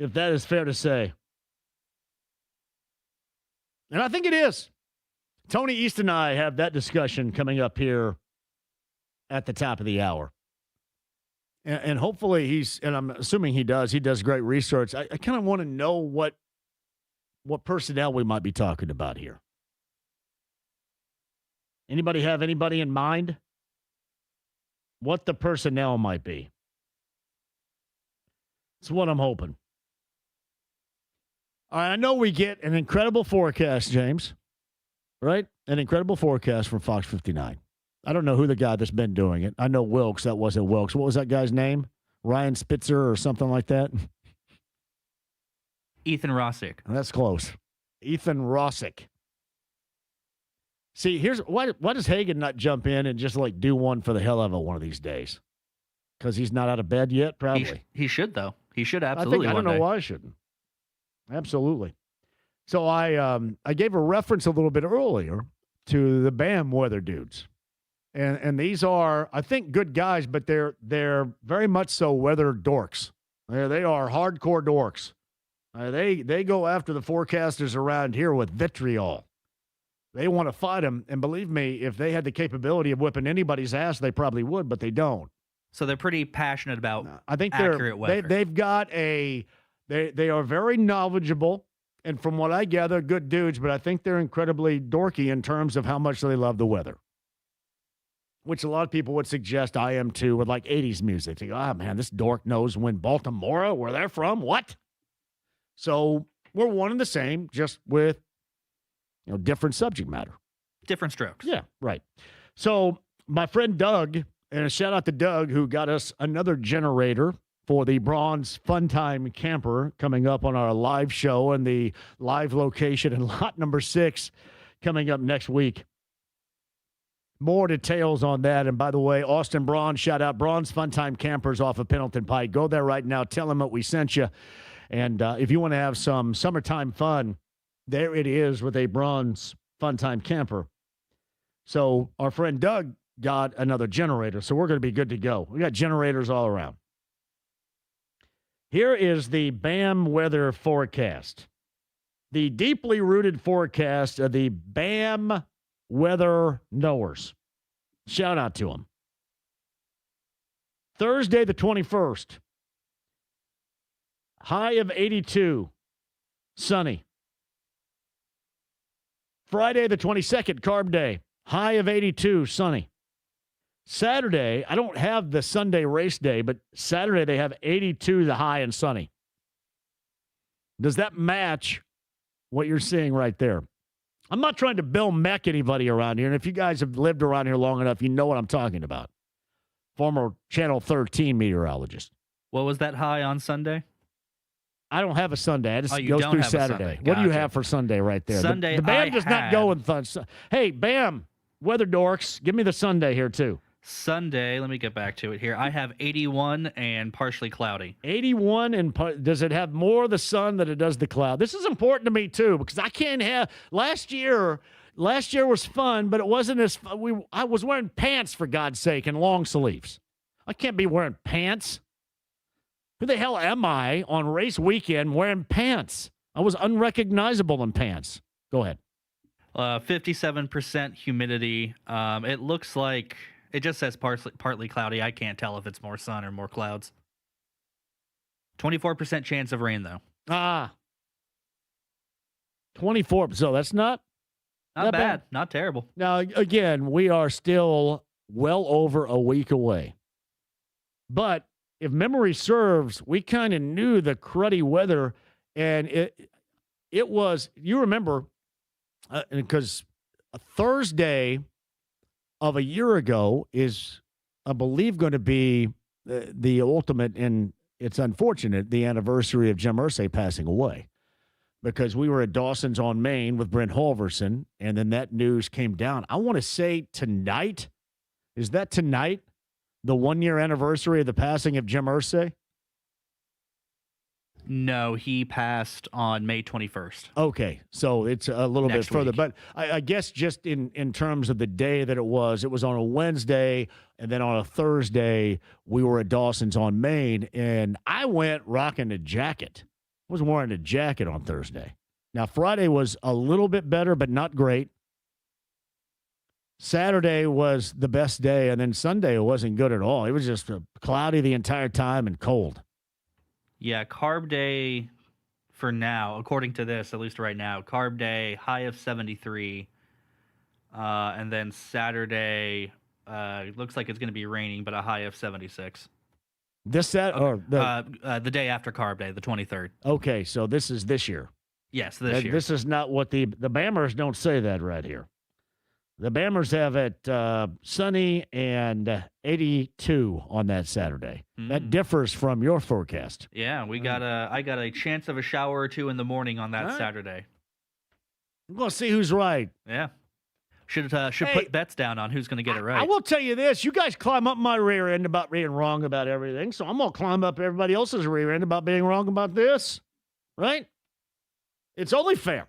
If that is fair to say. And I think it is. Tony East and I have that discussion coming up here at the top of the hour. And hopefully and I'm assuming he does great research. I kind of want to know what personnel we might be talking about here. Anybody have anybody in mind? What the personnel might be. It's what I'm hoping. All right, I know we get an incredible forecast, James, right? An incredible forecast from Fox 59. I don't know who the guy that's been doing it. I know Wilkes. That wasn't Wilkes. What was that guy's name? Ryan Spitzer or something like that? Ethan Rossick. That's close. Ethan Rossick. See, here's why does Hagan not jump in and just do one for the hell of it one of these days? Because he's not out of bed yet, probably. He should, though. He should absolutely. I don't know why I shouldn't. Absolutely. So I gave a reference a little bit earlier to the BAM weather dudes. And these are, I think, good guys, but they're very much so weather dorks. They are hardcore dorks. They go after the forecasters around here with vitriol. They want to fight them, and believe me, if they had the capability of whipping anybody's ass, they probably would, but they don't. So they're pretty passionate about I think accurate weather. They've got They are very knowledgeable, and from what I gather, good dudes, but I think they're incredibly dorky in terms of how much they love the weather, which a lot of people would suggest I am too with 80s music. They go, man, this dork knows when Baltimore, where they're from, what? So we're one and the same, just with different subject matter. Different strokes. Yeah, right. So my friend Doug, and a shout out to Doug, who got us another generator for the Bronze Fun Time Camper coming up on our live show and the live location in lot number 6 coming up next week. More details on that. And by the way, Austin Braun, shout out Braun's Fun Time Campers off of Pendleton Pike. Go there right now. Tell them what we sent you. And if you want to have some summertime fun, there it is with a Braun's Fun Time Camper. So our friend Doug got another generator, so we're going to be good to go. We got generators all around. Here is the BAM weather forecast. The deeply rooted forecast of the BAM weather knowers. Shout out to them. Thursday the 21st. High of 82. Sunny. Friday the 22nd, carb day. High of 82, sunny. Saturday, I don't have the Sunday race day, but Saturday they have 82, the high, and sunny. Does that match what you're seeing right there? I'm not trying to Bill Meck anybody around here, and if you guys have lived around here long enough, you know what I'm talking about. Former Channel 13 meteorologist. What was that high on Sunday? I don't have a Sunday. I just you goes don't through have a Saturday. Sunday. What do you Gotcha. have for Sunday right there? Sunday, the BAM I does not had- go with fun. Hey, BAM, weather dorks, give me the Sunday here too. Sunday, let me get back to it here. I have 81 and partially cloudy. 81 and does it have more of the sun than it does the cloud? This is important to me too because I can't have last year was fun, but it wasn't as fun. I was wearing pants for God's sake and long sleeves. I can't be wearing pants. Who the hell am I on race weekend wearing pants? I was unrecognizable in pants. Go ahead. 57% humidity. It looks like it just says partly cloudy. I can't tell if it's more sun or more clouds. 24% chance of rain, though. 24. So that's not Not bad. Not terrible. Now, again, we are still well over a week away. But if memory serves, we kind of knew the cruddy weather, and it was, you remember, because a Thursday of a year ago is, I believe, going to be the ultimate, and it's unfortunate, the anniversary of Jim Irsay passing away. Because we were at Dawson's on Main with Brent Halverson, and then that news came down. I want to say tonight, is that tonight, the 1-year anniversary of the passing of Jim Irsay? No, he passed on May 21st. Okay, so it's a little Next bit further. week. But I guess just in terms of the day that it was on a Wednesday, and then on a Thursday, we were at Dawson's on Main, and I went rocking a jacket. I was wearing a jacket on Thursday. Now, Friday was a little bit better, but not great. Saturday was the best day, and then Sunday wasn't good at all. It was just cloudy the entire time and cold. Yeah, carb day for now, according to this, at least right now, carb day, high of 73. And then Saturday, looks like it's going to be raining, but a high of 76. This Sat or the day after carb day, the 23rd. Okay, so this is this year. Yes, this year. This is not what the Bammers don't say that right here. The Bammers have it sunny and 82 on that Saturday. That differs from your forecast. Yeah, I got a chance of a shower or two in the morning on that Saturday. We're going to see who's right. Yeah. Should put bets down on who's going to get it right. I will tell you this. You guys climb up my rear end about being wrong about everything, so I'm going to climb up everybody else's rear end about being wrong about this. Right? It's only fair.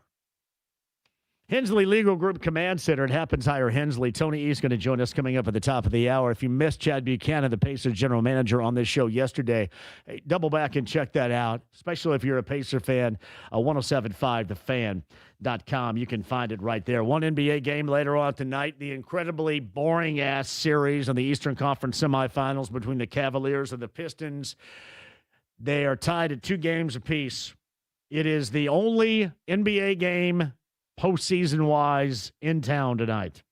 Hensley Legal Group Command Center. It happens higher Hensley. Tony East going to join us coming up at the top of the hour. If you missed Chad Buchanan, the Pacers general manager, on this show yesterday, hey, double back and check that out, especially if you're a Pacer fan. 1075thefan.com. You can find it right there. One NBA game later on tonight. The incredibly boring-ass series on the Eastern Conference semifinals between the Cavaliers and the Pistons. They are tied at 2 games apiece. It is the only NBA game postseason-wise in town tonight.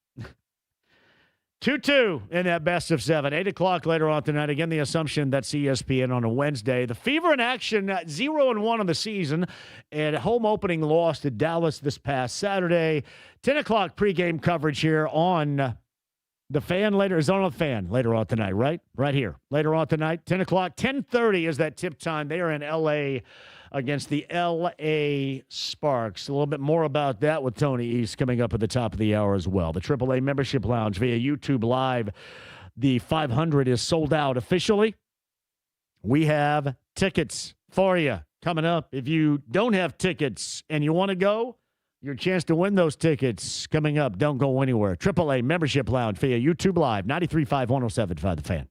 2-2 in that best of 7. 8 o'clock later on tonight. Again, the assumption that's ESPN on a Wednesday. The Fever in action, 0-1 on the season, and home opening loss to Dallas this past Saturday. 10 o'clock pregame coverage here on The Fan later is on the Fan later on tonight, right? Right here. Later on tonight, 10 o'clock. 10:30 is that tip time. They are in L.A. against the L.A. Sparks. A little bit more about that with Tony East coming up at the top of the hour as well. The AAA Membership Lounge via YouTube Live. The 500 is sold out officially. We have tickets for you coming up. If you don't have tickets and you want to go, your chance to win those tickets coming up. Don't go anywhere. AAA Membership Lounge via YouTube Live, 93.5, 107.5 The Fan.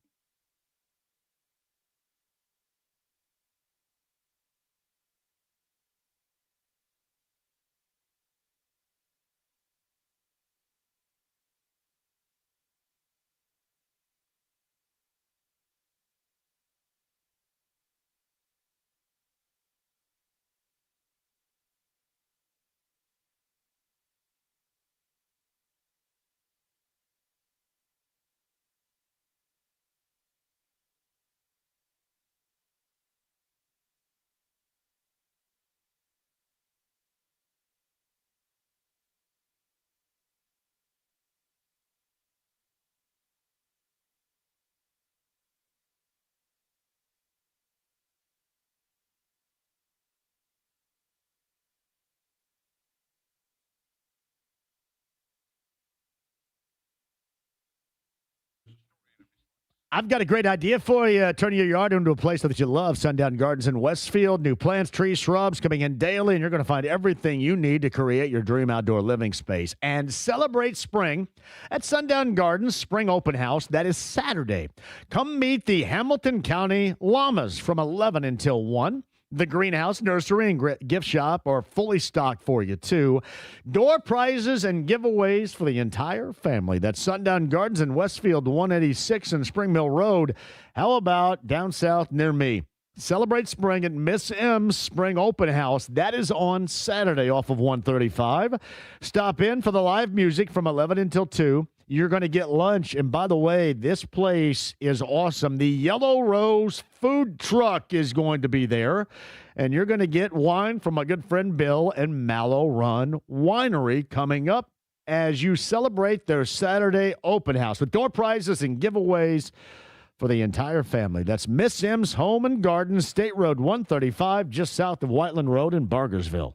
I've got a great idea for you. Turning your yard into a place that you love. Sundown Gardens in Westfield. New plants, trees, shrubs coming in daily, and you're going to find everything you need to create your dream outdoor living space. And celebrate spring at Sundown Gardens Spring Open House. That is Saturday. Come meet the Hamilton County Llamas from 11 until 1. The greenhouse, nursery, and gift shop are fully stocked for you, too. Door prizes and giveaways for the entire family. That's Sundown Gardens in Westfield, 186 and Spring Mill Road. How about down south near me? Celebrate spring at Miss M's Spring Open House. That is on Saturday off of 135. Stop in for the live music from 11 until 2. You're going to get lunch. And by the way, this place is awesome. The Yellow Rose food truck is going to be there. And you're going to get wine from my good friend Bill and Mallow Run Winery coming up as you celebrate their Saturday open house with door prizes and giveaways for the entire family. That's Miss M's Home and Garden, State Road 135, just south of Whiteland Road in Bargersville.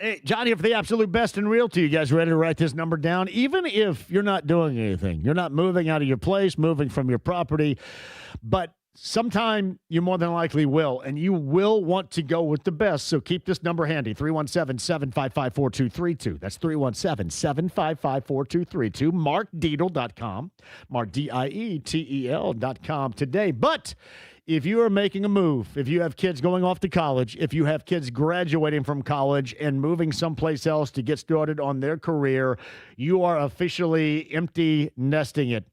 Hey, John here for the absolute best in realty. You guys ready to write this number down? Even if you're not doing anything, you're not moving out of your place, moving from your property, but sometime you more than likely will, and you will want to go with the best. So keep this number handy, 317-755-4232. That's 317-755-4232. MarkDietel.com, MarkDietel.com today. But if you are making a move, if you have kids going off to college, if you have kids graduating from college and moving someplace else to get started on their career, you are officially empty nesting it.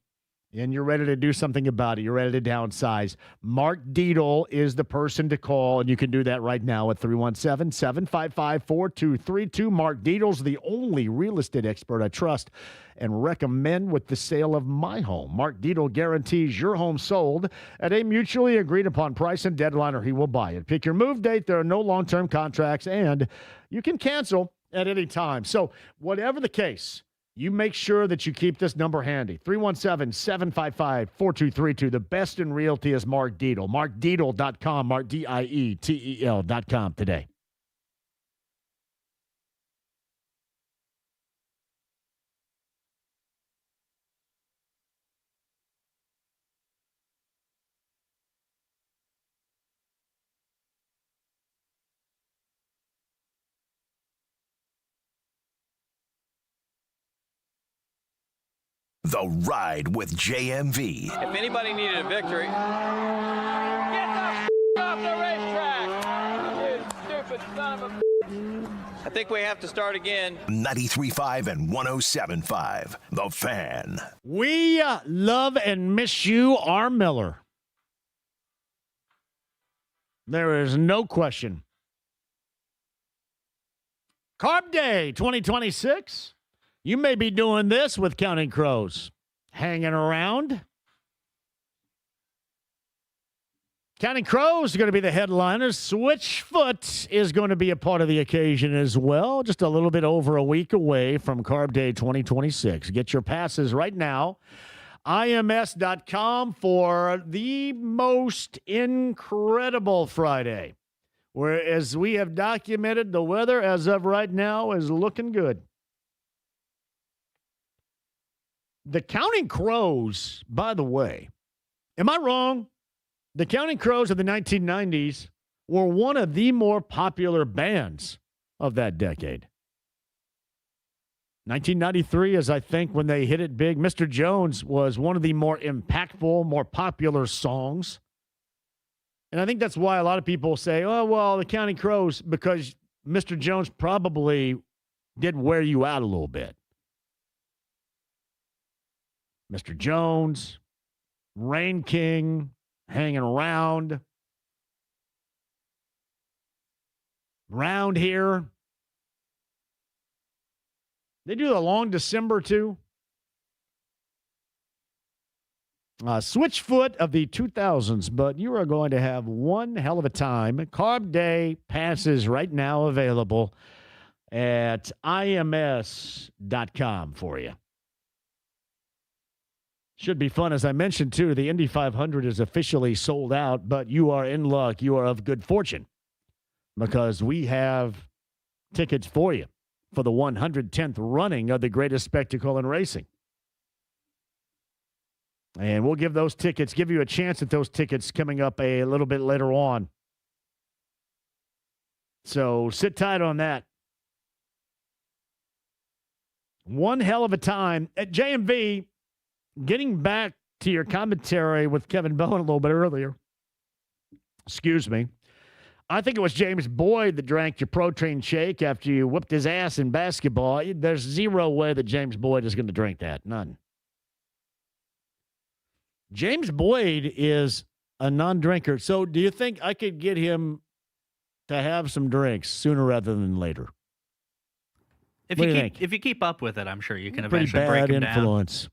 And you're ready to do something about it. You're ready to downsize. Mark Dietel is the person to call, and you can do that right now at 317-755-4232. Mark Dietel's the only real estate expert I trust and recommend with the sale of my home. Mark Dietel guarantees your home sold at a mutually agreed upon price and deadline, or he will buy it. Pick your move date. There are no long-term contracts, and you can cancel at any time. So whatever the case, you make sure that you keep this number handy. 317-755-4232. The best in realty is Mark Dietel. MarkDietel.com, MarkDietel.com today. The Ride with JMV. If anybody needed a victory, get the off the racetrack! You stupid son of a I think we have to start again. 93.5 and 107.5. The Fan. We love and miss you, R. Miller. There is no question. Carb Day 2026. You may be doing this with Counting Crows. Hanging around. Counting Crows are going to be the headliners. Switchfoot is going to be a part of the occasion as well. Just a little bit over a week away from Carb Day 2026. Get your passes right now. IMS.com for the most incredible Friday. Whereas we have documented, the weather as of right now is looking good. The Counting Crows, by the way, am I wrong? The Counting Crows of the 1990s were one of the more popular bands of that decade. 1993 is, I think, when they hit it big. Mr. Jones was one of the more impactful, more popular songs. And I think that's why a lot of people say, oh, well, the Counting Crows, because Mr. Jones probably did wear you out a little bit. Mr. Jones, Rain King, Hanging Around. Round Here. They do the Long December, too. Switchfoot of the 2000s, but you are going to have one hell of a time. Carb Day passes right now available at IMS.com for you. Should be fun. As I mentioned, too, the Indy 500 is officially sold out, but you are in luck. You are of good fortune because we have tickets for you for the 110th running of the greatest spectacle in racing. And we'll give those tickets, give you a chance at those tickets coming up a little bit later on. So sit tight on that. One hell of a time at JMV. Getting back to your commentary with Kevin Bowen a little bit earlier. Excuse me. I think it was James Boyd that drank your protein shake after you whipped his ass in basketball. There's zero way that James Boyd is going to drink that. None. James Boyd is a non-drinker. So do you think I could get him to have some drinks sooner rather than later? If you keep up with it, I'm sure you can Pretty eventually bad break him influence. down.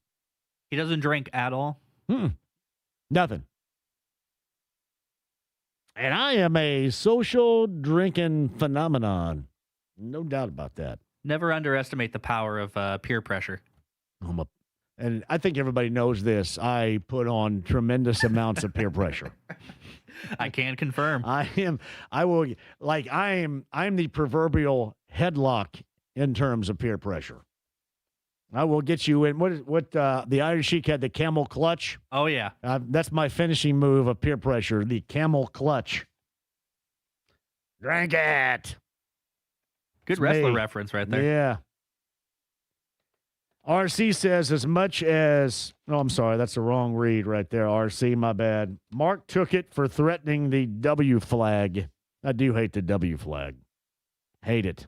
He doesn't drink at all? Nothing. And I am a social drinking phenomenon. No doubt about that. Never underestimate the power of peer pressure. And I think everybody knows this. I put on tremendous amounts of peer pressure. I can confirm. I'm the proverbial headlock in terms of peer pressure. I will get you in. What the Iron Sheik had, the camel clutch. Oh, yeah. That's my finishing move of peer pressure, the camel clutch. Drink it. Good wrestler reference right there. Yeah. RC says as much as, I'm sorry, that's the wrong read right there, RC, my bad. Mark took it for threatening the W flag. I do hate the W flag. Hate it.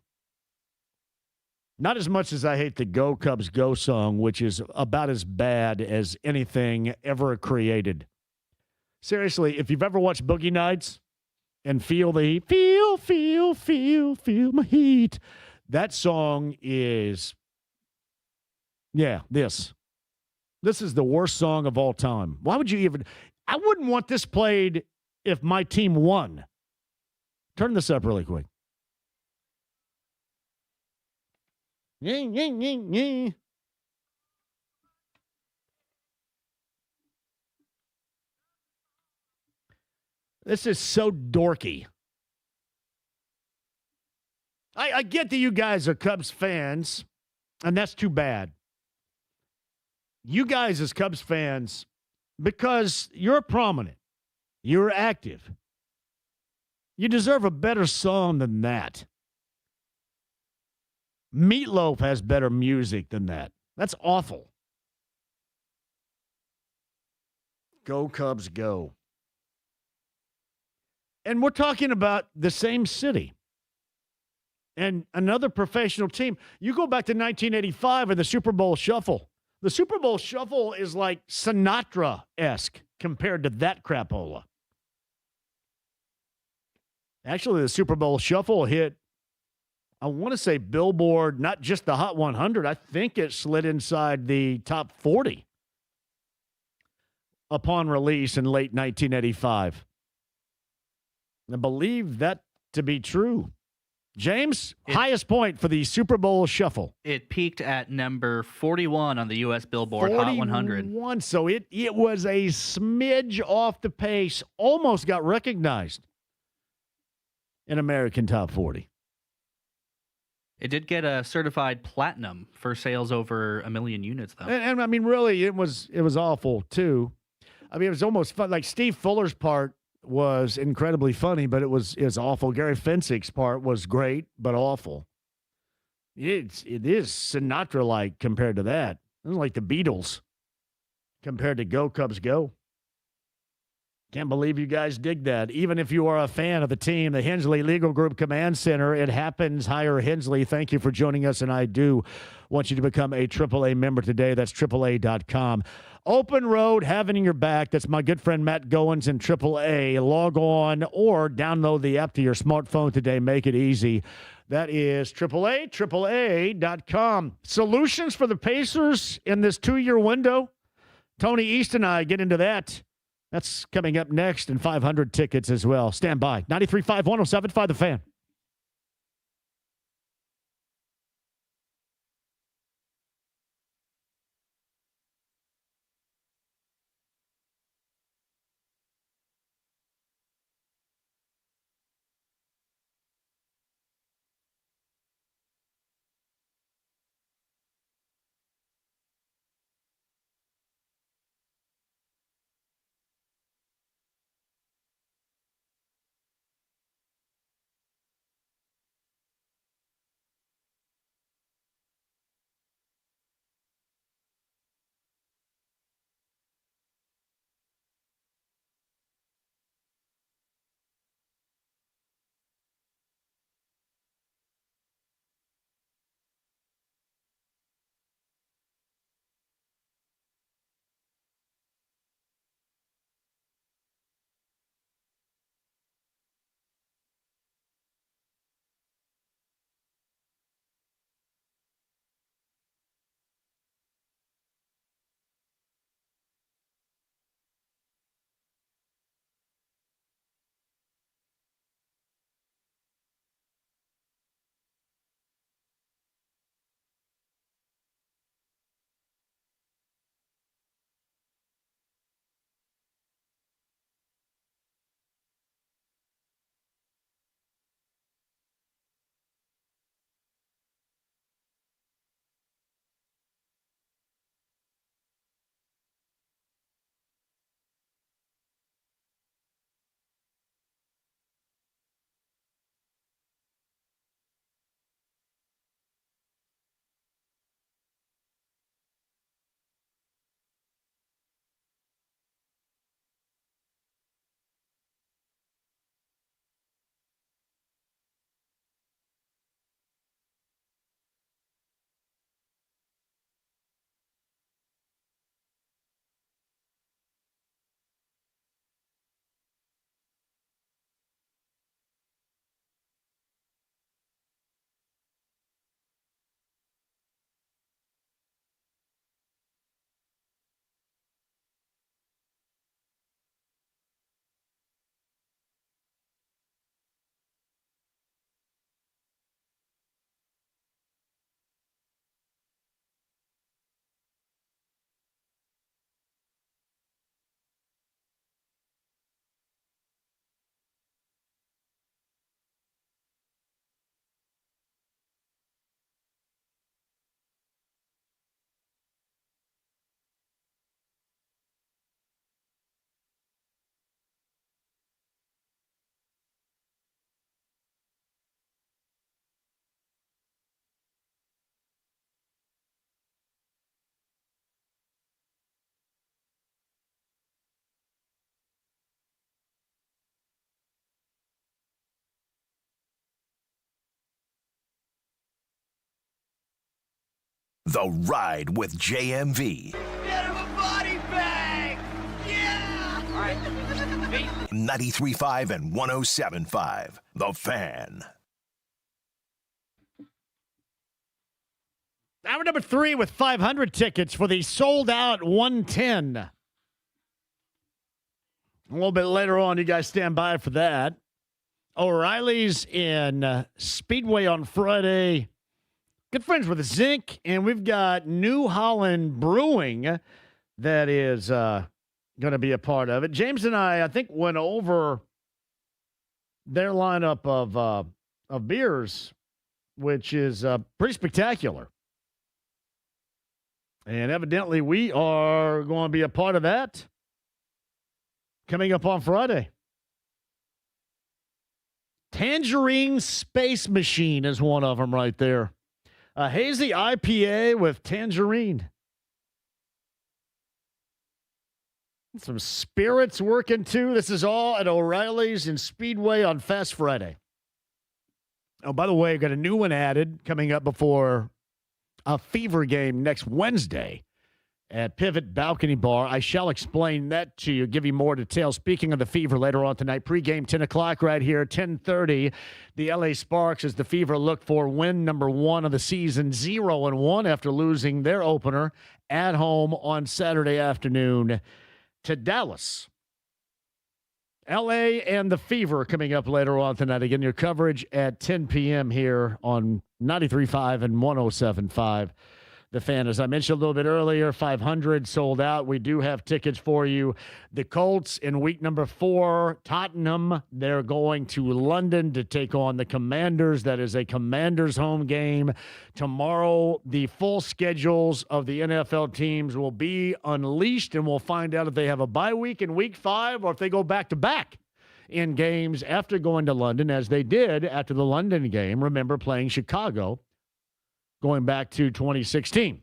Not as much as I hate the Go Cubs Go song, which is about as bad as anything ever created. Seriously, if you've ever watched Boogie Nights and feel the heat, feel my heat, that song is, this. This is the worst song of all time. Why would you even, I wouldn't want this played if my team won. Turn this up really quick. This is so dorky. I get that you guys are Cubs fans, and that's too bad. You guys as Cubs fans, because you're prominent, you're active, you deserve a better song than that. Meatloaf has better music than that. That's awful. Go Cubs, go. And we're talking about the same city. and another professional team. You go back to 1985 and the Super Bowl Shuffle. The Super Bowl Shuffle is like Sinatra-esque compared to that crapola. Actually, the Super Bowl Shuffle hit, I want to say Billboard, not just the Hot 100. I think it slid inside the top 40 upon release in late 1985. I believe that to be true. James, highest point for the Super Bowl Shuffle. It peaked at number 41 on the U.S. Billboard Hot 100. 41, so it was a smidge off the pace, almost got recognized in American Top 40. It did get a certified platinum for sales over 1 million units, though. And I mean, really, it was awful, too. I mean, it was almost fun. Like, Steve Fuller's part was incredibly funny, but it was awful. Gary Fensick's part was great, but awful. It is Sinatra-like compared to that. It's like the Beatles compared to Go Cubs Go. Can't believe you guys dig that. Even if you are a fan of the team, the Hensley Legal Group Command Center, it happens. Hire Hensley. Thank you for joining us, and I do want you to become a AAA member today. That's AAA.com. Open Road, having your back. That's my good friend Matt Goins in AAA. Log on or download the app to your smartphone today. Make it easy. That is AAA.com. Solutions for the Pacers in this 2-year window. Tony East and I get into that. That's coming up next, and 500 tickets as well. Stand by. 93.5, 107.5 The Fan. The Ride with JMV. Get him a body bag! Yeah! All right. 93.5 and 107.5. The Fan. Hour number 3 with 500 tickets for the sold-out 110. A little bit later on, you guys stand by for that. O'Reilly's in Speedway on Friday. Good friends with Zinc, and we've got New Holland Brewing that is going to be a part of it. James and I think, went over their lineup of beers, which is pretty spectacular. And evidently, we are going to be a part of that coming up on Friday. Tangerine Space Machine is one of them right there. A hazy IPA with tangerine. Some spirits working too. This is all at O'Reilly's in Speedway on Fast Friday. Oh, by the way, I've got a new one added coming up before a Fever game next Wednesday at Pivot Balcony Bar. I shall explain that to you, give you more details. Speaking of the Fever later on tonight, pregame 10 o'clock right here, 10:30. The LA Sparks, as the Fever look for win number 1 of the season, 0-1 after losing their opener at home on Saturday afternoon to Dallas. LA and the Fever coming up later on tonight. Again, your coverage at 10 p.m. here on 93.5 and 107.5. The Fan. As I mentioned a little bit earlier, 500 sold out. We do have tickets for you. The Colts in week number 4, Tottenham, they're going to London to take on the Commanders. That is a Commanders home game. Tomorrow, the full schedules of the NFL teams will be unleashed, and we'll find out if they have a bye week in week 5 or if they go back-to-back in games after going to London, as they did after the London game. Remember, playing Chicago going back to 2016.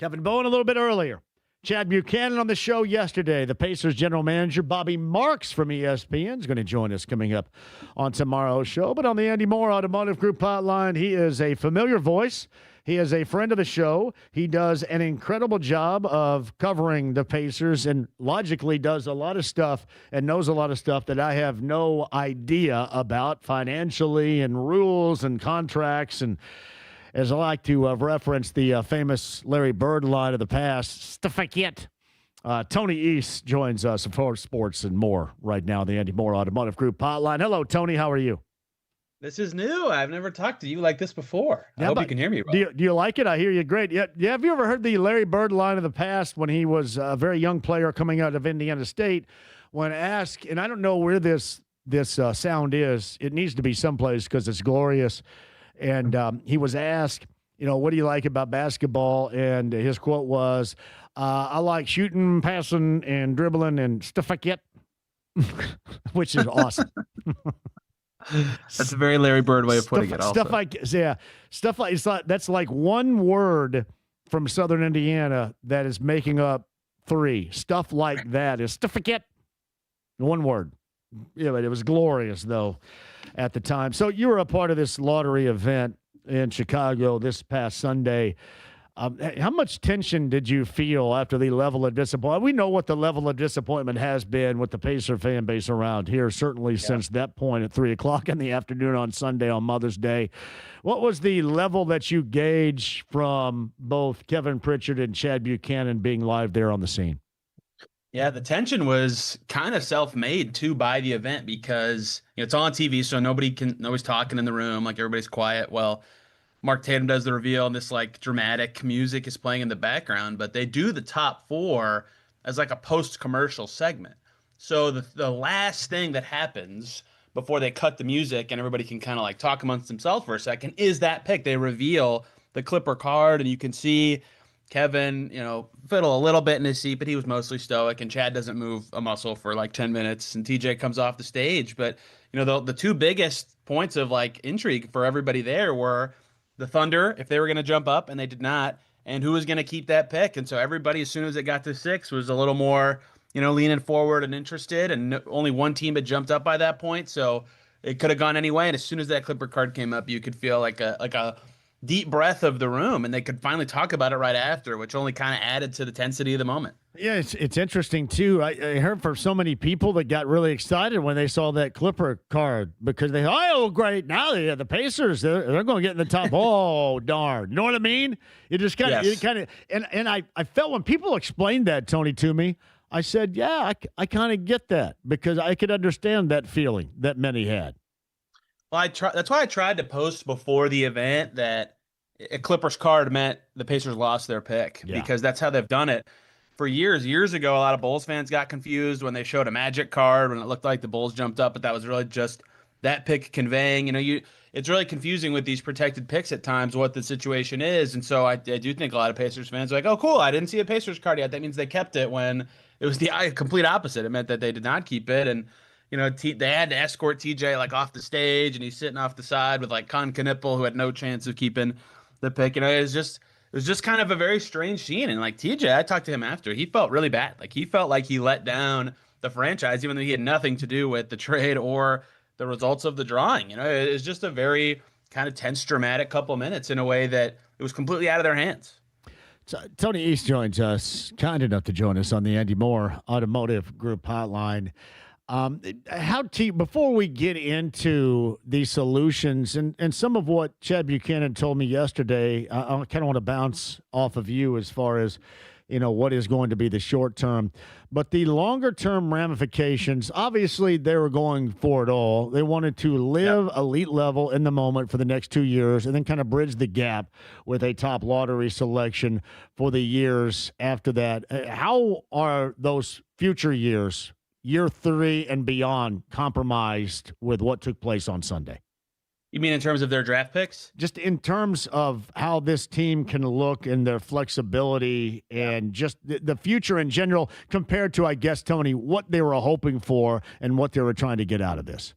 Kevin Bowen a little bit earlier. Chad Buchanan on the show yesterday. The Pacers general manager, Bobby Marks from ESPN, is going to join us coming up on tomorrow's show. But on the Andy Moore Automotive Group hotline, he is a familiar voice. He is a friend of the show. He does an incredible job of covering the Pacers and logically does a lot of stuff and knows a lot of stuff that I have no idea about financially and rules and contracts. And as I like to reference the famous Larry Bird line of the past, stuff I get. Tony East joins us for sports and more right now, the Andy Moore Automotive Group hotline. Hello, Tony. How are you? This is new. I've never talked to you like this before. I hope you can hear me well. Do you like it? I hear you great. Yeah, have you ever heard the Larry Bird line of the past when he was a very young player coming out of Indiana State? When asked, and I don't know where this sound is. It needs to be someplace because it's glorious. And he was asked, what do you like about basketball? And his quote was, I like shooting, passing, and dribbling and stuff like that, which is awesome. That's a very Larry Bird way of putting it. Stuff like that's like one word from Southern Indiana that is making up 3. Stuff like that is stuff like that. One word. Yeah, but it was glorious though at the time. So you were a part of this lottery event in Chicago this past Sunday. How much tension did you feel after the level of disappointment? We know what the level of disappointment has been with the Pacer fan base around here, certainly since that point at 3 o'clock in the afternoon on Sunday on Mother's Day. What was the level that you gauge from both Kevin Pritchard and Chad Buchanan being live there on the scene? Yeah, the tension was kind of self-made too by the event because it's on TV, so nobody's talking in the room, like everybody's quiet. Well, Mark Tatum does the reveal, and this like dramatic music is playing in the background, but they do the top 4 as like a post-commercial segment. So the last thing that happens before they cut the music and everybody can kind of like talk amongst themselves for a second is that pick. They reveal the Clipper card, and you can see Kevin, fiddle a little bit in his seat, but he was mostly stoic, and Chad doesn't move a muscle for like 10 minutes, and TJ comes off the stage. But, the 2 biggest points of like intrigue for everybody there were the Thunder, if they were going to jump up, and they did not, and who was going to keep that pick. And so everybody, as soon as it got to 6, was a little more, leaning forward and interested, and only one team had jumped up by that point. So it could have gone any way. And as soon as that Clipper card came up, you could feel like a deep breath of the room, and they could finally talk about it right after, which only kind of added to the tensity of the moment. Yeah, it's interesting, too. I heard from so many people that got really excited when they saw that Clipper card because they thought, oh, great, now the Pacers, they're going to get in the top. Oh, darn. You know what I mean? It just kind of, and I felt when people explained that, Tony, to me, I said, yeah, I kind of get that because I could understand that feeling that many had. Well, that's why I tried to post before the event that a Clippers card meant the Pacers lost their pick because that's how they've done it for years. Years ago, a lot of Bulls fans got confused when they showed a Magic card when it looked like the Bulls jumped up, but that was really just that pick conveying. It's really confusing with these protected picks at times what the situation is, and so I do think a lot of Pacers fans are like, "Oh, cool! I didn't see a Pacers card yet. That means they kept it." When it was the complete opposite. It meant that they did not keep it, and they had to escort TJ like off the stage, and he's sitting off the side with like Con Knipple, who had no chance of keeping the pick. It was just kind of a very strange scene. And like TJ, I talked to him after. He felt really bad. Like he felt like he let down the franchise, even though he had nothing to do with the trade or the results of the drawing. It was just a very kind of tense, dramatic couple of minutes in a way that it was completely out of their hands. So, Tony East joins us, kind enough to join us on the Andy Moore Automotive Group hotline. Before we get into the solutions and some of what Chad Buchanan told me yesterday, I kind of want to bounce off of you as far as, what is going to be the short term, but the longer term ramifications, obviously they were going for it all. They wanted to live elite level in the moment for the next 2 years and then kind of bridge the gap with a top lottery selection for the years after that. How are those future years, year 3 and beyond, compromised with what took place on Sunday? You mean in terms of their draft picks? Just in terms of how this team can look and their flexibility and just the future in general compared to, I guess, Tony, what they were hoping for and what they were trying to get out of this.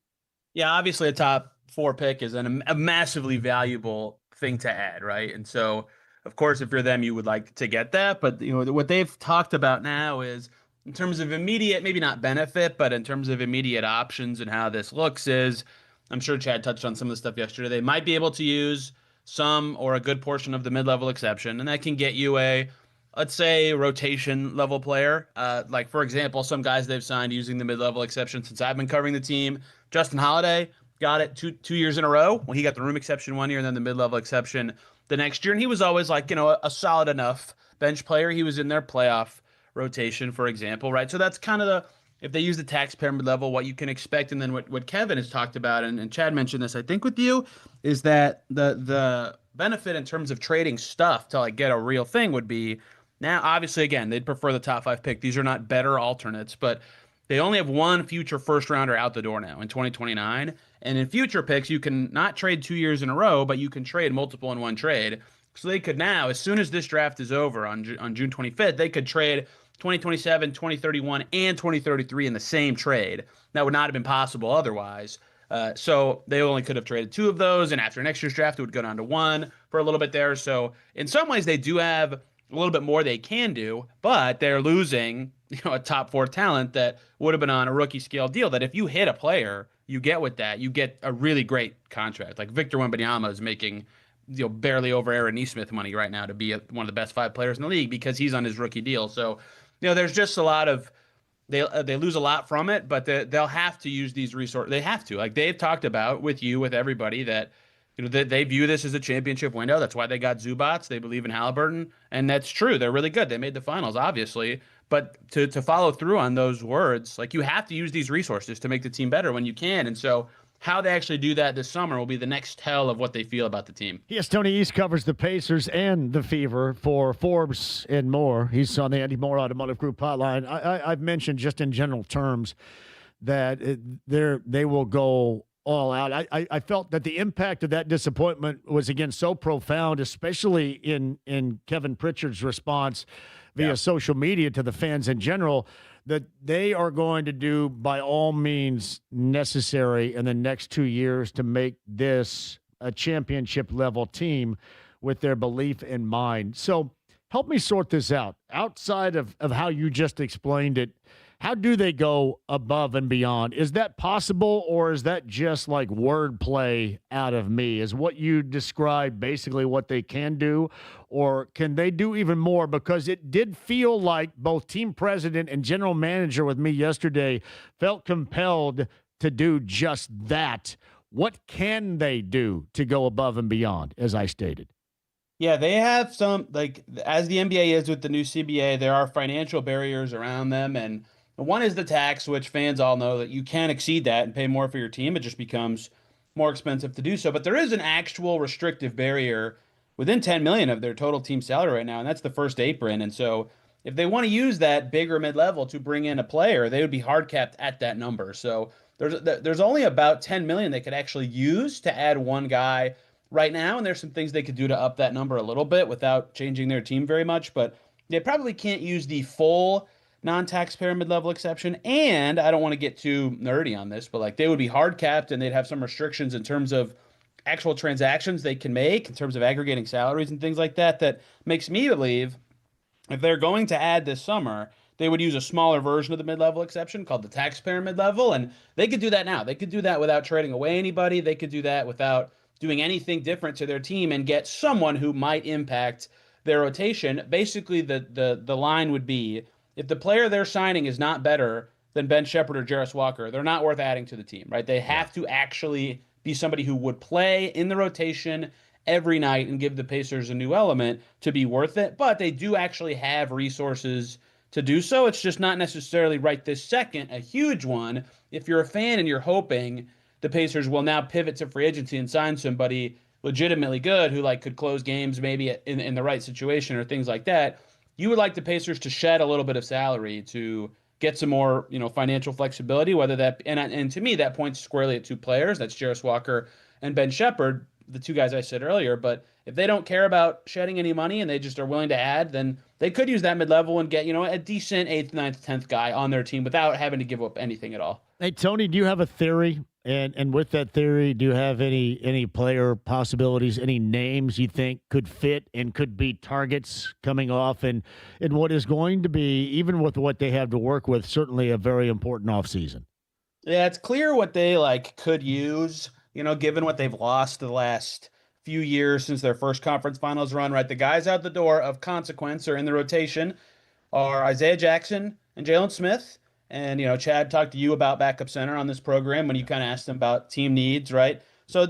Yeah, obviously a top 4 pick is a massively valuable thing to add, right? And so, of course, if you're them, you would like to get that. But, what they've talked about now is in terms of immediate, maybe not benefit, but in terms of immediate options and how this looks is, I'm sure Chad touched on some of the stuff yesterday. They might be able to use some or a good portion of the mid-level exception, and that can get you let's say, rotation level player. Like, for example, some guys they've signed using the mid-level exception since I've been covering the team. Justin Holiday got it two years in a row. Well, he got the room exception 1 year and then the mid-level exception the next year, and he was always like, a solid enough bench player. He was in their playoff rotation, for example, right? So that's kind of if they use the tax pyramid level, what you can expect. And then what Kevin has talked about, and Chad mentioned this, I think, with you, is that the benefit in terms of trading stuff to like get a real thing would be now, obviously, again, they'd prefer the top 5 pick. These are not better alternates, but they only have one future first rounder out the door now in 2029. And in future picks, you can not trade 2 years in a row, but you can trade multiple in one trade. So they could now, as soon as this draft is over on June 25th, they could trade 2027, 2031, and 2033 in the same trade. That would not have been possible otherwise. So they only could have traded 2 of those, and after next year's draft, it would go down to 1 for a little bit there. So in some ways, they do have a little bit more they can do, but they're losing a top 4 talent that would have been on a rookie scale deal that if you hit a player, you get with that. You get a really great contract. Like Victor Wembanyama is making barely over Aaron Nesmith money right now to be one of the best 5 players in the league because he's on his rookie deal. So there's just a lot of they lose a lot from it, but they'll have to use these resources. They have to, like they've talked about with everybody, that they view this as a championship window. That's why they got Zubats. They believe in Halliburton, and that's true. They're really good. They made the finals, obviously, but to follow through on those words, like you have to use these resources to make the team better when you can. And so how they actually do that this summer will be the next tell of what they feel about the team. Yes, Tony East covers the Pacers and the Fever for Forbes and more. He's on the Andy Moore Automotive Group hotline. I've mentioned just in general terms that they will go all out. I felt that the impact of that disappointment was, again, so profound, especially in Kevin Pritchard's response via social media to the fans in general, that they are going to do by all means necessary in the next 2 years to make this a championship level team with their belief in mind. So help me sort this out. Outside of how you just explained it, How do they go above and beyond? Is that possible, or is that just like wordplay out of me? Is what you described basically what they can do, or can they do even more? Because it did feel like both team president and general manager with me yesterday felt compelled to do just that. What can they do to go above and beyond, as I stated? Yeah, they have some, like, as the NBA is with the new CBA, there are financial barriers around them. And one is the tax, which fans all know that you can exceed that and pay more for your team. It just becomes more expensive to do so. But there is an actual restrictive barrier within 10 million of their total team salary right now, and that's the first apron. And so if they want to use that bigger mid-level to bring in a player, they would be hard capped at that number. So there's only about 10 million they could actually use to add one guy right now, and there's some things they could do to up that number a little bit without changing their team very much, but they probably can't use the full non-taxpayer mid-level exception. And I don't want to get too nerdy on this, but like they would be hard capped and they'd have some restrictions in terms of actual transactions they can make in terms of aggregating salaries and things like that. That makes me believe if they're going to add this summer, they would use a smaller version of the mid-level exception called the taxpayer mid-level, and they could do that now. They could do that without trading away anybody. They could do that without doing anything different to their team and get someone who might impact their rotation. Basically, the line would be, if the player they're signing is not better than Ben Shepherd or Jarris Walker, they're not worth adding to the team, right? They have to actually be somebody who would play in the rotation every night and give the Pacers a new element to be worth it. But they do actually have resources to do so. It's just not necessarily right this second a huge one. If you're a fan and you're hoping the Pacers will now pivot to free agency and sign somebody legitimately good who like could close games maybe in the right situation or things like that, you would like the Pacers to shed a little bit of salary to get some more, financial flexibility, whether that, and to me, that points squarely at two players. That's Jarris Walker and Ben Shepherd, the two guys I said earlier. But if they don't care about shedding any money and they just are willing to add, then they could use that mid-level and get, a decent 8th, 9th, 10th guy on their team without having to give up anything at all. Hey, Tony, do you have a theory? And with that theory, do you have any player possibilities, any names you think could fit and could be targets coming off in what is going to be, even with what they have to work with, certainly a very important offseason? Yeah, it's clear what they could use, given what they've lost the last few years since their first conference finals run, right? The guys out the door of consequence or in the rotation are Isaiah Jackson and Jalen Smith. And, Chad talked to you about backup center on this program when you kind of asked him about team needs, right? So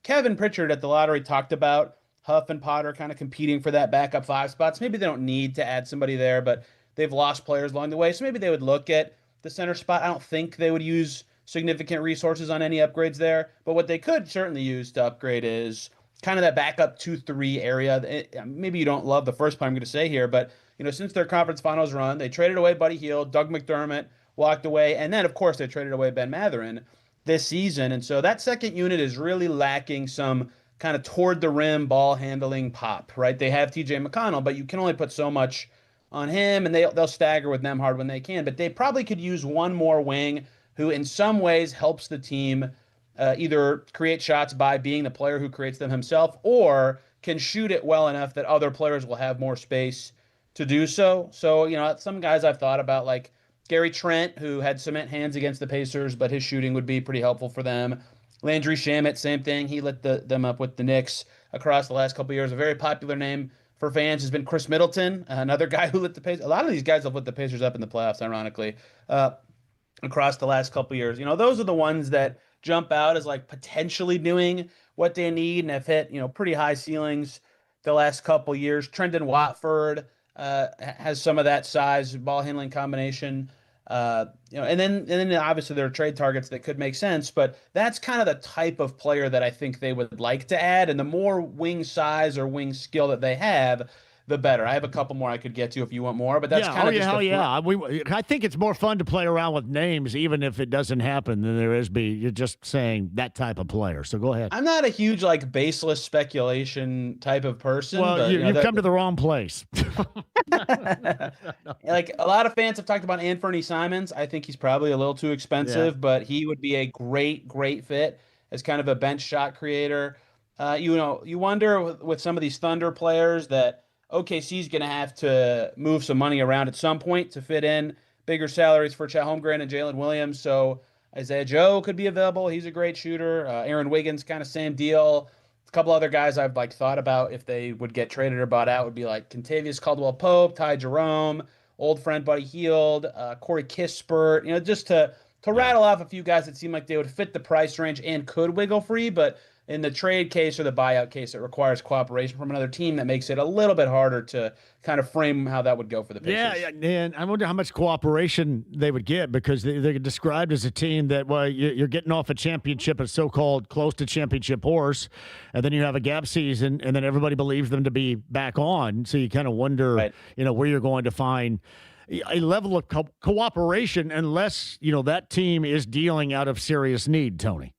Kevin Pritchard at the lottery talked about Huff and Potter kind of competing for that backup 5 spots. Maybe they don't need to add somebody there, but they've lost players along the way. So maybe they would look at the center spot. I don't think they would use significant resources on any upgrades there. But what they could certainly use to upgrade is kind of that backup 2-3 area. Maybe you don't love the first part I'm going to say here, but since their conference finals run, they traded away Buddy Hield, Doug McDermott walked away, and then, of course, they traded away Ben Mathurin this season. And so that second unit is really lacking some kind of toward-the-rim ball-handling pop, right? They have T.J. McConnell, but you can only put so much on him, and they'll stagger with Nembhard when they can. But they probably could use one more wing who in some ways helps the team either create shots by being the player who creates them himself or can shoot it well enough that other players will have more space to do so. So, some guys I've thought about, like Gary Trent, who had cement hands against the Pacers, but his shooting would be pretty helpful for them. Landry Shamet, same thing. He lit them up with the Knicks across the last couple of years. A very popular name for fans has been Chris Middleton, another guy who lit the Pacers. A lot of these guys have lit the Pacers up in the playoffs, ironically, across the last couple of years. Those are the ones that jump out as potentially doing what they need and have hit, pretty high ceilings the last couple of years. Trendon Watford has some of that size, ball handling combination. And then obviously there are trade targets that could make sense, but that's kind of the type of player that I think they would like to add. And the more wing size or wing skill that they have, the better. I have a couple more I could get to if you want more, but that's kind of just I think it's more fun to play around with names, even if it doesn't happen, than there is you're just saying that type of player. So go ahead. I'm not a huge baseless speculation type of person. Well, but, you've come to the wrong place. A lot of fans have talked about Anthony Simons. I think he's probably a little too expensive, but he would be a great fit as kind of a bench shot creator. You wonder with some of these Thunder players that OKC's going to have to move some money around at some point to fit in. bigger salaries for Chet Holmgren and Jalen Williams. So Isaiah Joe could be available. He's a great shooter. Aaron Wiggins, kind of same deal. A couple other guys I've like thought about if they would get traded or bought out would be like Kentavious Caldwell-Pope, Ty Jerome, old friend Buddy Hield, Corey Kispert. Just to rattle off a few guys that seem like they would fit the price range and could wiggle free, but in the trade case or the buyout case, it requires cooperation from another team that makes it a little bit harder to kind of frame how that would go for the Pacers. Yeah, and I wonder how much cooperation they would get because they're described as a team that, well, you're getting off a championship, a so-called close to championship horse, and then you have a gap season, and then everybody believes them to be back on. So you kind of wonder, where you're going to find a level of cooperation unless, that team is dealing out of serious need, Tony.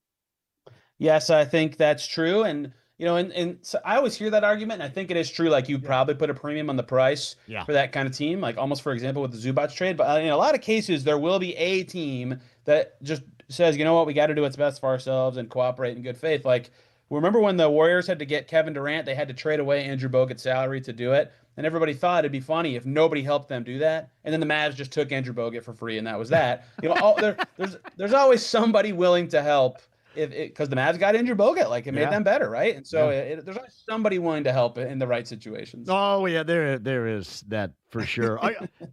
Yes, I think that's true. And, and so I always hear that argument, and I think it is true. Like, you probably put a premium on the price for that kind of team, like almost, for example, with the Zubac trade. But in a lot of cases, there will be a team that just says, you know what, we got to do what's best for ourselves and cooperate in good faith. Like, remember when the Warriors had to get Kevin Durant, they had to trade away Andrew Bogut's salary to do it. And everybody thought it'd be funny if nobody helped them do that. And then the Mavs just took Andrew Bogut for free, and that was that. There's always somebody willing to help. Because the Mavs got Andrew Bogut, like it made them better, right? And so there's always somebody willing to help in the right situations. Oh yeah, there is that for sure.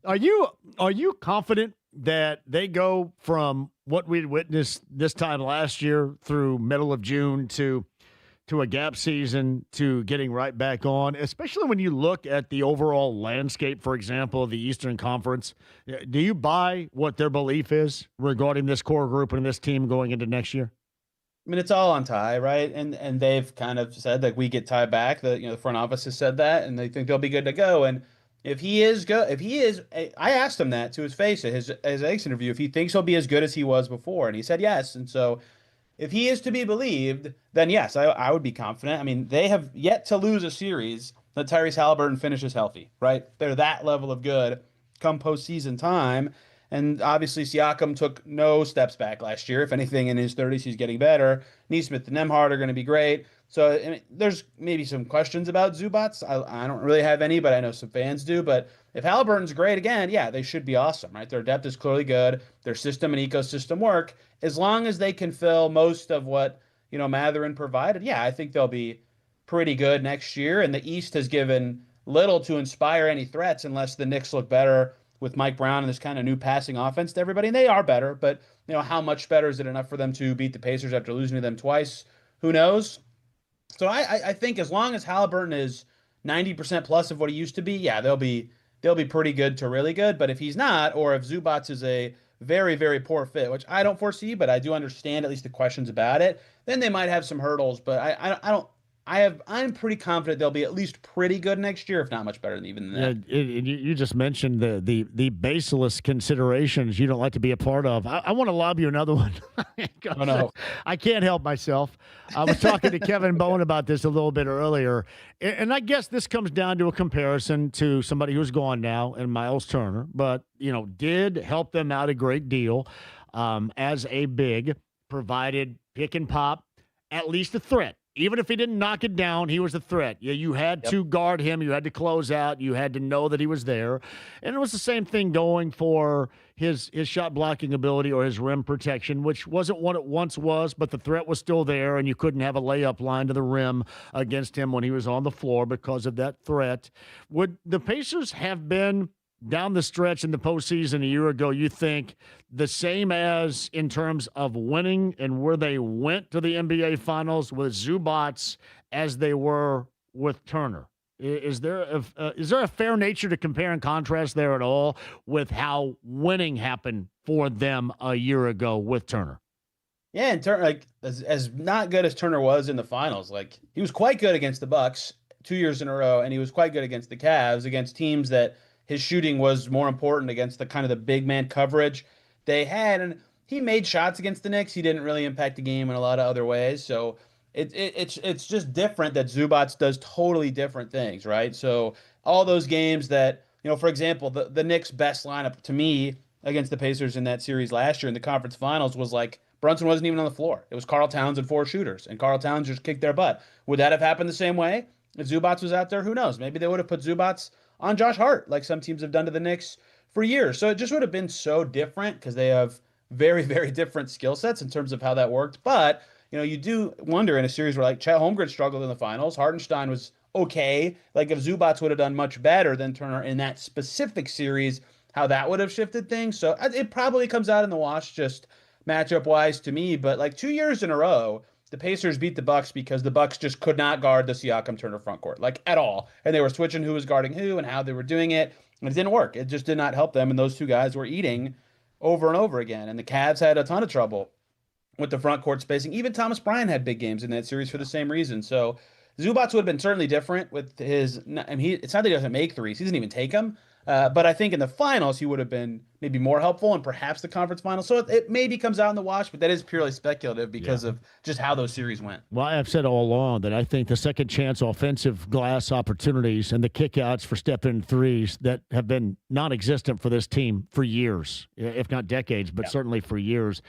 Are you confident that they go from what we witnessed this time last year through middle of June to a gap season to getting right back on, especially when you look at the overall landscape, for example, of the Eastern Conference? Do you buy what their belief is regarding this core group and this team going into next year? I mean, it's all on Ty, right? And they've kind of said that we get Ty back. The front office has said that, and they think they'll be good to go. And if he is, I asked him that to his face at his Eggs interview if he thinks he'll be as good as he was before, and he said yes. And so, if he is to be believed, then yes, I would be confident. I mean, they have yet to lose a series that Tyrese Halliburton finishes healthy, right? They're that level of good come postseason time. And obviously, Siakam took no steps back last year. If anything, in his 30s, he's getting better. Nesmith and Nembhard are going to be great. So I mean, there's maybe some questions about Zubac. I don't really have any, but I know some fans do. But if Halliburton's great again, yeah, they should be awesome, right? Their depth is clearly good. Their system and ecosystem work. As long as they can fill most of what, Mathurin provided, yeah, I think they'll be pretty good next year. And the East has given little to inspire any threats unless the Knicks look better with Mike Brown and this kind of new passing offense to everybody. And they are better, but how much better is it enough for them to beat the Pacers after losing to them twice? Who knows? So I think as long as Halliburton is 90% plus of what he used to be, yeah, they'll be pretty good to really good. But if he's not, or if Zubac is a very, very poor fit, which I don't foresee, but I do understand at least the questions about it, then they might have some hurdles. But I'm pretty confident they'll be at least pretty good next year, if not much better than even that. Yeah, you just mentioned the baseless considerations you don't like to be a part of. I want to lob you another one. Oh, no. I can't help myself. I was talking to Kevin Bowen about this a little bit earlier, and I guess this comes down to a comparison to somebody who's gone now, and Miles Turner, but did help them out a great deal as a big, provided pick and pop, at least a threat. Even if he didn't knock it down, he was a threat. Yeah, you had to guard him. You had to close out. You had to know that he was there. And it was the same thing going for his shot blocking ability or his rim protection, which wasn't what it once was, but the threat was still there, and you couldn't have a layup line to the rim against him when he was on the floor because of that threat. Would the Pacers have been down the stretch in the postseason a year ago, you think, the same as in terms of winning and where they went to the NBA Finals with Zubac as they were with Turner? Is there a fair nature to compare and contrast there at all with how winning happened for them a year ago with Turner? Yeah, and Turner, like as not good as Turner was in the finals, like he was quite good against the Bucks 2 years in a row, and he was quite good against the Cavs, against teams that his shooting was more important against the kind of the big man coverage they had. And he made shots against the Knicks. He didn't really impact the game in a lot of other ways. So it's just different that Zubac does totally different things, right? So all those games that, for example, the Knicks' best lineup to me against the Pacers in that series last year in the conference finals was like Brunson wasn't even on the floor. It was Karl Towns and 4 shooters, and Karl Towns just kicked their butt. Would that have happened the same way if Zubac was out there? Who knows? Maybe they would have put Zubac on Josh Hart, like some teams have done to the Knicks for years. So it just would have been so different because they have very, very different skill sets in terms of how that worked. But, you do wonder in a series where like Chet Holmgren struggled in the finals, Hartenstein was okay. Like if Zubats would have done much better than Turner in that specific series, how that would have shifted things. So it probably comes out in the wash just matchup wise to me. But like 2 years in a row, the Pacers beat the Bucks because the Bucks just could not guard the Siakam Turner front court, like at all. And they were switching who was guarding who and how they were doing it. And it didn't work. It just did not help them. And those two guys were eating over and over again. And the Cavs had a ton of trouble with the front court spacing. Even Thomas Bryant had big games in that series for the same reason. So Zubats would have been certainly different with his. I mean, it's not that he doesn't make threes; he doesn't even take them. But I think in the finals he would have been maybe more helpful, and perhaps the conference finals. So it maybe comes out in the wash, but that is purely speculative because of just how those series went. Well, I've said all along that I think the second chance offensive glass opportunities and the kickouts for step-in threes that have been non-existent for this team for years, if not decades, but certainly for years,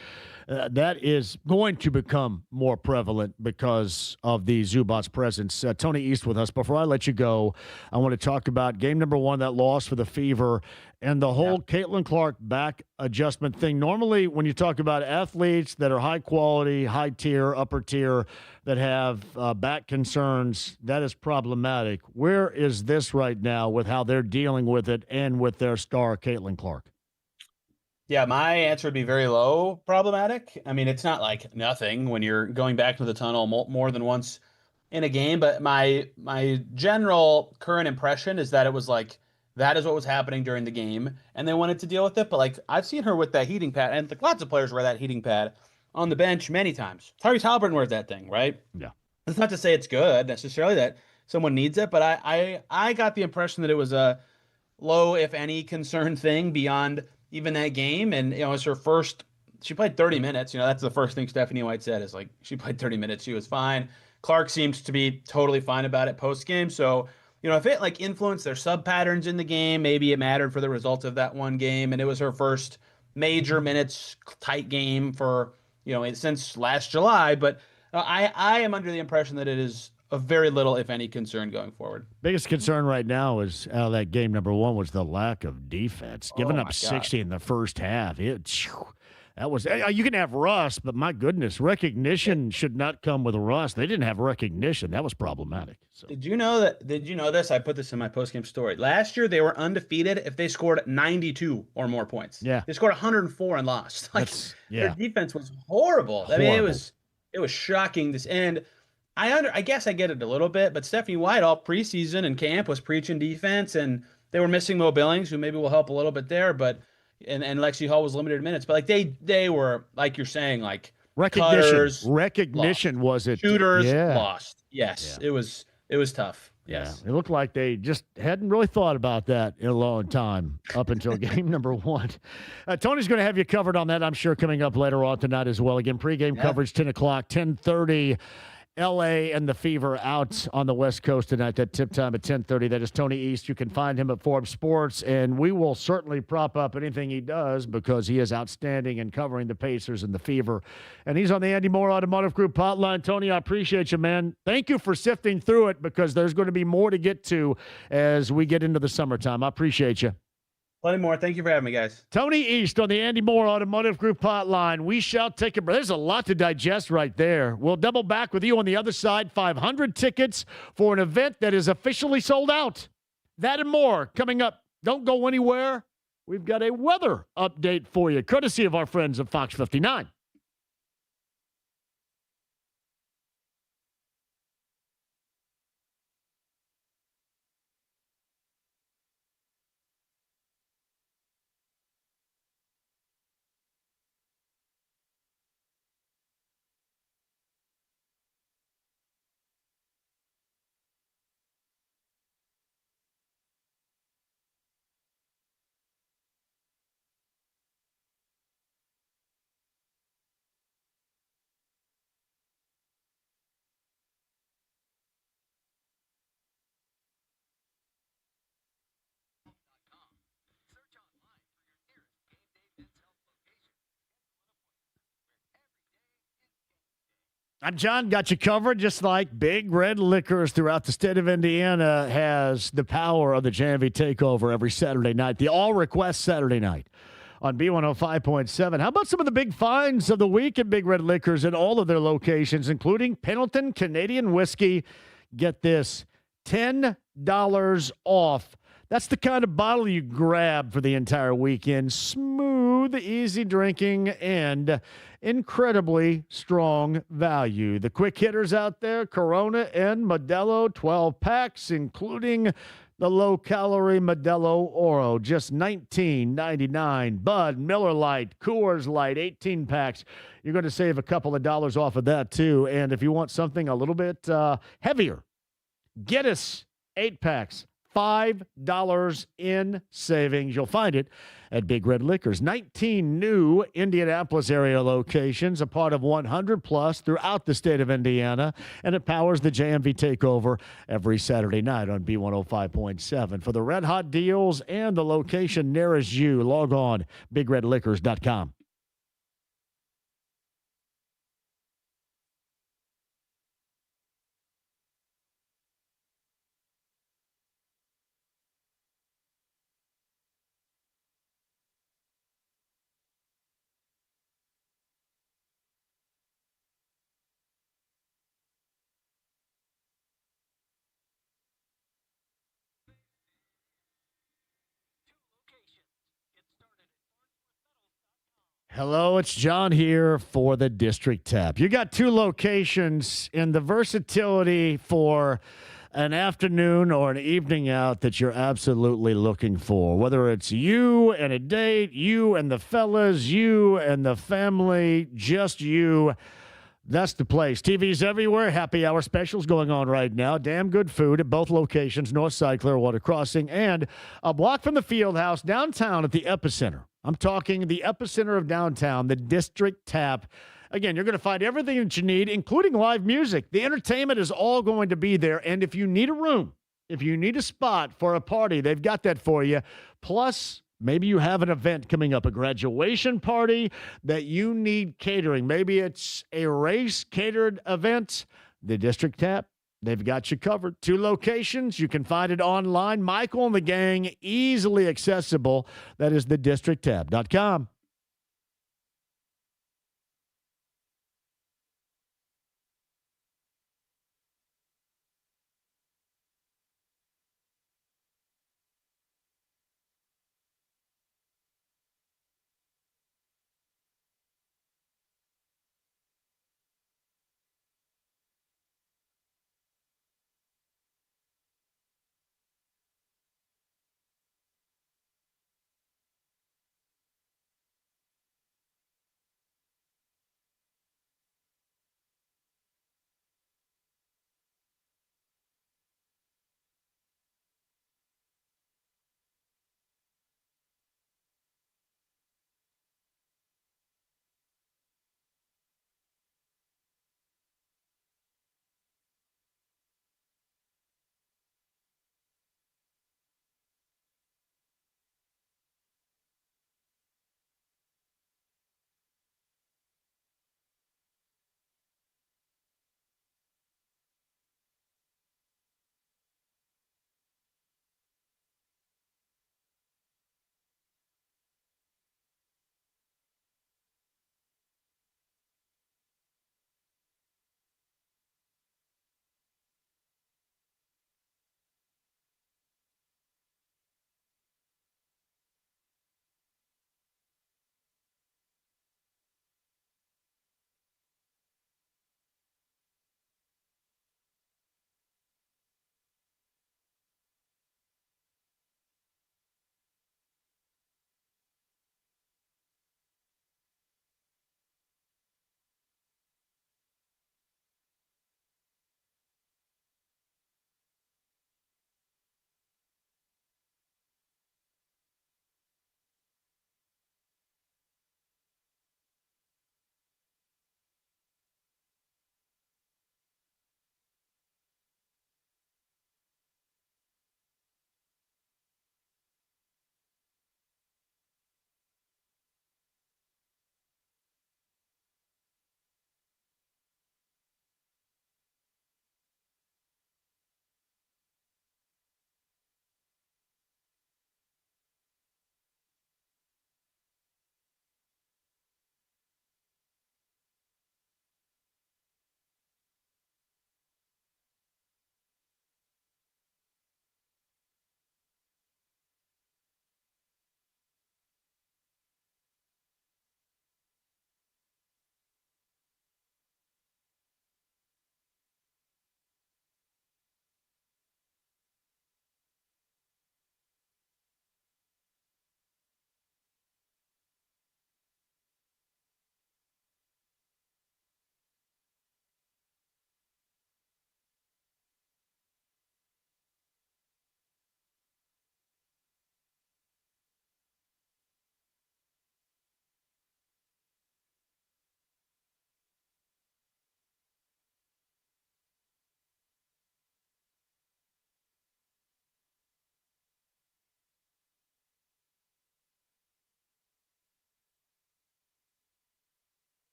that is going to become more prevalent because of the Zubats presence. Tony East with us. Before I let you go, I want to talk about game number one, that loss for the Fever, and the whole Caitlin Clark back adjustment thing. Normally, when you talk about athletes that are high quality, high tier, upper tier, that have back concerns, that is problematic. Where is this right now with how they're dealing with it and with their star, Caitlin Clark? Yeah, my answer would be very low problematic. I mean, it's not like nothing when you're going back to the tunnel more than once in a game, but my general current impression is that it was like that is what was happening during the game, and they wanted to deal with it. But like I've seen her with that heating pad, and like, lots of players wear that heating pad on the bench many times. Tyrese Halliburton wears that thing, right? Yeah. It's not to say it's good necessarily that someone needs it, but I got the impression that it was a low, if any, concern thing beyond even that game. And it's her first. She played 30 minutes. That's the first thing Stephanie White said is like she played 30 minutes. She was fine. Clark seems to be totally fine about it post game. So if it like influenced their sub patterns in the game, maybe it mattered for the result of that one game. And it was her first major minutes tight game for since last July. But I am under the impression that it is of very little, if any, concern going forward. Biggest concern right now is out of that game number one was the lack of defense. Giving up 60 in the first half. That was, you can have rust, but my goodness, recognition should not come with rust. They didn't have recognition. That was problematic. So. Did you know this? I put this in my postgame story. Last year, they were undefeated if they scored 92 or more points. Yeah. They scored 104 and lost. Their defense was horrible. I mean, it was shocking. And I guess I get it a little bit, but Stephanie White all preseason and camp was preaching defense, and they were missing Mo Billings, who maybe will help a little bit there, but and Lexi Hall was limited minutes, but like they were, like you're saying, like recognition lost. Was it shooters lost. Yes, it was tough. Yes, it looked like they just hadn't really thought about that in a long time up until game number one. Tony's going to have you covered on that, I'm sure, coming up later on tonight as well. Again, pregame coverage 10 o'clock, 10:30. L.A. and the Fever out on the West Coast tonight. That tip time at 10:30. That is Tony East. You can find him at Forbes Sports, and we will certainly prop up anything he does because he is outstanding in covering the Pacers and the Fever. And he's on the Andy Moore Automotive Group hotline. Tony, I appreciate you, man. Thank you for sifting through it because there's going to be more to get to as we get into the summertime. I appreciate you. Plenty more. Thank you for having me, guys. Tony East on the Andy Moore Automotive Group hotline. We shall take a break. There's a lot to digest right there. We'll double back with you on the other side. 500 tickets for an event that is officially sold out. That and more coming up. Don't go anywhere. We've got a weather update for you, courtesy of our friends at Fox 59. I'm John. Got you covered, just like Big Red Liquors throughout the state of Indiana has the power of the JMV takeover every Saturday night, the all request Saturday night on B105.7. How about some of the big finds of the week at Big Red Liquors in all of their locations, including Pendleton Canadian Whiskey? Get this, $10 off. That's the kind of bottle you grab for the entire weekend. Smooth, easy drinking, and incredibly strong value. The quick hitters out there, Corona and Modelo, 12 packs, including the low-calorie Modelo Oro, just $19.99. Bud, Miller Lite, Coors Light, 18 packs. You're going to save a couple of dollars off of that, too. And if you want something a little bit heavier, Guinness, 8 packs. $5 in savings. You'll find it at Big Red Liquors. 19 new Indianapolis area locations, a part of 100 plus throughout the state of Indiana, and it powers the JMV takeover every Saturday night on B105.7. For the red hot deals and the location nearest you, log on bigredliquors.com. Hello, it's John here for the District Tap. You got two locations in the versatility for an afternoon or an evening out that you're absolutely looking for. Whether it's you and a date, you and the fellas, you and the family, just you. That's the place. TVs everywhere. Happy hour specials going on right now. Damn good food at both locations, North Side, Clearwater Crossing, and a block from the field house downtown at the Epicenter. I'm talking the epicenter of downtown, the District Tap. Again, you're going to find everything that you need, including live music. The entertainment is all going to be there. And if you need a room, if you need a spot for a party, they've got that for you. Plus, maybe you have an event coming up, a graduation party that you need catering. Maybe it's a race catered event. The District Tap, they've got you covered. Two locations. You can find it online. Michael and the gang, easily accessible. That is thedistricttap.com.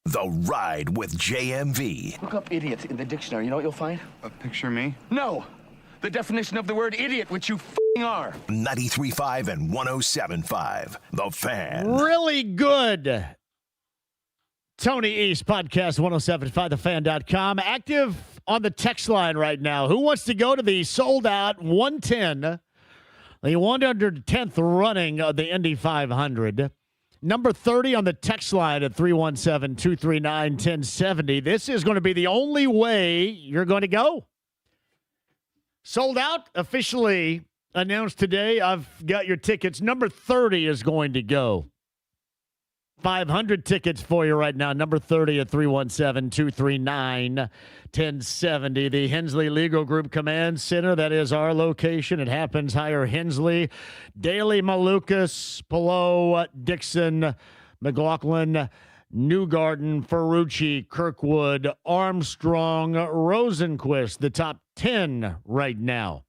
The Ride with JMV. Look up idiot in the dictionary. You know what you'll find? Picture me? No. The definition of the word idiot, which you f***ing are. 93.5 and 107.5. The Fan. Really good. Tony East, podcast 107.5thefan.com. Active on the text line right now. Who wants to go to the sold-out 110, the 110th running of the Indy 500? Number 30 on the text line at 317-239-1070. This is going to be the only way you're going to go. Sold out, officially announced today. I've got your tickets. Number 30 is going to go. 500 tickets for you right now. Number 30 at 317-239-1070. The Hensley Legal Group Command Center. That is our location. It happens higher Hensley. Daly, Malukas, Pillow, Dixon, McLaughlin, Newgarden, Ferrucci, Kirkwood, Armstrong, Rosenquist. The top 10 right now.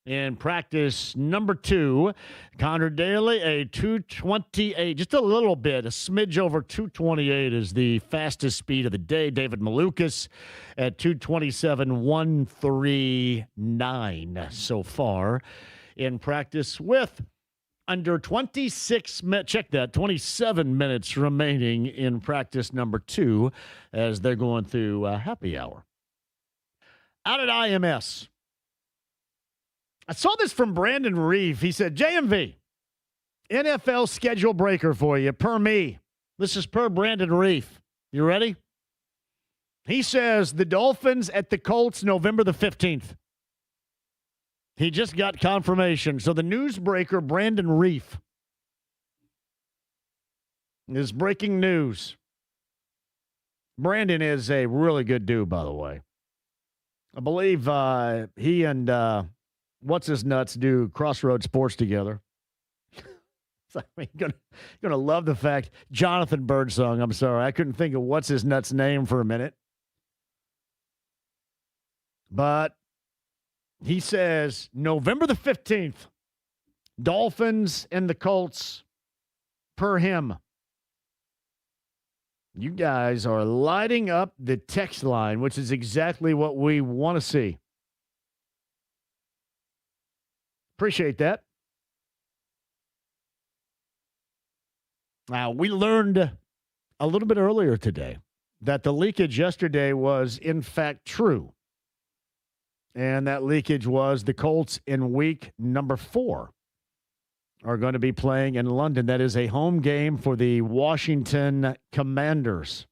In practice number 2, Connor Daly, a 2:28, just a little bit, a smidge over 2:28 is the fastest speed of the day. David Malukas at 2:27.139 so far in practice with under 26 minutes. Check that, 27 minutes remaining in practice number 2 as they're going through happy hour. Out at IMS. I saw this from Brandon Reeve. He said, JMV, NFL schedule breaker for you, per me. This is per Brandon Reeve. You ready? He says the Dolphins at the Colts November the 15th. He just got confirmation. So the newsbreaker, Brandon Reeve, is breaking news. Brandon is a really good dude, by the way. I believe he and what's his nuts do Crossroads Sports together. So, I mean, gonna love the fact Jonathan Birdsong. I'm sorry, I couldn't think of what's his nuts name for a minute, but he says November the 15th, Dolphins and the Colts. Per him, you guys are lighting up the text line, which is exactly what we want to see. Appreciate that. Now, we learned a little bit earlier today that the leakage yesterday was, in fact, true. And that leakage was the Colts in week number 4 are going to be playing in London. That is a home game for the Washington Commanders.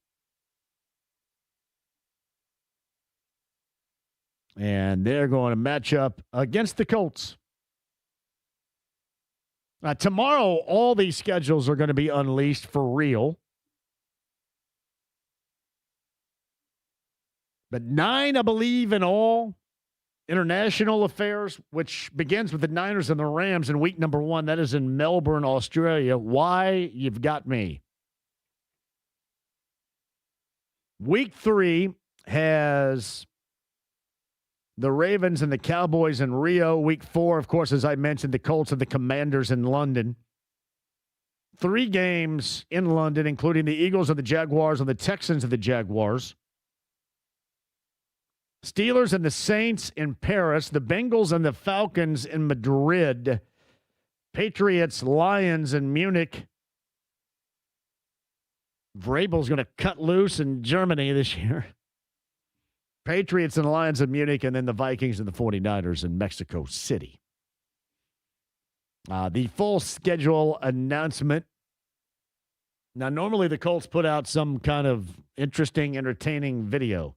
And they're going to match up against the Colts. Tomorrow, all these schedules are going to be unleashed for real. But 9, I believe, in all international affairs, which begins with the Niners and the Rams in week number 1. That is in Melbourne, Australia. Why? You've got me. Week 3 has the Ravens and the Cowboys in Rio. Week 4, of course, as I mentioned, the Colts and the Commanders in London. 3 games in London, including the Eagles and the Jaguars and the Texans and the Jaguars. Steelers and the Saints in Paris. The Bengals and the Falcons in Madrid. Patriots, Lions in Munich. Vrabel's going to cut loose in Germany this year. Patriots and Lions in Munich, and then the Vikings and the 49ers in Mexico City. The full schedule announcement. Now, normally the Colts put out some kind of interesting, entertaining video.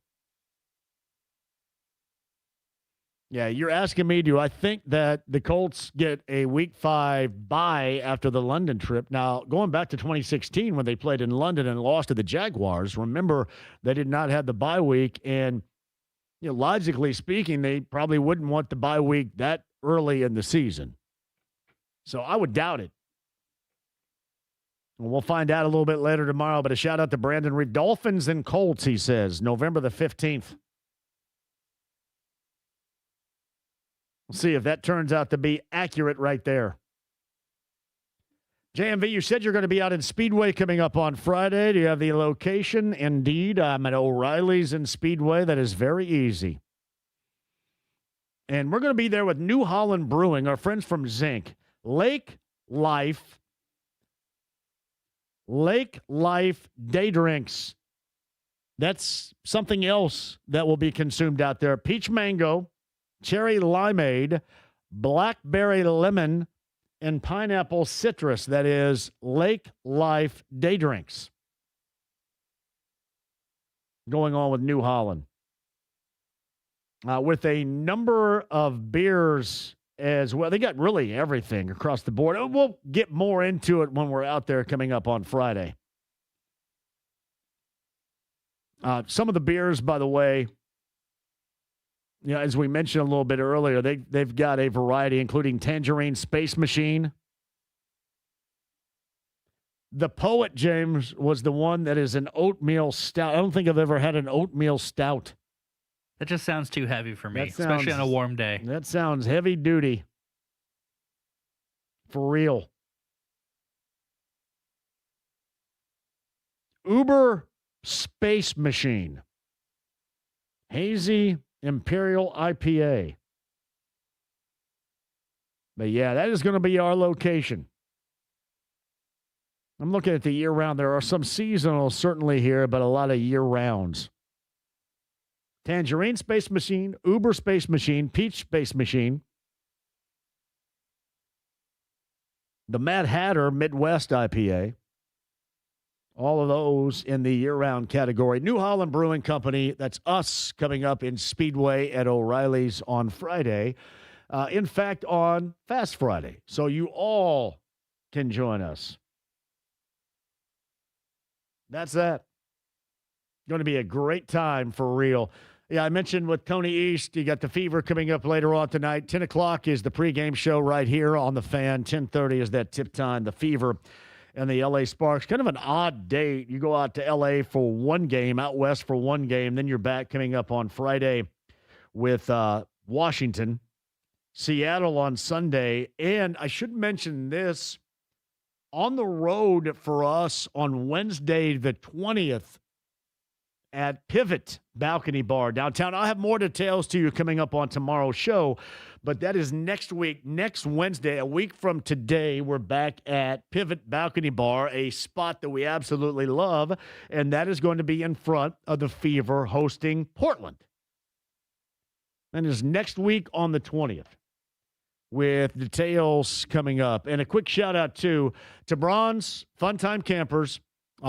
Yeah, you're asking me, do I think that the Colts get a Week 5 bye after the London trip? Now, going back to 2016 when they played in London and lost to the Jaguars, remember they did not have the bye week, and logically speaking, they probably wouldn't want the bye week that early in the season. So I would doubt it. We'll find out a little bit later tomorrow, but a shout out to Brandon Reed. Dolphins and Colts, he says, November the 15th. We'll see if that turns out to be accurate right there. JMV, you said you're going to be out in Speedway coming up on Friday. Do you have the location? Indeed, I'm at O'Reilly's in Speedway. That is very easy. And we're going to be there with New Holland Brewing, our friends from Zinc. Lake Life day drinks. That's something else that will be consumed out there. Peach mango, cherry limeade, blackberry lemon, and pineapple citrus. That is Lake Life day drinks. Going on with New Holland. With a number of beers as well. They got really everything across the board. We'll get more into it when we're out there coming up on Friday. Some of the beers, by the way, as we mentioned a little bit earlier, they've got a variety, including Tangerine Space Machine. The Poet, James, was the one that is an oatmeal stout. I don't think I've ever had an oatmeal stout. That just sounds too heavy for me, especially on a warm day. That sounds heavy duty. For real. Uber Space Machine. Hazy Imperial IPA. But yeah, that is going to be our location. I'm looking at the year-round. There are some seasonal certainly here, but a lot of year-rounds. Tangerine Space Machine, Uber Space Machine, Peach Space Machine, the Mad Hatter Midwest IPA, all of those in the year-round category. New Holland Brewing Company, that's us coming up in Speedway at O'Reilly's on Friday. In fact, on Fast Friday. So you all can join us. That's that. Going to be a great time for real. Yeah, I mentioned with Tony East, you got the Fever coming up later on tonight. 10 o'clock is the pregame show right here on the Fan. 10:30 is that tip time, the Fever and the L.A. Sparks. Kind of an odd date. You go out to L.A. for one game, out west for one game, then you're back coming up on Friday with Washington, Seattle on Sunday. And I should mention this, on the road for us on Wednesday the 20th, at Pivot Balcony Bar downtown. I'll have more details to you coming up on tomorrow's show, but that is next week, next Wednesday, a week from today. We're back at Pivot Balcony Bar, a spot that we absolutely love, and that is going to be in front of the Fever hosting Portland. And is next week on the 20th, with details coming up. And a quick shout out to Bronze Fun Time Campers.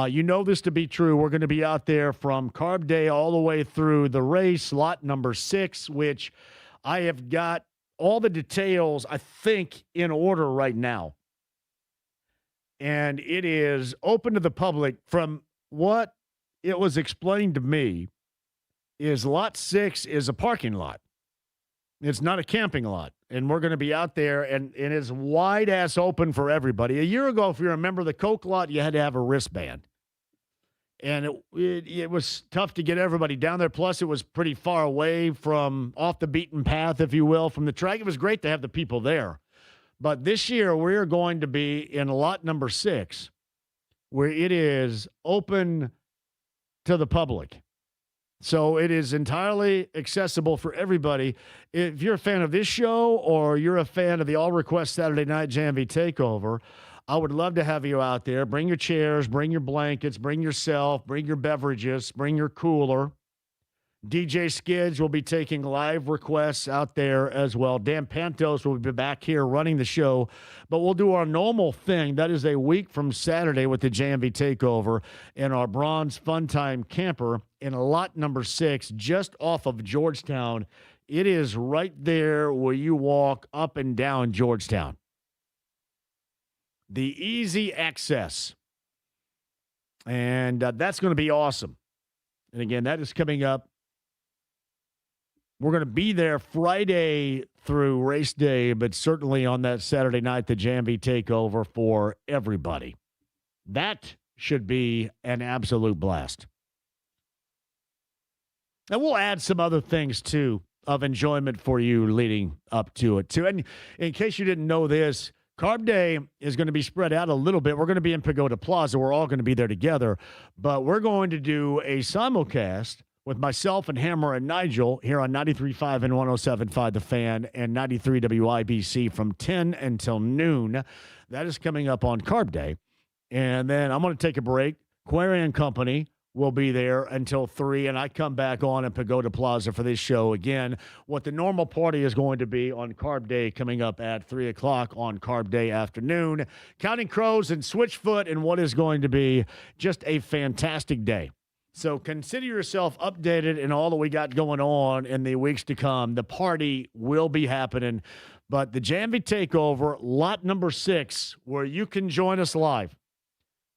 You know this to be true. We're going to be out there from Carb Day all the way through the race, lot number 6, which I have got all the details, I think, in order right now. And it is open to the public. From what it was explained to me, is lot 6 is a parking lot. It's not a camping lot. And we're going to be out there, and it's wide-ass open for everybody. A year ago, if you remember, the Coke lot, you had to have a wristband. And it was tough to get everybody down there. Plus, it was pretty far away from off the beaten path, if you will, from the track. It was great to have the people there. But this year, we're going to be in lot number 6, where it is open to the public. So it is entirely accessible for everybody. If you're a fan of this show or you're a fan of the All Request Saturday Night JMV Takeover, I would love to have you out there. Bring your chairs, bring your blankets, bring yourself, bring your beverages, bring your cooler. DJ Skids will be taking live requests out there as well. Dan Pantos will be back here running the show, but we'll do our normal thing. That is a week from Saturday with the JMV Takeover in our Bronze Fun Time camper in lot number 6, just off of Georgetown. It is right there where you walk up and down Georgetown. The easy access. And that's going to be awesome. And again, that is coming up. We're going to be there Friday through race day, but certainly on that Saturday night, the JMV Takeover for everybody. That should be an absolute blast. And we'll add some other things, too, of enjoyment for you leading up to it, too. And in case you didn't know this, Carb Day is going to be spread out a little bit. We're going to be in Pagoda Plaza. We're all going to be there together. But we're going to do a simulcast with myself and Hammer and Nigel here on 93.5 and 107.5 The Fan and 93 WIBC from 10 until noon. That is coming up on Carb Day. And then I'm going to take a break. Query and Company will be there until 3, and I come back on in Pagoda Plaza for this show again. What the normal party is going to be on Carb Day coming up at 3 o'clock on Carb Day afternoon. Counting Crows and Switchfoot and what is going to be just a fantastic day. So consider yourself updated in all that we got going on in the weeks to come. The party will be happening, but the JMV Takeover, lot number 6, where you can join us live.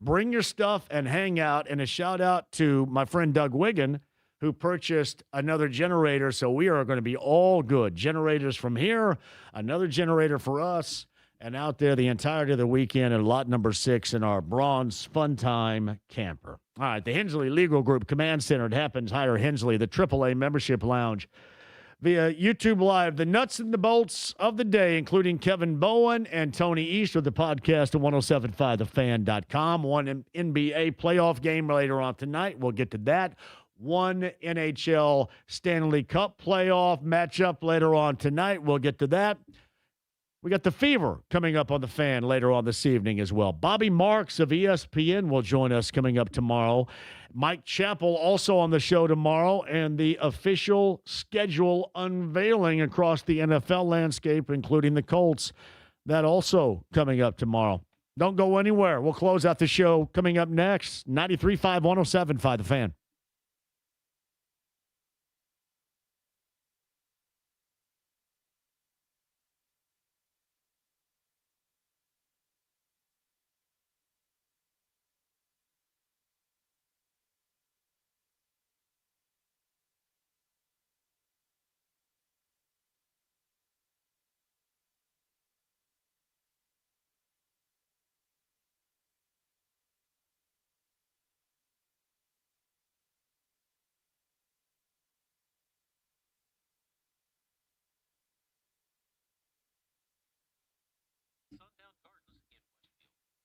Bring your stuff and hang out, and a shout-out to my friend Doug Wiggin, who purchased another generator, so we are going to be all good. Generators from here, another generator for us, and out there the entirety of the weekend at lot number 6 in our bronze Fun Time camper. All right, the Hensley Legal Group Command Center. It happens. Hire Hensley, the AAA Membership Lounge. Via YouTube Live, the nuts and the bolts of the day, including Kevin Bowen and Tony East of the podcast at 1075thefan.com. One NBA playoff game later on tonight. We'll get to that. One NHL Stanley Cup playoff matchup later on tonight. We'll get to that. We got the Fever coming up on the Fan later on this evening as well. Bobby Marks of ESPN will join us coming up tomorrow. Mike Chappell also on the show tomorrow, and the official schedule unveiling across the NFL landscape, including the Colts. That also coming up tomorrow. Don't go anywhere. We'll close out the show coming up next. 93.5, 107.5 The Fan.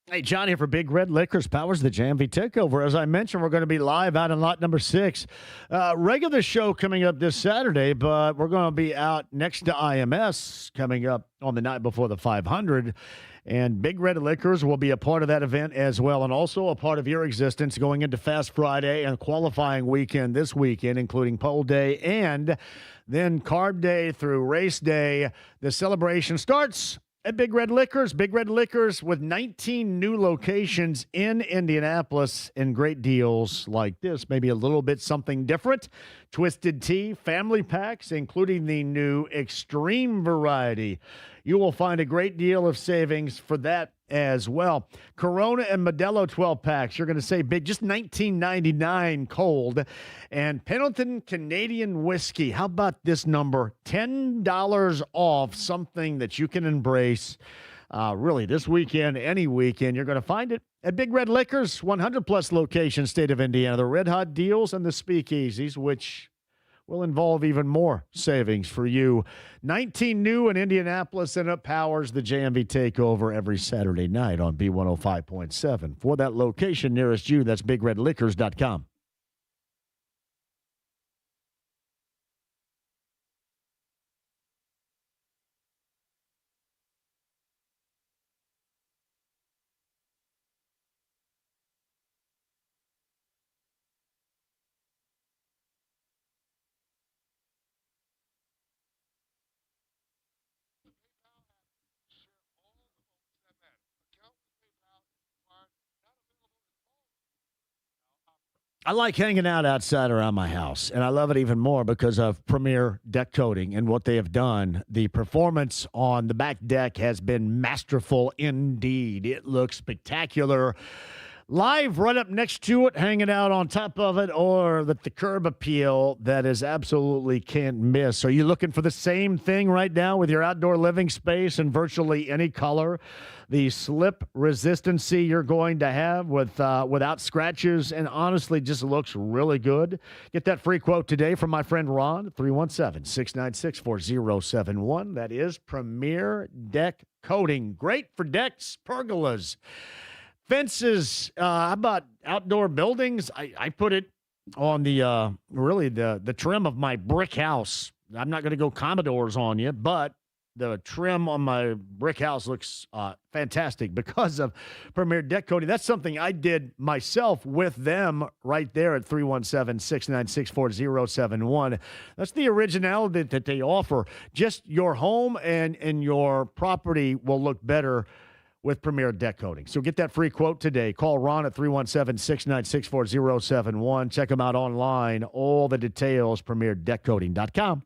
Hey, John here for Big Red Liquors, powers the JMV Takeover. As I mentioned, we're going to be live out in lot number 6. Regular show coming up this Saturday, but we're going to be out next to IMS coming up on the night before the 500. And Big Red Liquors will be a part of that event as well, and also a part of your existence going into Fast Friday and qualifying weekend this weekend, including Pole Day and then Carb Day through Race Day. The celebration starts at Big Red Liquors. Big Red Liquors with 19 new locations in Indianapolis and great deals like this. Maybe a little bit something different. Twisted Tea, family packs, including the new Extreme variety. You will find a great deal of savings for that as well. Corona and Modelo 12 packs. You're going to save big, just $19.99 cold. And Pendleton Canadian whiskey. How about this number? $10 off, something that you can embrace. Really, this weekend, any weekend, you're going to find it at Big Red Liquors, 100-plus locations, state of Indiana. The Red Hot deals and the speakeasies, which will involve even more savings for you. 19 new in Indianapolis, and it powers the JMV Takeover every Saturday night on B105.7. For that location nearest you, that's BigRedLiquors.com. I like hanging out outside around my house, and I love it even more because of Premier Deck Coating and what they have done. The performance on the back deck has been masterful indeed. It looks spectacular. Live right up next to it, hanging out on top of it, or the curb appeal that is absolutely can't miss. Are you looking for the same thing right now with your outdoor living space in virtually any color? The slip resistancy you're going to have without scratches, and honestly just looks really good. Get that free quote today from my friend Ron, 317-696-4071. That is Premier Deck Coating. Great for decks, pergolas, fences. How about outdoor buildings? I put it on the really the trim of my brick house. I'm not going to go Commodores on you, but the trim on my brick house looks fantastic because of Premier Deck Coating. That's something I did myself with them right there at 317-696-4071. That's the originality that they offer. Just your home and your property will look better with Premier Deck Coating. So get that free quote today. Call Ron at 317-696-4071. Check them out online. All the details, premierdeckcoating.com.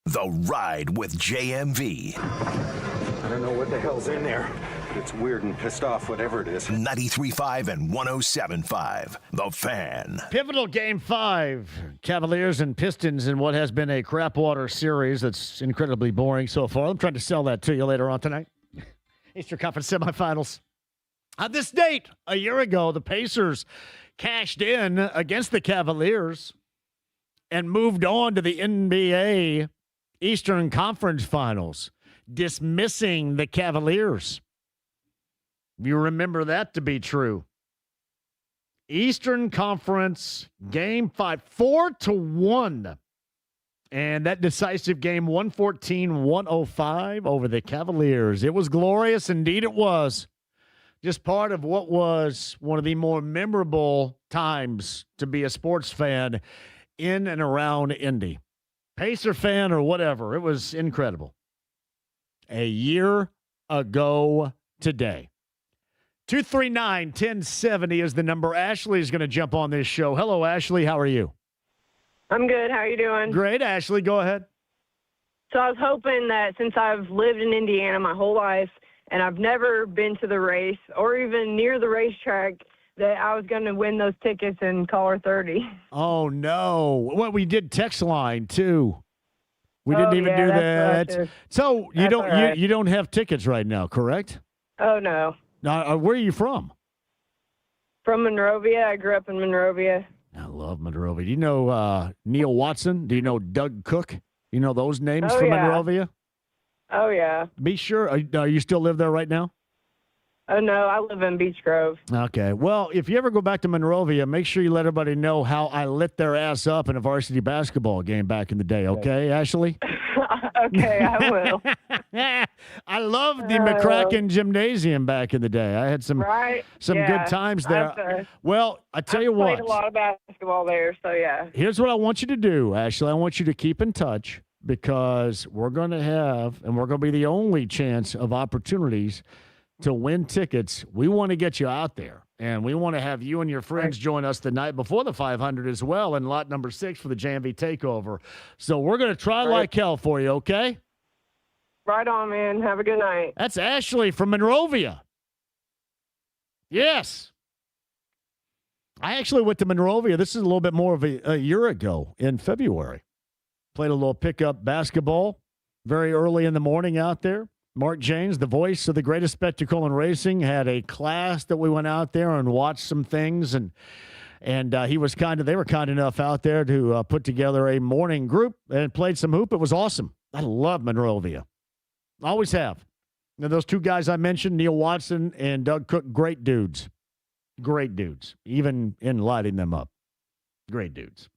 The Ride with JMV. I don't know what the hell's in there. It's weird and pissed off, whatever it is. 93.5 and 107.5. The Fan. Pivotal Game 5. Cavaliers and Pistons in what has been a crapwater series that's incredibly boring so far. I'm trying to sell that to you later on tonight. Eastern Conference semifinals. On this date, a year ago, the Pacers cashed in against the Cavaliers and moved on to the NBA Eastern Conference Finals, dismissing the Cavaliers. You remember that to be true. Eastern Conference Game 5, 4-1. And that decisive game, 114-105 over the Cavaliers. It was glorious. Indeed it was. Just part of what was one of the more memorable times to be a sports fan in and around Indy. Pacer fan or whatever. It was incredible. A year ago today. 239-1070 is the number. Ashley is going to jump on this show. Hello, Ashley. How are you? I'm good. How are you doing? Great, Ashley. Go ahead. So I was hoping that since I've lived in Indiana my whole life and I've never been to the race or even near the racetrack, that I was going to win those tickets in caller 30. Oh, no. Well, we did text line, too. We didn't even do that. So you don't have tickets right now, correct? Oh, no. Now, where are you from? From Monrovia. I grew up in Monrovia. I love Monrovia. Do you know Neil Watson? Do you know Doug Cook? You know those names from Monrovia? Oh, yeah. Be sure. You still live there right now? Oh, no, I live in Beech Grove. Okay. Well, if you ever go back to Monrovia, make sure you let everybody know how I lit their ass up in a varsity basketball game back in the day, okay, Ashley? Okay, I will. I loved the McCracken Gymnasium back in the day. I had some good times there. Well, I tell you what. I played a lot of basketball there, so yeah. Here's what I want you to do, Ashley. I want you to keep in touch because we're going to be the only chance of opportunities to win tickets. We want to get you out there, and we want to have you and your friends join us the night before the 500 as well in lot number 6 for the JMV takeover. So we're going to try like hell for you, okay? Right on, man. Have a good night. That's Ashley from Monrovia. Yes. I actually went to Monrovia. This is a little bit more of a year ago in February. Played a little pickup basketball very early in the morning out there. Mark James, the voice of the greatest spectacle in racing, had a class that we went out there and watched some things, and they were kind enough out there to put together a morning group and played some hoop. It was awesome. I love Monrovia. Always have. Now, those two guys I mentioned, Neil Watson and Doug Cook, great dudes. Great dudes, even in lighting them up. Great dudes.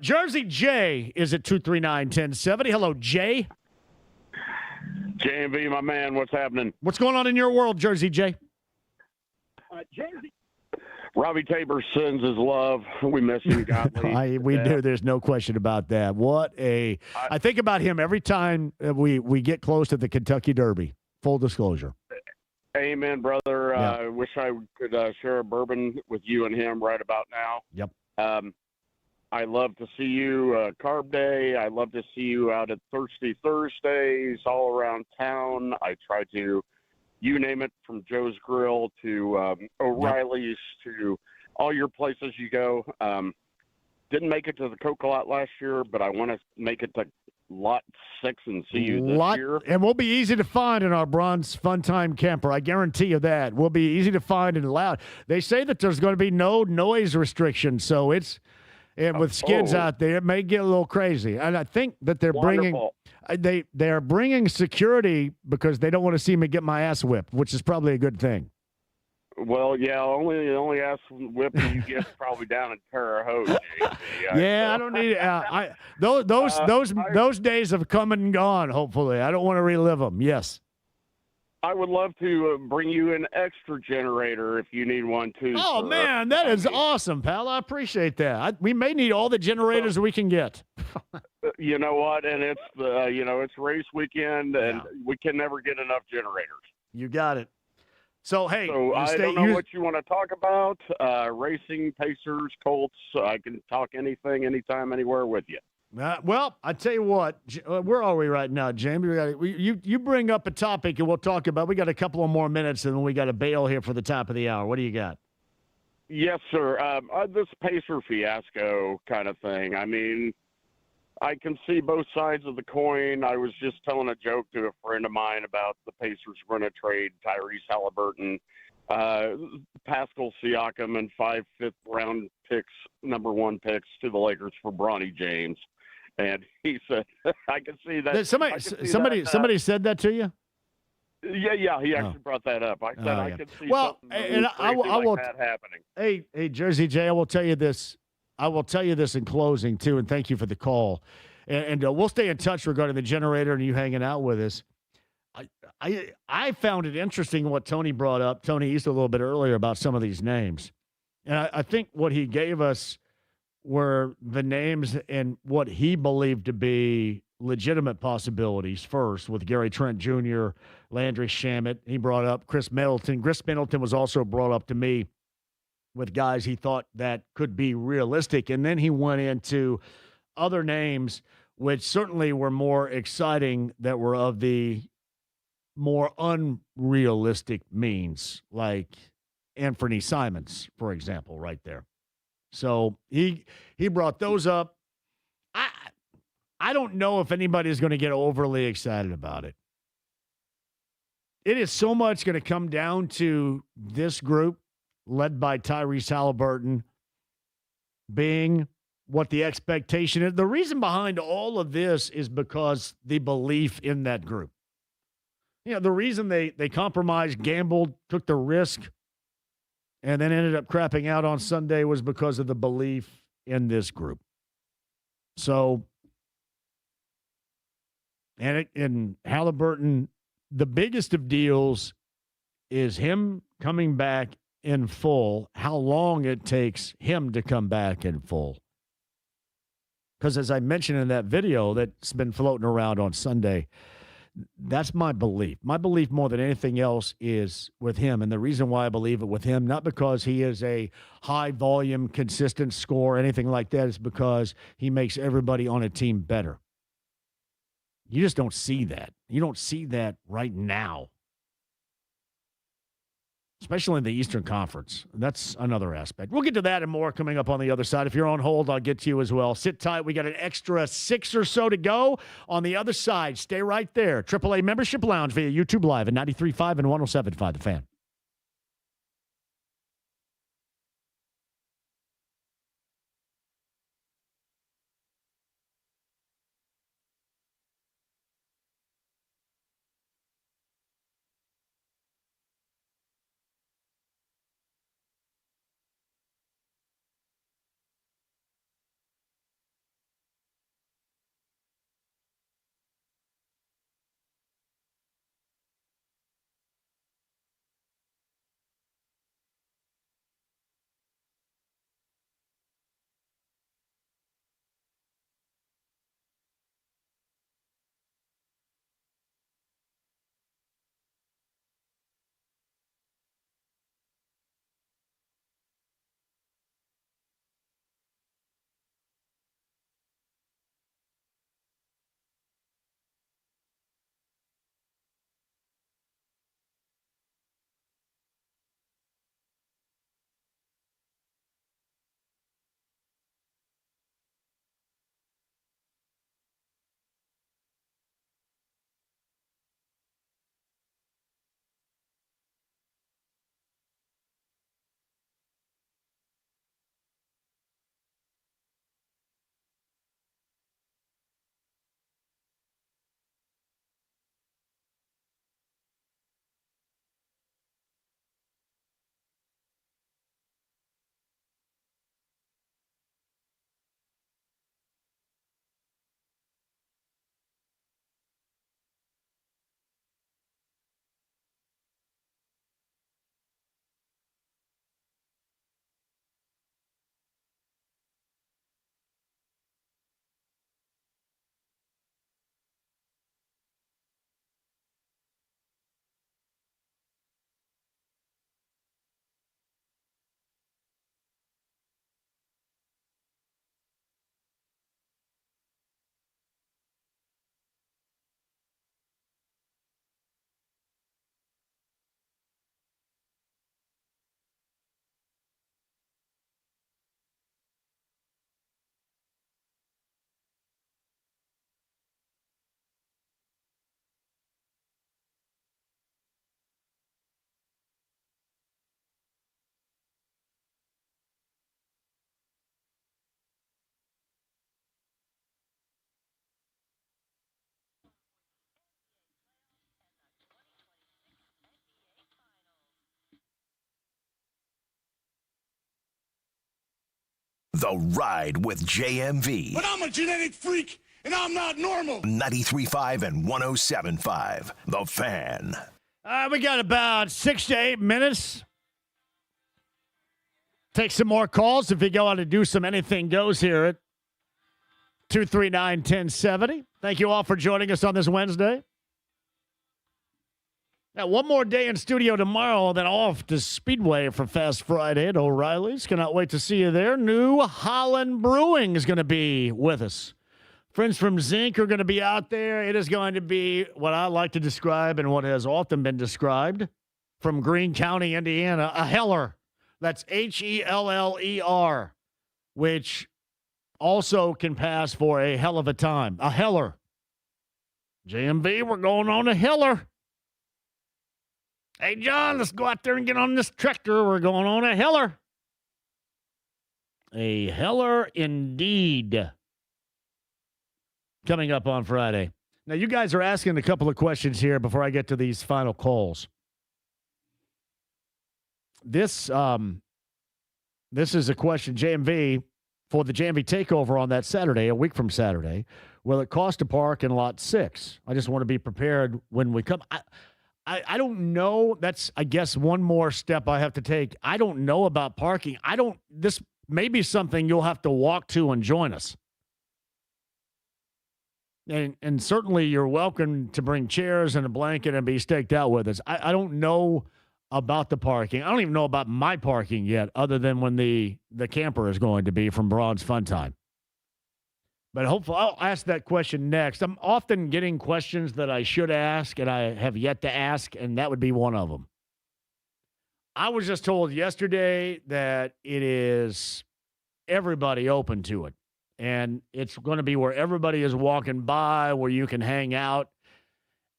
Jersey J is at 239-1070. Hello, Jay. JMV, my man, what's happening? What's going on in your world, Jersey J? Jersey. Robbie Tabor sends his love. We miss him, godly. We do. There's no question about that. I think about him every time we get close to the Kentucky Derby. Full disclosure. Amen, brother. Yeah. I wish I could share a bourbon with you and him right about now. Yep. I love to see you Carb Day. I love to see you out at Thirsty Thursdays all around town. I try to, you name it, from Joe's Grill to O'Reilly's to all your places you go. Didn't make it to the Coca Lot last year, but I want to make it to Lot 6 and see you this year. And we'll be easy to find in our Bronze Fun Time camper. I guarantee you that. We'll be easy to find and loud. They say that there's going to be no noise restriction, so with skids out there, it may get a little crazy. And I think that they're they're bringing security because they don't want to see me get my ass whipped, which is probably a good thing. Well, yeah, the only ass whipping you get probably down in Terre Haute. I don't need it. Those days have come and gone. Hopefully, I don't want to relive them. Yes. I would love to bring you an extra generator if you need one too. Oh man, that is awesome, pal. I appreciate that. We may need all the generators we can get. You know what? And it's it's race weekend, and we can never get enough generators. You got it. So hey, I don't know what you want to talk about. Racing, Pacers, Colts. I can talk anything, anytime, anywhere with you. Well, I tell you what, where are we right now, Jamie? You bring up a topic and we'll talk about. We got a couple of more minutes and then we got to bail here for the top of the hour. What do you got? Yes, sir. This Pacer fiasco kind of thing. I mean, I can see both sides of the coin. I was just telling a joke to a friend of mine about the Pacers going to trade Tyrese Halliburton, Pascal Siakam, and 5 fifth-round picks, number 1 picks to the Lakers for Bronny James. And he said, "I can see that." Somebody said that to you. Yeah. He actually brought that up. I said I could see and I will that happening. Hey, Jersey J, I will tell you this. In closing too, and thank you for the call. And we'll stay in touch regarding the generator and you hanging out with us. I found it interesting what Tony brought up, Tony East, a little bit earlier about some of these names. And I think what he gave us were the names and what he believed to be legitimate possibilities first with Gary Trent Jr., Landry Shamet. He brought up Chris Middleton. Chris Middleton was also brought up to me with guys he thought that could be realistic. And then he went into other names, which certainly were more exciting, that were of the more unrealistic means, like Anthony Simons, for example, right there. So he brought those up. I don't know if anybody is going to get overly excited about it. It is so much going to come down to this group led by Tyrese Halliburton being what the expectation is. The reason behind all of this is because the belief in that group. You know, the reason they compromised, gambled, took the risk, and then ended up crapping out on Sunday was because of the belief in this group. So, and Halliburton, the biggest of deals is him coming back in full, how long it takes him to come back in full. Because as I mentioned in that video that's been floating around on Sunday, that's my belief. My belief more than anything else is with him. And the reason why I believe it with him, not because he is a high volume, consistent scorer, anything like that, is because he makes everybody on a team better. You just don't see that. You don't see that right now, especially in the Eastern Conference. That's another aspect. We'll get to that and more coming up on the other side. If you're on hold, I'll get to you as well. Sit tight. We got an extra 6 or so to go on the other side. Stay right there. AAA Membership Lounge via YouTube Live at 93.5 and 107.5 The Fan. The Ride with JMV. But I'm a genetic freak, and I'm not normal. 93.5 and 107.5. The Fan. We got about 6 to 8 minutes. Take some more calls if you go on to do some anything goes here at 239-1070. Thank you all for joining us on this Wednesday. Now, one more day in studio tomorrow, then off to Speedway for Fast Friday at O'Reilly's. Cannot wait to see you there. New Holland Brewing is going to be with us. Friends from Zinc are going to be out there. It is going to be what I like to describe and what has often been described from Greene County, Indiana, a heller. That's Heller, which also can pass for a hell of a time. A heller. JMV, we're going on a heller. Hey, John, let's go out there and get on this tractor. We're going on a heller. A heller indeed. Coming up on Friday. Now, you guys are asking a couple of questions here before I get to these final calls. This is a question, JMV, for the JMV takeover on that Saturday, a week from Saturday. Will it cost to park in Lot 6? I just want to be prepared when we come. I don't know. That's, I guess, one more step I have to take. I don't know about parking. This may be something you'll have to walk to and join us. And certainly you're welcome to bring chairs and a blanket and be staked out with us. I don't know about the parking. I don't even know about my parking yet, other than when the camper is going to be from Braun's Fun Time. But hopefully, I'll ask that question next. I'm often getting questions that I should ask and I have yet to ask, and that would be one of them. I was just told yesterday that it is everybody open to it. And it's going to be where everybody is walking by, where you can hang out.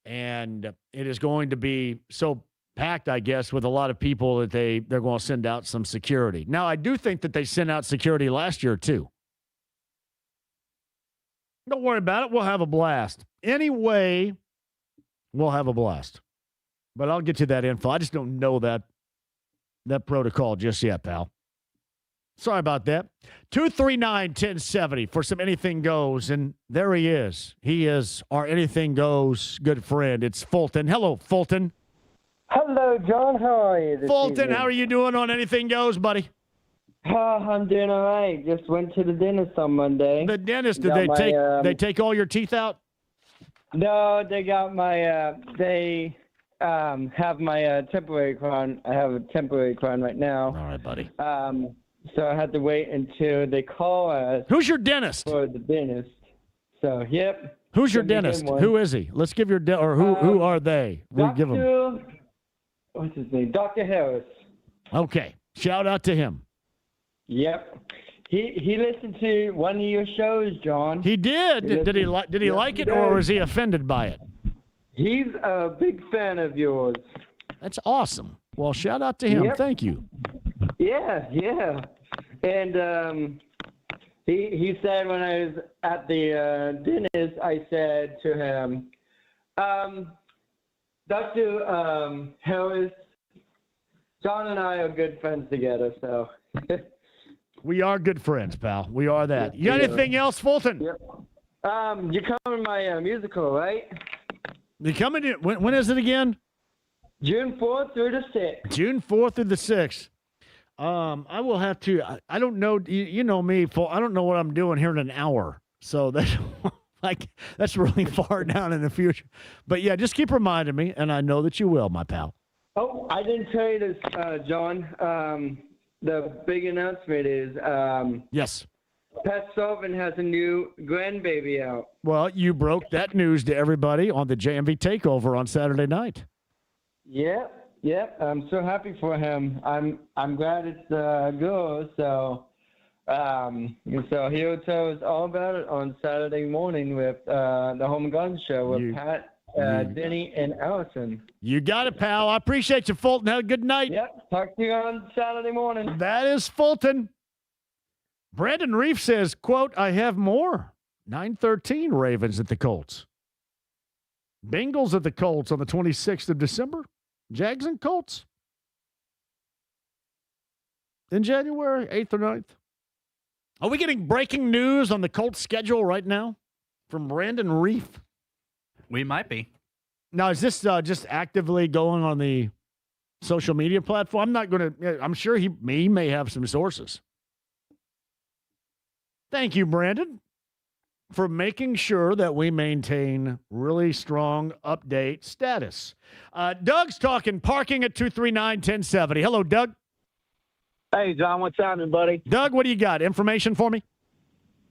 And it is going to be so packed, I guess, with a lot of people that they're going to send out some security. Now, I do think that they sent out security last year, too. Don't worry about it. We'll have a blast. Anyway, we'll have a blast. But I'll get you that info. I just don't know that protocol just yet, pal. Sorry about that. 239-1070 for some Anything Goes. And there he is. He is our Anything Goes good friend. It's Fulton. Hello, Fulton. Hello, John. How are you? Fulton, how are you doing on Anything Goes, buddy? I'm doing all right. Just went to the dentist on Monday. The dentist, did they take all your teeth out? No, they got my, they have my temporary crown. I have a temporary crown right now. All right, buddy. So I had to wait until they call us. Who's your dentist? For the dentist. So, yep. Who's your dentist? Who is he? Let's give your or who are they? We give him. What's his name? Dr. Harris. Okay. Shout out to him. Yep. He listened to one of your shows, John. He did. Did he like it, or was he offended by it? He's a big fan of yours. That's awesome. Well, shout out to him. Yep. Thank you. Yeah. And he said when I was at the dentist, I said to him, Dr. Harris, John and I are good friends together, so. We are good friends, pal. We are that. You got anything else, Fulton? Yep. You're coming to my musical, right? You coming in? When is it again? June 4th through the 6th. June 4th through the 6th. I will have to. I don't know. You know me. I don't know what I'm doing here in an hour. So that's that's really far down in the future. But yeah, just keep reminding me, and I know that you will, my pal. Oh, I didn't tell you this, John. The big announcement is yes. Pat Sullivan has a new grandbaby out. Well, you broke that news to everybody on the JMV Takeover on Saturday night. Yep. I'm so happy for him. I'm glad it's a girl. So he'll tell us all about it on Saturday morning with the Home and Garden Show with Pat, Denny, and Allison. You got it, pal. I appreciate you, Fulton. Have a good night. Yep. Talk to you on Saturday morning. That is Fulton. Brandon Reef says, quote, I have more. 9-13 Ravens at the Colts. Bengals at the Colts on the 26th of December. Jags and Colts. In January, 8th or 9th. Are we getting breaking news on the Colts schedule right now from Brandon Reef? We might be. Now, is this just actively going on the social media platform? I'm not going to. I'm sure he may have some sources. Thank you, Brandon, for making sure that we maintain really strong update status. Doug's talking parking at 239-1070. Hello, Doug. Hey, John, what's happening, buddy? Doug, what do you got? Information for me?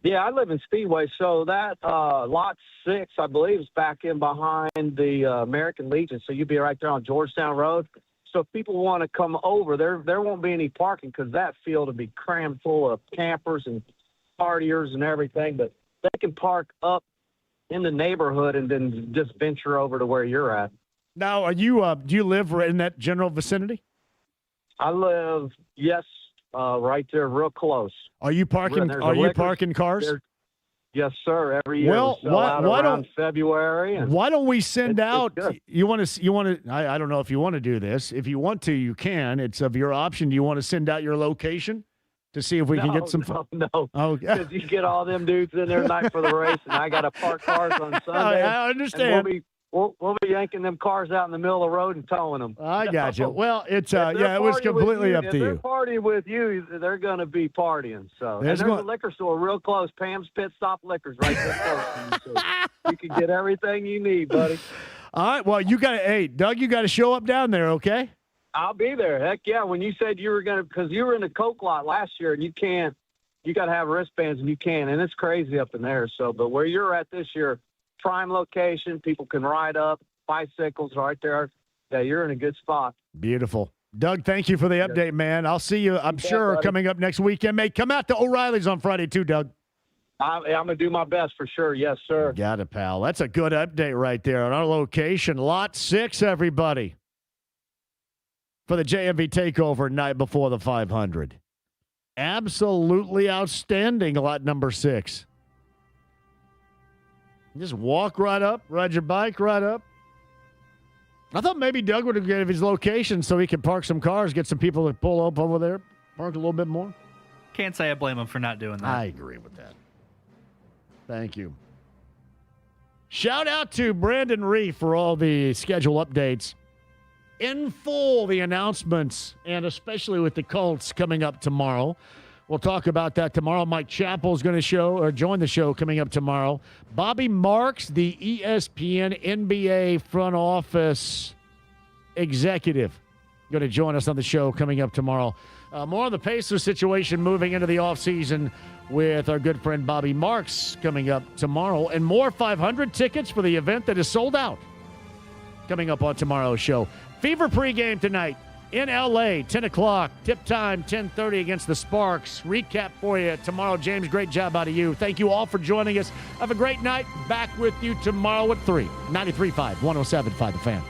Yeah, I live in Speedway, so that lot 6, I believe, is back in behind the American Legion, so you'll be right there on Georgetown Road. So if people want to come over, there won't be any parking because that field will be crammed full of campers and partiers and everything, but they can park up in the neighborhood and then just venture over to where you're at. Now, are you do you live in that general vicinity? I live, yes, right there, real close. Are you parking? Are you parking cars? Yes, sir. Every year. Well, why don't February? And why don't we send out? You want to? I don't know if you want to do this. If you want to, you can. It's of your option. Do you want to send out your location to see if we can get some? No. Oh, because you get all them dudes in there tonight for the race, and I got to park cars on Sunday. I understand. We'll be yanking them cars out in the middle of the road and towing them. I got you. Well, it's it was completely up to you. If they're partying with you, they're going to be partying. So there's a liquor store real close. Pam's Pit Stop Liquors right there close. So you can get everything you need, buddy. All right. Well, Doug, you got to show up down there, okay? I'll be there. Heck yeah. When you said you were going to, because you were in the Coke lot last year and you you got to have wristbands, and you can, and it's crazy up in there. So, but where you're at this year, prime location, people can ride up, bicycles right there. Yeah, you're in a good spot. Beautiful. Doug, thank you for the update, man. I'll see you, I'm sure, buddy. coming up next weekend. Mate, come out to O'Reilly's on Friday too, Doug. I'm going to do my best for sure. Yes, sir. Got it, pal. That's a good update right there on our location. Lot 6, everybody, for the JMV takeover night before the 500. Absolutely outstanding, lot number 6. Just walk right up, ride your bike right up. I thought maybe Doug would have given his location so he could park some cars, get some people to pull up over there, park a little bit more. Can't say I blame him for not doing that. I agree with that. Thank you. Shout out to Brandon Reef for all the schedule updates. In full, the announcements, and especially with the Colts coming up tomorrow. We'll talk about that tomorrow. Mike Chappell is going to join the show coming up tomorrow. Bobby Marks, the ESPN NBA front office executive, going to join us on the show coming up tomorrow. More on the Pacers situation moving into the offseason with our good friend Bobby Marks coming up tomorrow. And more 500 tickets for the event that is sold out coming up on tomorrow's show. Fever pregame tonight in L.A., 10 o'clock. Tip time, 10:30 against the Sparks. Recap for you tomorrow. James, great job out of you. Thank you all for joining us. Have a great night. Back with you tomorrow at 3. 93.5, 107.5 The Fan.